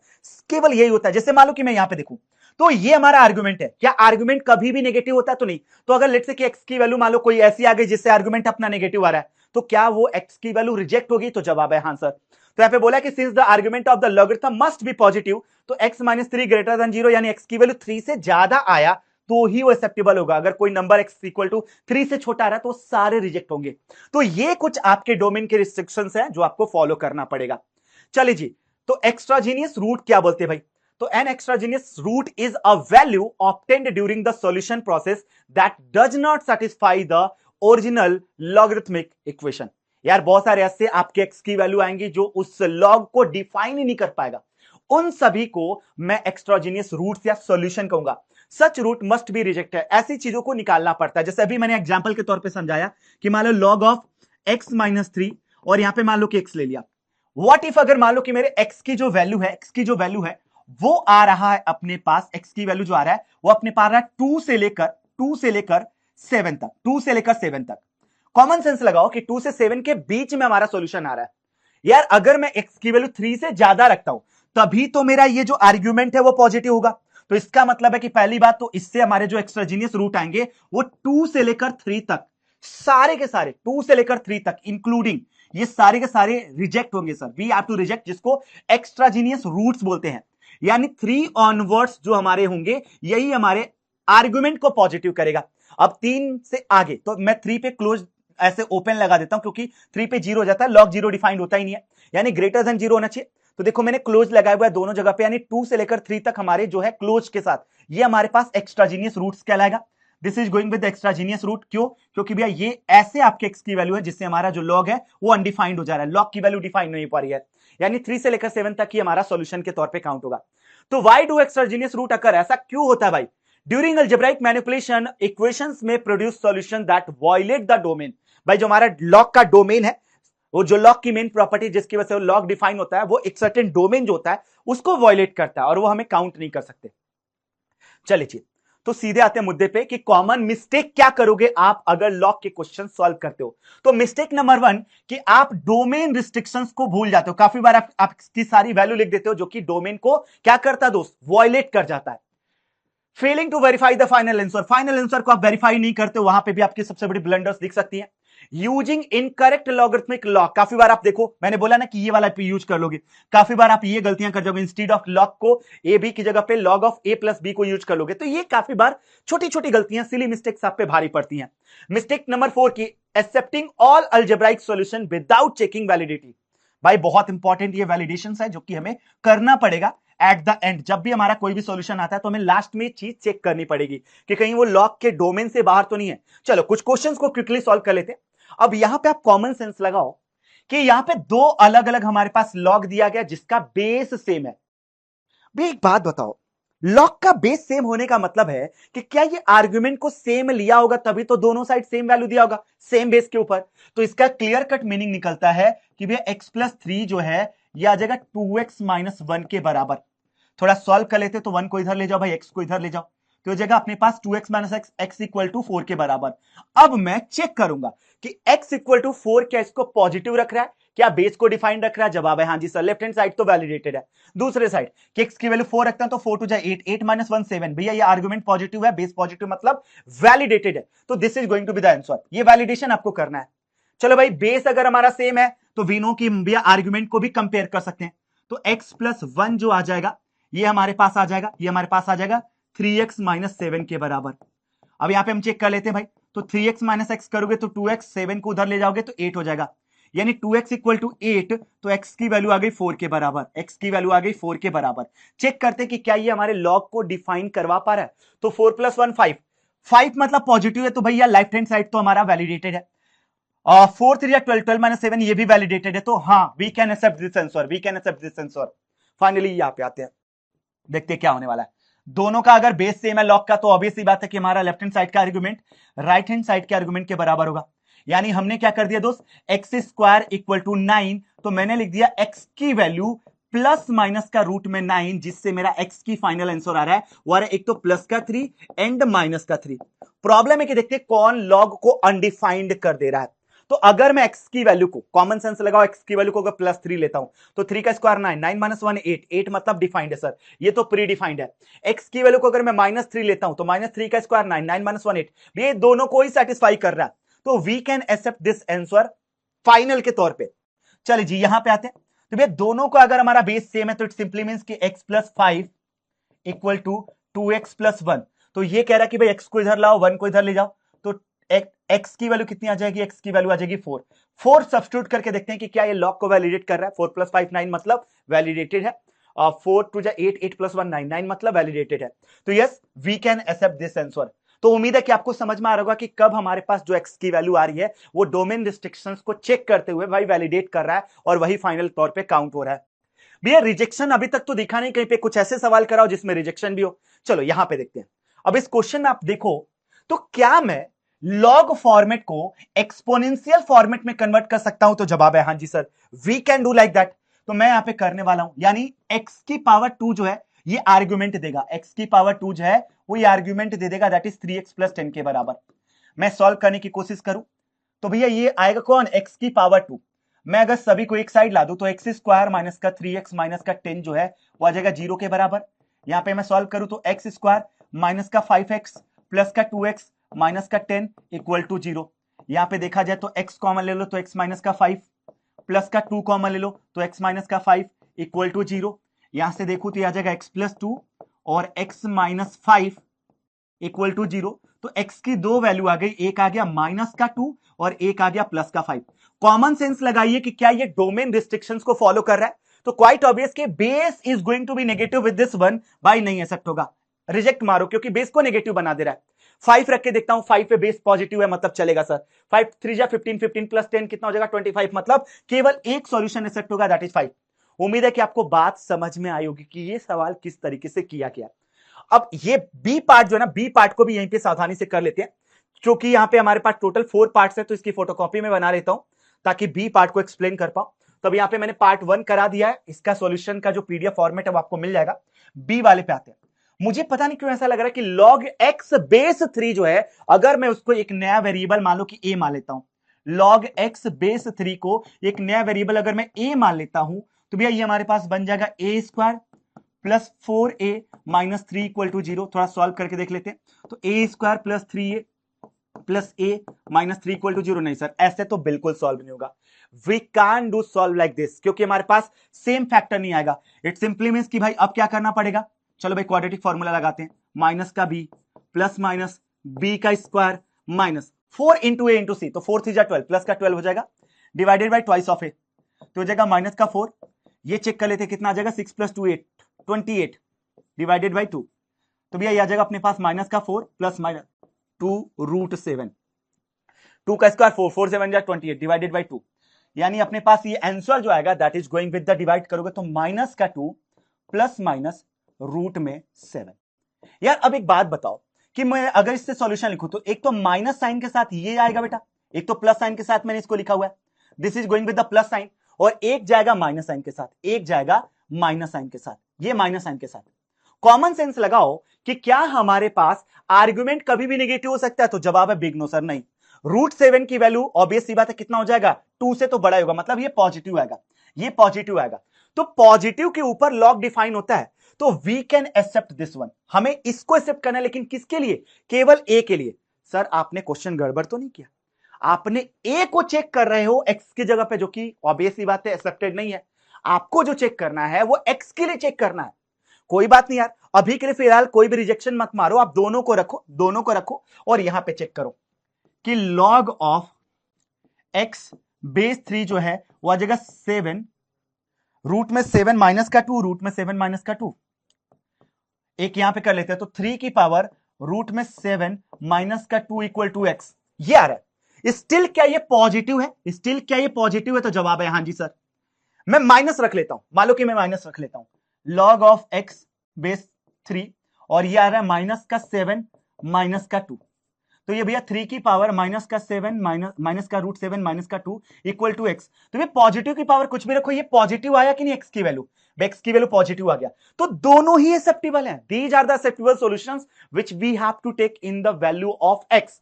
A: केवल यही होता है। जैसे मान लो कि मैं यहां पे देखूं तो ये हमारा आर्गुमेंट है, क्या आर्गुमेंट कभी भी नेगेटिव होता है? तो नहीं। तो अगर लेट्स से कि x की वैल्यू मान लो कोई ऐसी आ गई जिससे आर्गुमेंट अपना नेगेटिव आ रहा है, तो क्या वो x की वैल्यू रिजेक्ट होगी? तो जवाब है हां सर। तो यहां पे बोला कि since the argument of the logarithm must be positive, तो x - 3 ग्रेटर देन 0 यानी x की वैल्यू 3 से ज्यादा आया तो ही वो एक्सेप्टेबल होगा। अगर कोई नंबर x = 3 से छोटा आ रहा है तो सारे रिजेक्ट होंगे। तो ये कुछ आपके डोमेन के रिस्ट्रिक्शंस हैं जो आपको फॉलो करना पड़ेगा। चलिए जी, तो एक्स्ट्राजीनियस रूट क्या बोलते हैं भाई? तो an extraneous root is a value obtained during the solution process that does not satisfy the original logarithmic equation। यार बहुत सारे ऐसे आपके x की वैल्यू आएंगी जो उस लॉग को डिफाइन ही नहीं कर पाएगा, उन सभी को मैं एक्स्ट्राजीनियस रूट्स या सॉल्यूशन कहूंगा। सच रूट मस्ट बी रिजेक्टेड, ऐसी चीजों को निकालना पड़ता है। जैसे अभी मैंने एग्जांपल के तौर पे समझाया कि मान लो लॉग ऑफ x - 3 और यहां पे मान लो कि x ले लिया। व्हाट इफ अगर मान लो कि मेरे x की जो वैल्यू है वो आ रहा है अपने पास, x की वैल्यू जो आ रहा है वो अपने पास आ रहा है 2 से लेकर 7 तक, 2 से लेकर 7 तक। कॉमन सेंस लगाओ कि 2 से 7 के बीच में हमारा सॉल्यूशन आ रहा है। यार अगर मैं x की वैल्यू 3 से ज्यादा रखता हूं तभी तो मेरा ये जो आर्ग्यूमेंट है वो पॉजिटिव होगा। तो इसका मतलब है कि पहली बात तो इससे हमारे जो एक्स्ट्राजीनियस रूट आएंगे वो 2 से लेकर 3 तक, सारे के सारे 2 से लेकर 3 तक इंक्लूडिंग ये सारे के सारे रिजेक्ट होंगे sir. We have to reject, जिसको एक्स्ट्राजीनियस रूट्स बोलते हैं। यानी 3 ऑनवर्ड्स जो हमारे होंगे यही हमारे आर्गुमेंट को पॉजिटिव करेगा। अब 3 से आगे तो मैं 3 पे क्लोज ऐसे ओपन लगा देता हूं क्योंकि 3 पे 0 हो जाता है, लॉग 0 डिफाइंड होता ही नहीं है, यानी ग्रेटर देन 0 होना चाहिए। तो देखो मैंने क्लोज लगाया हुआ है दोनों जगह पे, यानी 2 से लेकर 3 तक हमारे जो है क्लोज के साथ ये हमारे पास एक्स्ट्राजीनियस रूट्स कहलाएगा। This is going with extraneous root. क्यों? क्योंकि भैया ये ऐसे आपके x की वैल्यू है जिससे हमारा जो लॉग है वो अनडिफाइंड हो जा रहा है, लॉग की वैल्यू डिफाइंड नहीं हो पा रही है, यानी 3 से लेकर 7 तक ही हमारा सॉल्यूशन के तौर पे काउंट होगा। तो व्हाई डू एक्स्ट्राजीनियस रूट अकर? ऐसा क्यों होता है भाई? ड्यूरिंग अलजेब्राइक मैनिपुलेशन इक्वेशंस में produce solution that violate the domain. भाई जो हमारा लॉग का डोमेन है, वो जो लॉग की मेन प्रॉपर्टी जिसकी वजह से लॉग डिफाइन होता है, वो एक सर्टेन डोमेन जो होता है उसको वायलेट करता है और वो हमें काउंट नहीं कर सकते। चलिए तो सीधे आते हैं मुद्दे पे कि कॉमन मिस्टेक क्या करोगे आप अगर लॉग के क्वेश्चन सॉल्व करते हो। तो मिस्टेक नंबर 1 कि आप डोमेन रिस्ट्रिक्शंस को भूल जाते हो। काफी बार आप इसकी सारी वैल्यू लिख देते हो जो कि डोमेन को क्या करता है दोस्त? वायलेट कर जाता है। Failing to verify the final answer, final answer को आप वेरीफाई नहीं करते हो, वहां पे भी आपकी सबसे बड़ी ब्लंडर्स दिख सकती है। यूजिंग इनकरेक्ट लॉगरिथमिक लॉग, काफी बार आप देखो मैंने बोला ना कि ये वाला यूज कर लोगे, काफी बार आप ये गलतियां कर जाओगे, इंस्टेड ऑफ लॉग को ए बी की जगह पे लॉग ऑफ a + b को यूज कर लोगे। तो ये काफी बार छोटी छोटी गलतियां, सिली मिस्टेक्स आप पे भारी पड़ती हैं। मिस्टेक नंबर 4 की accepting all algebraic solution without checking validity. भाई बहुत इंपॉर्टेंट ये वैलिडेशंस है जो कि हमें करना पड़ेगा एट द एंड। जब भी हमारा कोई भी सॉल्यूशन आता है तो हमें लास्ट में चीज चेक करनी पड़ेगी कि कहीं वो लॉग के डोमेन से बाहर तो नहीं है। चलो कुछ क्वेश्चंस को क्विकली सॉल्व कर लेते हैं। अब यहां पे आप कॉमन सेंस लगाओ कि यहां पे दो अलग अलग हमारे पास लॉग दिया गया जिसका बेस सेम है। भी एक बात बताओ, लॉग का बेस सेम होने का मतलब है कि क्या ये आर्ग्यूमेंट को सेम लिया होगा तभी तो दोनों साइड सेम वैल्यू दिया होगा सेम बेस के ऊपर। तो इसका क्लियर कट मीनिंग निकलता है कि भैया x+3 जो है ये आ जाएगा 2x-1 के बराबर। थोड़ा सॉल्व कर लेते तो 1 को इधर ले जाओ भाई, x को इधर ले जाओ, तो हो जाएगा अपने पास 2x - x इक्वल टू 4 के बराबर। अब मैं चेक करूंगा कि x इक्वल टू 4 क्या इसको पॉजिटिव रख रहा है, क्या बेस को डिफाइन रख रहा है। जवाब है हाँ जी सर, लेफ्ट हैंड साइड तो वैलिडेटेड है। दूसरे साइड कि x की वैल्यू 4 रखते हैं तो 4 टू 8, 8 - 1 7। भैया ये आर्गुमेंट पॉजिटिव है, बेस पॉजिटिव मतलब वैलिडेटेड है, तो this is going to be the answer. ये वैलिडेशन आपको करना है। चलो भाई, बेस अगर हमारा सेम है तो वी नो कि भैया आर्गुमेंट को भी कंपेयर कर सकते हैं। तो x+1 जो आ जाएगा ये हमारे पास आ जाएगा, ये हमारे पास आ जाएगा 3x - 7 के बराबर। अब यहां पे हम चेक कर लेते हैं भाई, तो 3x - x करोगे तो 2x, 7 को उधर ले जाओगे तो 8 हो जाएगा, यानी 2x इक्वल टू 8। तो x की वैल्यू आ गई 4 के बराबर, x की वैल्यू आ गई 4 के बराबर। चेक करते हैं कि क्या ये हमारे लॉग को डिफाइन करवा पा रहा है। तो 4 + 1 5, 5 मतलब पॉजिटिव है, तो भैया लेफ्ट हैंड साइड तो हमारा वैलिडेटेड है। 4 3 12, 12 - 7 ये भी वैलिडेटेड है, तो हाँ we can accept this answer, we can accept this answer. Finally यहां पे आते हैं, देखते हैं क्या होने वाला है। दोनों का अगर बेस सेम है लॉग का, तो ऑब्वियस सी बात है कि हमारा लेफ्ट हैंड साइड का आर्गुमेंट राइट हैंड साइड के आर्गुमेंट के बराबर होगा। यानी हमने क्या कर दिया दोस्त, x² इक्वल टू 9, तो मैंने लिख दिया x की वैल्यू प्लस माइनस का रूट में 9, जिससे मेरा x की फाइनल आंसर आ रहा है वो आ रहा है एक तो प्लस का 3 एंड माइनस का 3। प्रॉब्लम है कि देखते कौन लॉग को अनडिफाइंड कर दे रहा है। तो अगर मैं x की वैल्यू को कॉमन सेंस लगाओ, x की वैल्यू को अगर +3 लेता हूं तो 3 का स्क्वायर 9, 9 - 1 8, 8 मतलब डिफाइंड है सर, ये तो प्री डिफाइंड है। x की वैल्यू को अगर मैं -3 लेता हूं तो -3 का स्क्वायर 9, 9 - 1 8, ये दोनों को ही सेटिस्फाई कर रहा है, तो we can accept this answer final के तौर पे। चलिए जी यहां पे आते हैं, तो भैया दोनों को अगर हमारा बेस सेम है तो इट सिंपली मींस कि x+5 इक्वल टू 2x+1। तो ये कह रहा है कि भाई x को इधर लाओ, 1 को इधर ले जाओ, तो x की वैल्यू कितनी आ जाएगी, x की वैल्यू आ जाएगी 4। 4 सब्स्टिट्यूट करके देखते हैं कि क्या ये लॉग को वैलिडेट कर रहा है। 4 + 5 9 मतलब वैलिडेटेड है। 4 2 8, 8 + 1 9, 9 मतलब वैलिडेटेड है। तो yes we can accept this answer. तो उम्मीद है कि आपको समझ में आ रहा होगा कि कब हमारे पास जो x की वैल्यू आ रही है वो डोमेन रिस्ट्रिक्शंस को चेक करते हुए भाई वैलिडेट कर रहा है और वही फाइनल तौर पे काउंट हो रहा है। भैया रिजेक्शन अभी तक तो दिखा नहीं, कहीं पे कुछ ऐसे सवाल कराओ जिसमें रिजेक्शन भी हो। चलो यहां पे देखते हैं। अब इस क्वेश्चन में आप देखो तो क्या मैं लॉग फॉर्मेट को एक्सपोनेंशियल फॉर्मेट में कन्वर्ट कर सकता हूं, तो जवाब है हाँ जी sir, we can do like that. तो मैं यहां पे करने वाला हूं, यानी x की पावर 2 जो है ये आर्ग्यूमेंट देगा, x की पावर 2 जो है वो ये आर्ग्यूमेंट दे देगा, दैट इज 3x + 10 के बराबर। मैं सॉल्व करने की कोशिश करूं तो भैया ये आएगा कौन, x की पावर 2। मैं अगर सभी को एक साइड ला दूं तो x² माइनस का 3x माइनस का 10 जो है वो आ जाएगा 0 के बराबर। यहां पे मैं सॉल्व करूं तो x² माइनस का 5x प्लस का 2x माइनस का 10 इक्वल टू 0। यहां पे देखा जाए तो x कॉमन ले लो तो x माइनस का 5 प्लस का 2 कॉमन ले लो तो x माइनस का 5 इक्वल टू 0। यहां से देखो तो यह आ जाएगा x+2 और x माइनस 5 इक्वल टू 0। तो x की दो वैल्यू आ गई, एक आ गया -2 और एक आ गया +5। कॉमन सेंस लगाइए कि क्या ये डोमेन रिस्ट्रिक्शंस को फॉलो कर रहा है। तो क्वाइट ऑब्वियस कि base is going to be negative with this one, भाई नहीं एक्सेप्ट होगा, रिजेक्ट मारो, क्योंकि बेस को नेगेटिव बना दे रहा है। 5 रख के देखता हूं, 5 पे बेस पॉजिटिव है मतलब चलेगा सर। 5 3 जा 15, 15 + 10 कितना हो जाएगा 25, मतलब केवल एक सॉल्यूशन एक्सेप्ट होगा, दैट इज 5। उम्मीद है कि आपको बात समझ में आई होगी कि ये सवाल किस तरीके से किया गया। अब ये बी पार्ट जो है ना, बी पार्ट को भी यहीं पे सावधानी से कर लेते हैं, क्योंकि यहां पे हमारे पास टोटल 4 पार्ट्स है, तो इसकी फोटोकॉपी में बना लेता हूं ताकि बी पार्ट को एक्सप्लेन कर पाऊं। तो अब यहां पे मैंने पार्ट 1 करा दिया है, इसका सॉल्यूशन का जो पीडीएफ फॉर्मेट है वो आपको मिल जाएगा। बी वाले पे आते हैं। मुझे पता नहीं क्यों ऐसा लग रहा है कि log x बेस 3 जो है, अगर मैं उसको एक नया वेरिएबल मान लो कि a मान लेता हूं, log x बेस 3 को एक नया वेरिएबल अगर मैं a मान लेता हूं, तो भैया ये हमारे पास बन जाएगा a² plus 4a minus 3 equal to 0। थोड़ा सॉल्व करके देख लेते हैं। तो a² plus 3a plus a minus 3 equal to 0, नहीं सर ऐसे तो बिल्कुल सॉल्व नहीं होगा। We can do solve like this, क्योंकि हमारे पास सेम फैक्टर नहीं आएगा। इट सिंपली मींस कि भाई अब क्या करना पड़ेगा, चलो भाई क्वाड्रेटिक फॉर्मूला लगाते हैं, माइनस का b प्लस माइनस b का स्क्वायर माइनस 4 इंटू ए इंटू सी, तो 4 3 जा 12 प्लस का 12 हो जाएगा, डिवाइडेड बाई ट्वाइस ऑफ ए, तो हो जाएगा माइनस का 4। ये चेक कर लेते हैं कितना आ जाएगा, 6 + 2 8 28 डिवाइडेड बाई 2, तो भैया ये आ जाएगा अपने पास माइनस का 4 प्लस माइनस 2 √7, 2 का स्क्वायर 4 4 7 जा 28 डिवाइडेड बाई 2, यानी अपने पास ये आंसर जो आएगा that is going with the divide करोगे तो माइनस का 2 प्लस माइनस रूट में 7। यार अब एक बात बताओ कि मैं अगर इससे सॉल्यूशन लिखूं तो एक तो माइनस साइन के साथ ये आएगा बेटा, एक तो प्लस साइन के साथ मैंने इसको लिखा हुआ है, this is going with the plus sign, और एक जाएगा माइनस साइन के साथ, एक जाएगा माइनस साइन के साथ, ये माइनस साइन के साथ। कॉमन सेंस लगाओ कि क्या हमारे पास आर्गुमेंट कभी भी नेगेटिव हो सकता है, तो जवाब है बिग नो सर, नहीं। √7 की वैल्यू ऑब्वियस सी बात है कितना हो जाएगा, 2 से तो बड़ा होगा, मतलब ये पॉजिटिव आएगा, ये पॉजिटिव आएगा। तो पॉजिटिव के ऊपर लॉग डिफाइन होता है, तो we can accept this one, हमें इसको एक्सेप्ट करना है, लेकिन किसके लिए, केवल ए के लिए। सर आपने क्वेश्चन गड़बड़ तो नहीं किया, आपने ए को चेक कर रहे हो एक्स की जगह पे, जो कि ऑब्वियस सी बात है एक्सेप्टेड नहीं है। आपको जो चेक करना है वो एक्स के लिए चेक करना है। कोई बात नहीं यार, अभी के लिए फिलहाल कोई भी रिजेक्शन मत मारो, आप दोनों को रखो, दोनों को रखो और यहां पे चेक करो कि लॉग ऑफ एक्स बेस 3 जो है वो आ जाएगा 7 रूट में 7 माइनस का 2, रूट में 7 माइनस का 2, एक यहां पे कर लेते हैं, तो 3 की पावर रूट में 7 माइनस का 2 इक्वल टू एक्स, ये आ रहा है। स्टिल क्या ये पॉजिटिव है, स्टिल क्या ये पॉजिटिव है, तो जवाब है हाँ जी सर। मैं माइनस रख लेता हूं, मान लो कि मैं माइनस रख लेता हूं, लॉग ऑफ एक्स बेस 3 और ये आ रहा है माइनस का 7 माइनस का 2, तो ये भैया 3 की पावर माइनस का 7 माइनस का √7 माइनस का 2 इक्वल टू एक्स। तो ये पॉजिटिव की पावर कुछ भी रखो, ये पॉजिटिव आया कि नहीं, एक्स की वैल्यू, एक्स की वैल्यू पॉजिटिव आ गया, तो दोनों ही एक्सेप्टेबल हैं। These are the acceptable solutions which we have to take in the value of x.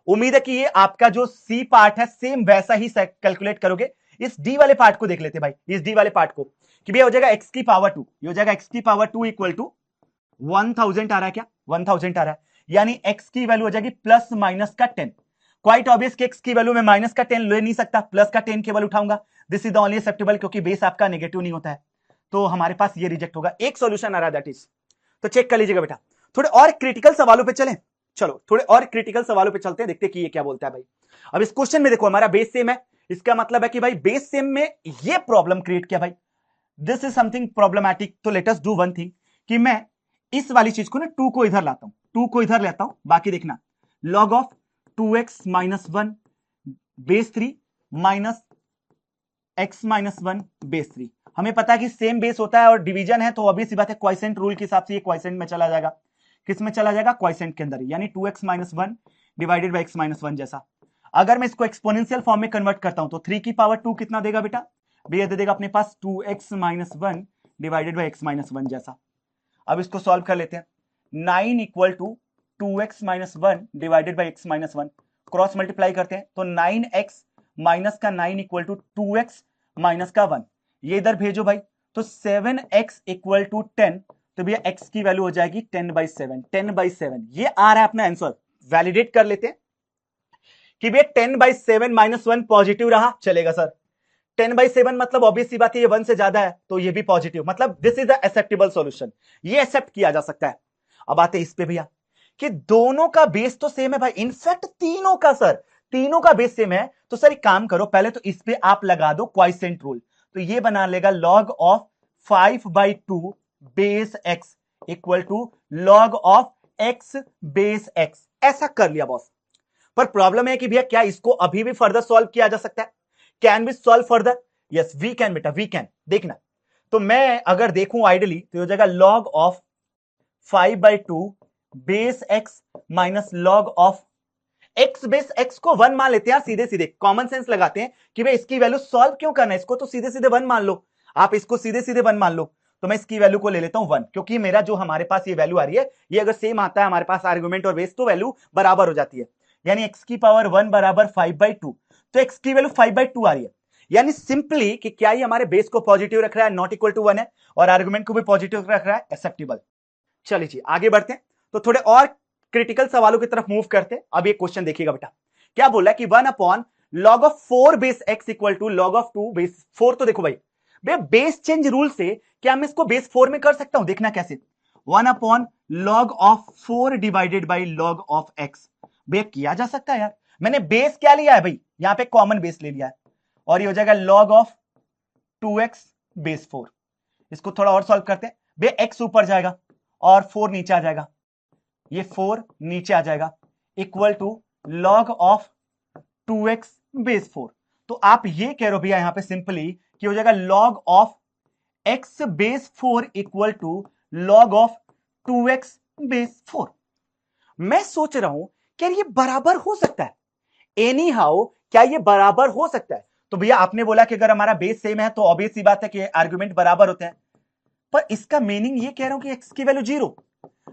A: उम्मीद है कि ये आपका जो सी पार्ट है सेम वैसा ही कैलकुलेट करोगे। इस डी वाले पार्ट को देख लेते भाई, इस डी वाले पार्ट को, कि भैया हो जाएगा एक्स की पावर 2, ये हो जाएगा एक्स की पावर 2 इक्वल टू 1000 आ रहा है, क्या 1000 आ रहा है, यानी x की वैल्यू हो जाएगी प्लस माइनस का 10। क्वाइट ऑब्वियस कि x की वैल्यू में माइनस का 10 ले नहीं सकता, प्लस का 10 केवल उठाऊंगा, this is the only acceptable, क्योंकि बेस आपका नेगेटिव नहीं होता है, तो हमारे पास ये रिजेक्ट होगा। एक सॉल्यूशन आ रहा है दैट इज, तो चेक कर लीजिएगा बेटा। थोड़े और क्रिटिकल सवालों पे चलें, चलो थोड़े और क्रिटिकल सवालों पे चलते हैं, देखते हैं कि ये क्या बोलता है भाई। अब इस क्वेश्चन में देखो हमारा बेस सेम है, इसका मतलब है कि भाई बेस सेम में ये प्रॉब्लम क्रिएट किया भाई, दिस इज समथिंग प्रॉब्लमैटिक। तो let us do one thing कि मैं इस वाली चीज को ना 2 को इधर लाता हूं, 2 को इधर लेता हूं, बाकी देखना log of 2x minus 1 base 3 minus x minus 1 base 3। हमें पता है कि सेम बेस होता है और डिवीजन है, तो ऑब्वियस सी बात है क्वाइसेंट रूल के हिसाब से ये क्वाइसेंट में चला जाएगा, किस में चला जाएगा, क्वाइसेंट के अंदर, यानी 2x minus 1 divided by x minus 1 जैसा। अगर मैं इसको एक्सपोनेंशियल फॉर्म में कन्वर्ट करता हूं तो 3 की पावर 2 कितना देगा बेटा, भैया दे देगा अपने पास 2x minus 1 divided by x minus 1 जैसा। अब इसको सॉल्व कर लेते हैं, 9 equal to 2x minus 1 divided by x minus 1, cross multiply करते हैं तो 9x माइनस का 9 इक्वल टू 2x माइनस का 1, ये इधर भेजो भाई, तो 7x इक्वल टू 10, तो भैया x की वैल्यू हो जाएगी 10/7, 10/7 ये आ रहा है अपना आंसर। वैलिडेट कर लेते हैं कि भैया 10/7 माइनस 1 पॉजिटिव रहा, चलेगा सर। 10/7 मतलब ऑब्वियस सी बात है ये 1 से ज्यादा है, तो ये भी पॉजिटिव, मतलब this is the acceptable solution, ये एक्सेप्ट किया जा सकता है। अब आते हैं इस पे भैया कि दोनों का बेस तो सेम है भाई, इनफैक्ट तीनों का सर, तीनों का बेस सेम है, तो सर एक काम करो, पहले तो इस पे आप लगा दो क्वाइसेंट रूल, तो ये बना लेगा log of 5/2 base x equal to log of x base x, ऐसा कर लिया बॉस। पर प्रॉब्लम है कि भैया क्या इसको अभी भी फर्दर सॉल्व किया जा सकता है, can be solve further, yes we can बेटा, वी कैन। देखना, तो मैं अगर देखूं आइडली तो हो जाएगा log of 5/2 base x minus log of x base x को 1 मान लेते हैं यार, सीधे सीधे कॉमन सेंस लगाते हैं कि भाई इसकी वैल्यू सॉल्व क्यों करना है, इसको तो सीधे सीधे 1 मान लो, आप इसको सीधे सीधे 1 मान लो, तो मैं इसकी वैल्यू को ले लेता हूं 1, क्योंकि मेरा जो हमारे पास ये वैल्यू आ रही है ये अगर सेम आता है हमारे पास आर्गुमेंट और बेस, तो वैल्यू बराबर हो जाती है, यानी x की पावर 1 बराबर 5/2, तो x की वैल्यू 5/2 आ रही है, यानी सिंपली कि क्या ये हमारे बेस को पॉजिटिव रख रहा है, नॉट इक्वल टू 1 है, और आर्गुमेंट को भी पॉजिटिव रख रहा है, एक्सेप्टेबल। चलिए जी आगे बढ़ते हैं, तो थोड़े और क्रिटिकल सवालों की तरफ मूव करते हैं। अब ये क्वेश्चन देखिएगा बेटा, क्या बोला कि 1 upon log of 4 base x equal to log of 2 base 4, तो देखो भाई बेस चेंज रूल से क्या मैं इसको बेस 4 में कर सकता हूं, देखना कैसे, 1 upon log of 4 divided by log of x, भैया किया जा सकता है यार, मैंने बेस क्या लिया है भाई, यहां पे कॉमन बेस ले लिया है, और ये हो जाएगा लॉग ऑफ 2x बेस 4। इसको थोड़ा और सॉल्व करते हैं, भैया x ऊपर जाएगा और 4 नीचे आ जाएगा, ये 4 नीचे आ जाएगा, equal to log of 2x base 4, तो आप ये कह रहे हो भैया यहां पे सिंपली कि हो जाएगा log of x base 4 equal to log of 2x base 4। मैं सोच रहा हूं क्या ये बराबर हो सकता है? एनी हाउ क्या ये बराबर हो सकता है? तो भैया आपने बोला कि अगर हमारा बेस सेम है तो ऑब्वियस सी बात है कि आर्गुमेंट बराबर होते हैं, पर इसका मीनिंग ये कह रहा हूं कि x की वैल्यू 0,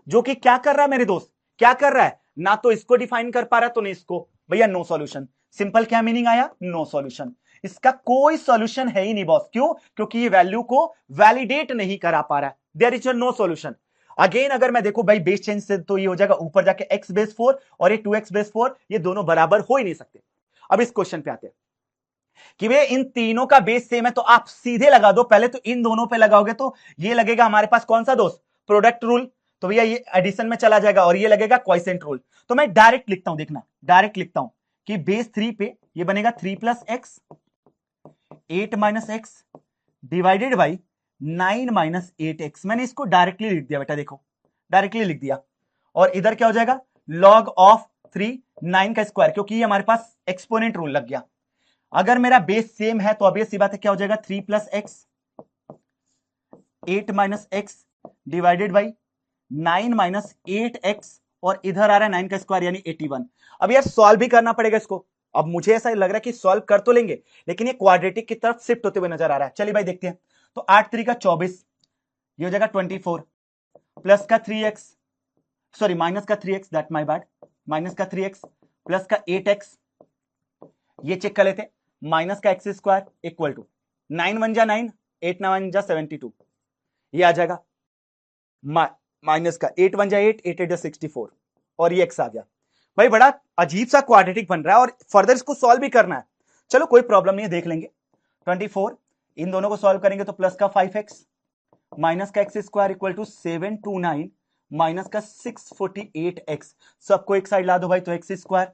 A: जो कि क्या कर रहा है मेरे दोस्त, क्या कर रहा है, ना तो इसको डिफाइन कर पा रहा तो नहीं इसको। भैया नो सॉल्यूशन। सिंपल क्या मीनिंग आया? No solution. इसका कोई सॉल्यूशन है ही नहीं बॉस। क्यों? क्योंकि ये वैल्यू को वैलिडेट नहीं करा पा रहा है। There is no solution. Again अगर मैं देखो भाई बेस चेंज से तो ये हो जाएगा ऊपर जाके x बेस 4 और ये 2x बेस 4, ये दोनों बराबर हो ही नहीं सकते। अब इस क्वेश्चन पे आते हैं कि वे इन तीनों का बेस सेम है, तो आप सीधे लगा दो। पहले तो इन दोनों पे लगाओगे तो ये लगेगा हमारे पास कौन सा दोस्त, प्रोडक्ट रूल, तो भैया ये एडिशन में चला जाएगा, और ये लगेगा क्वॉइसेंट रूल। तो मैं डायरेक्ट लिखता हूं, देखना डायरेक्ट लिखता हूं कि बेस 3 पे ये बनेगा 3 plus x 8 minus x divided by 9 minus 8x। मैंने इसको डायरेक्टली लिख दिया बेटा, देखो डायरेक्टली लिख दिया। और इधर क्या हो जाएगा, log ऑफ 3 9 का स्क्वायर, क्योंकि ये हमारे पास एक्सपोनेंट रूल लग गया। अगर मेरा बेस सेम है तो ऑब्वियस सी बात है क्या हो जाएगा, 3 plus x 8 minus x divided by 9 minus 8x, और इधर आ रहा है 9 का स्क्वायर यानी 81। अब यार सॉल्व भी करना पड़ेगा इसको। अब मुझे ऐसा लग रहा है कि सॉल्व कर तो लेंगे, लेकिन ये क्वाड्रेटिक की तरफ शिफ्ट होते हुए नजर आ रहा है। चलिए भाई देखते हैं। तो 8 3 का 24, ये हो जाएगा 24, प्लस का 3x, सॉरी माइनस का 3x, that my bad, minus का 3x प्लस का 8x, ये चेक कर लेते हैं, माइनस का एक्स स्क्वायर इक्वल टू 9 1 जा 9, 8 9 जा 72, ये आ जाएगा माइनस का 8 1 जा 8, 8 8 जा 64, और ये x आ गया। भाई बड़ा अजीब सा क्वाड्रेटिक बन रहा है, और फर्दर इसको सॉल्व भी करना है। चलो कोई प्रॉब्लम नहीं है, देख लेंगे। 24 इन दोनों को सॉल्व करेंगे तो प्लस का 5x माइनस का x square equal to 729 minus का 648x, सबको एक साइड ला दो भाई, तो एक्स स्क्वायर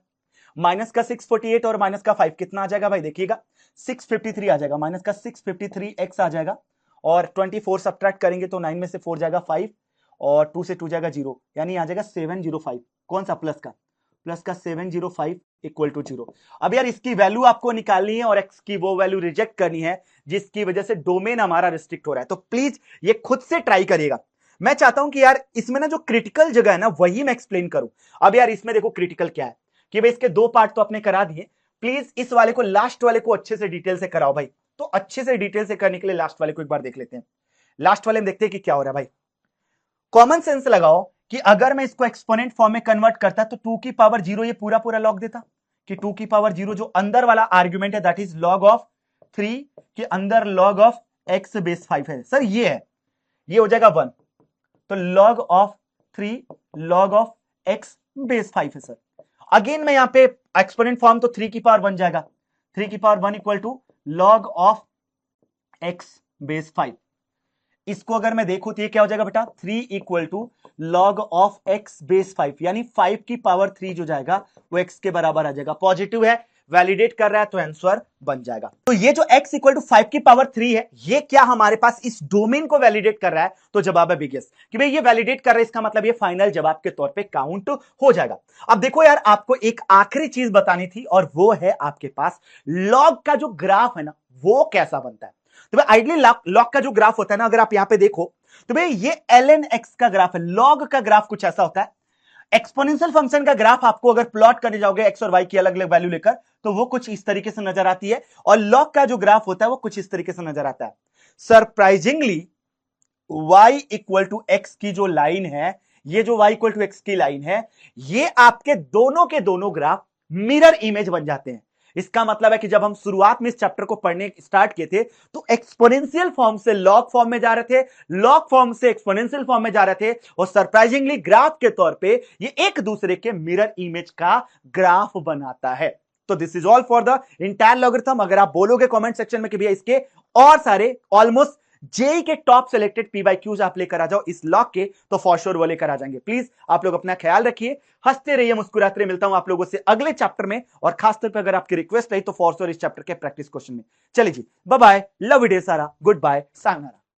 A: माइनस का 648 और माइनस का 5 कितना आ जाएगा भाई, देखिएगा 653 आ जाएगा, माइनस का 653x आ जाएगा, और 24 सब्ट्रैक्ट करेंगे तो 9 में से 4 जाएगा 5, और 2 से 2 जाएगा 0, यानी आ जाएगा 705। कौन सा, प्लस का 705 इक्वल टू 0। अब यार इसकी वैल्यू आपको निकालनी है और x की वो वैल्यू रिजेक्ट करनी है जिसकी वजह से डोमेन हमारा रिस्ट्रिक्ट हो रहा है। तो प्लीज ये खुद से ट्राई करिएगा। मैं चाहता हूं कि यार इसमें ना जो क्रिटिकल जगह है ना वही मैं एक्सप्लेन करूं। अब यार इसमें देखो क्रिटिकल क्या है कि भाई इसके 2 पार्ट तो आपने करा दिए, प्लीज इस वाले को, लास्ट वाले को अच्छे से डिटेल से कराओ भाई। तो अच्छे से डिटेल से करने के लिए लास्ट वाले को एक बार देख लेते हैं। लास्ट वाले में देखते हैं कि क्या हो रहा है भाई। कॉमन सेंस लगाओ कि अगर मैं इसको एक्सपोनेंट फॉर्म में कन्वर्ट करता तो 2 की पावर 0 ये पूरा पूरा लॉग देता, कि 2 की पावर 0 जो अंदर वाला आर्ग्यूमेंट है दैट इज log ऑफ 3 के अंदर log ऑफ x बेस 5 है सर, ये है, ये हो जाएगा 1, तो log of 3 log of x base 5 है सर। अगेन मैं यहां पे एक्सपोनेंट फॉर्म तो 3 की पावर 1 जाएगा, 3 की power 1 equal to log of x base 5। इसको अगर मैं देखूं तो ये क्या हो जाएगा बेटा, 3 equal to log of x base 5, यानी 5 की पावर 3 जो जाएगा वो x के बराबर आ जाएगा। पॉजिटिव है, वैलिडेट कर रहा है, तो आंसर बन जाएगा। तो ये जो x इक्वल टू 5 की पावर 3 है, ये क्या हमारे पास इस डोमेन को वैलिडेट कर रहा है, तो जवाब है बिगेस्ट। कि भाई ये वैलिडेट कर रहा है, इसका मतलब ये फाइनल जवाब के तौर पे काउंट हो जाएगा। अब देखो यार, आपको एक आखिरी चीज बतानी थी, और वो है आपके पास लॉग का जो ग्राफ है ना वो कैसा बनता है। तो भाई आइडियली लॉग का जो ग्राफ होता है ना, अगर आप यहां पे देखो तो भाई ये ln x का ग्राफ है। लॉग का ग्राफ कुछ ऐसा होता है। एक्सपोनेंशियल फंक्शन का ग्राफ आपको अगर प्लॉट करने जाओगे x और y की अलग अलग वैल्यू लेकर, तो वो कुछ इस तरीके से नजर आती है, और लॉग का जो ग्राफ होता है वो कुछ इस तरीके से नजर आता है। Surprisingly y equal to x की जो लाइन है, ये जो y इक्वल टू x की लाइन है, ये आपके दोनों के दोनों ग्राफ मिरर इमेज बन जाते हैं। इसका मतलब है कि जब हम शुरुआत में इस चैप्टर को पढ़ने स्टार्ट किए थे तो एक्सपोनेंशियल फॉर्म से लॉग फॉर्म में जा रहे थे, लॉग फॉर्म से एक्सपोनेंशियल फॉर्म में जा रहे थे, और सरप्राइजिंगली ग्राफ के तौर पे ये एक दूसरे के मिरर इमेज का ग्राफ बनाता है। तो this is all for the entire logarithm. अगर आप बोलोगे कमेंट सेक्शन में कि भैया इसके और सारे ऑलमोस्ट जेई के टॉप सेलेक्टेड पीवाईक्यूज आप लेकर आ जाओ इस लॉग के, तो फॉर श्योर वो लेकर आ जाएंगे। प्लीज आप लोग अपना ख्याल रखिए, हंसते रहिए, मुस्कुराते रहिए। मिलता हूं आप लोगों से अगले चैप्टर में, और खासतौर पर अगर आपकी रिक्वेस्ट रही तो फॉर श्योर इस चैप्टर के प्रैक्टिस क्वेश्चन में। चलिए जी, बाय बाय, लव यू डे सारा, गुड बाय, सायनारा।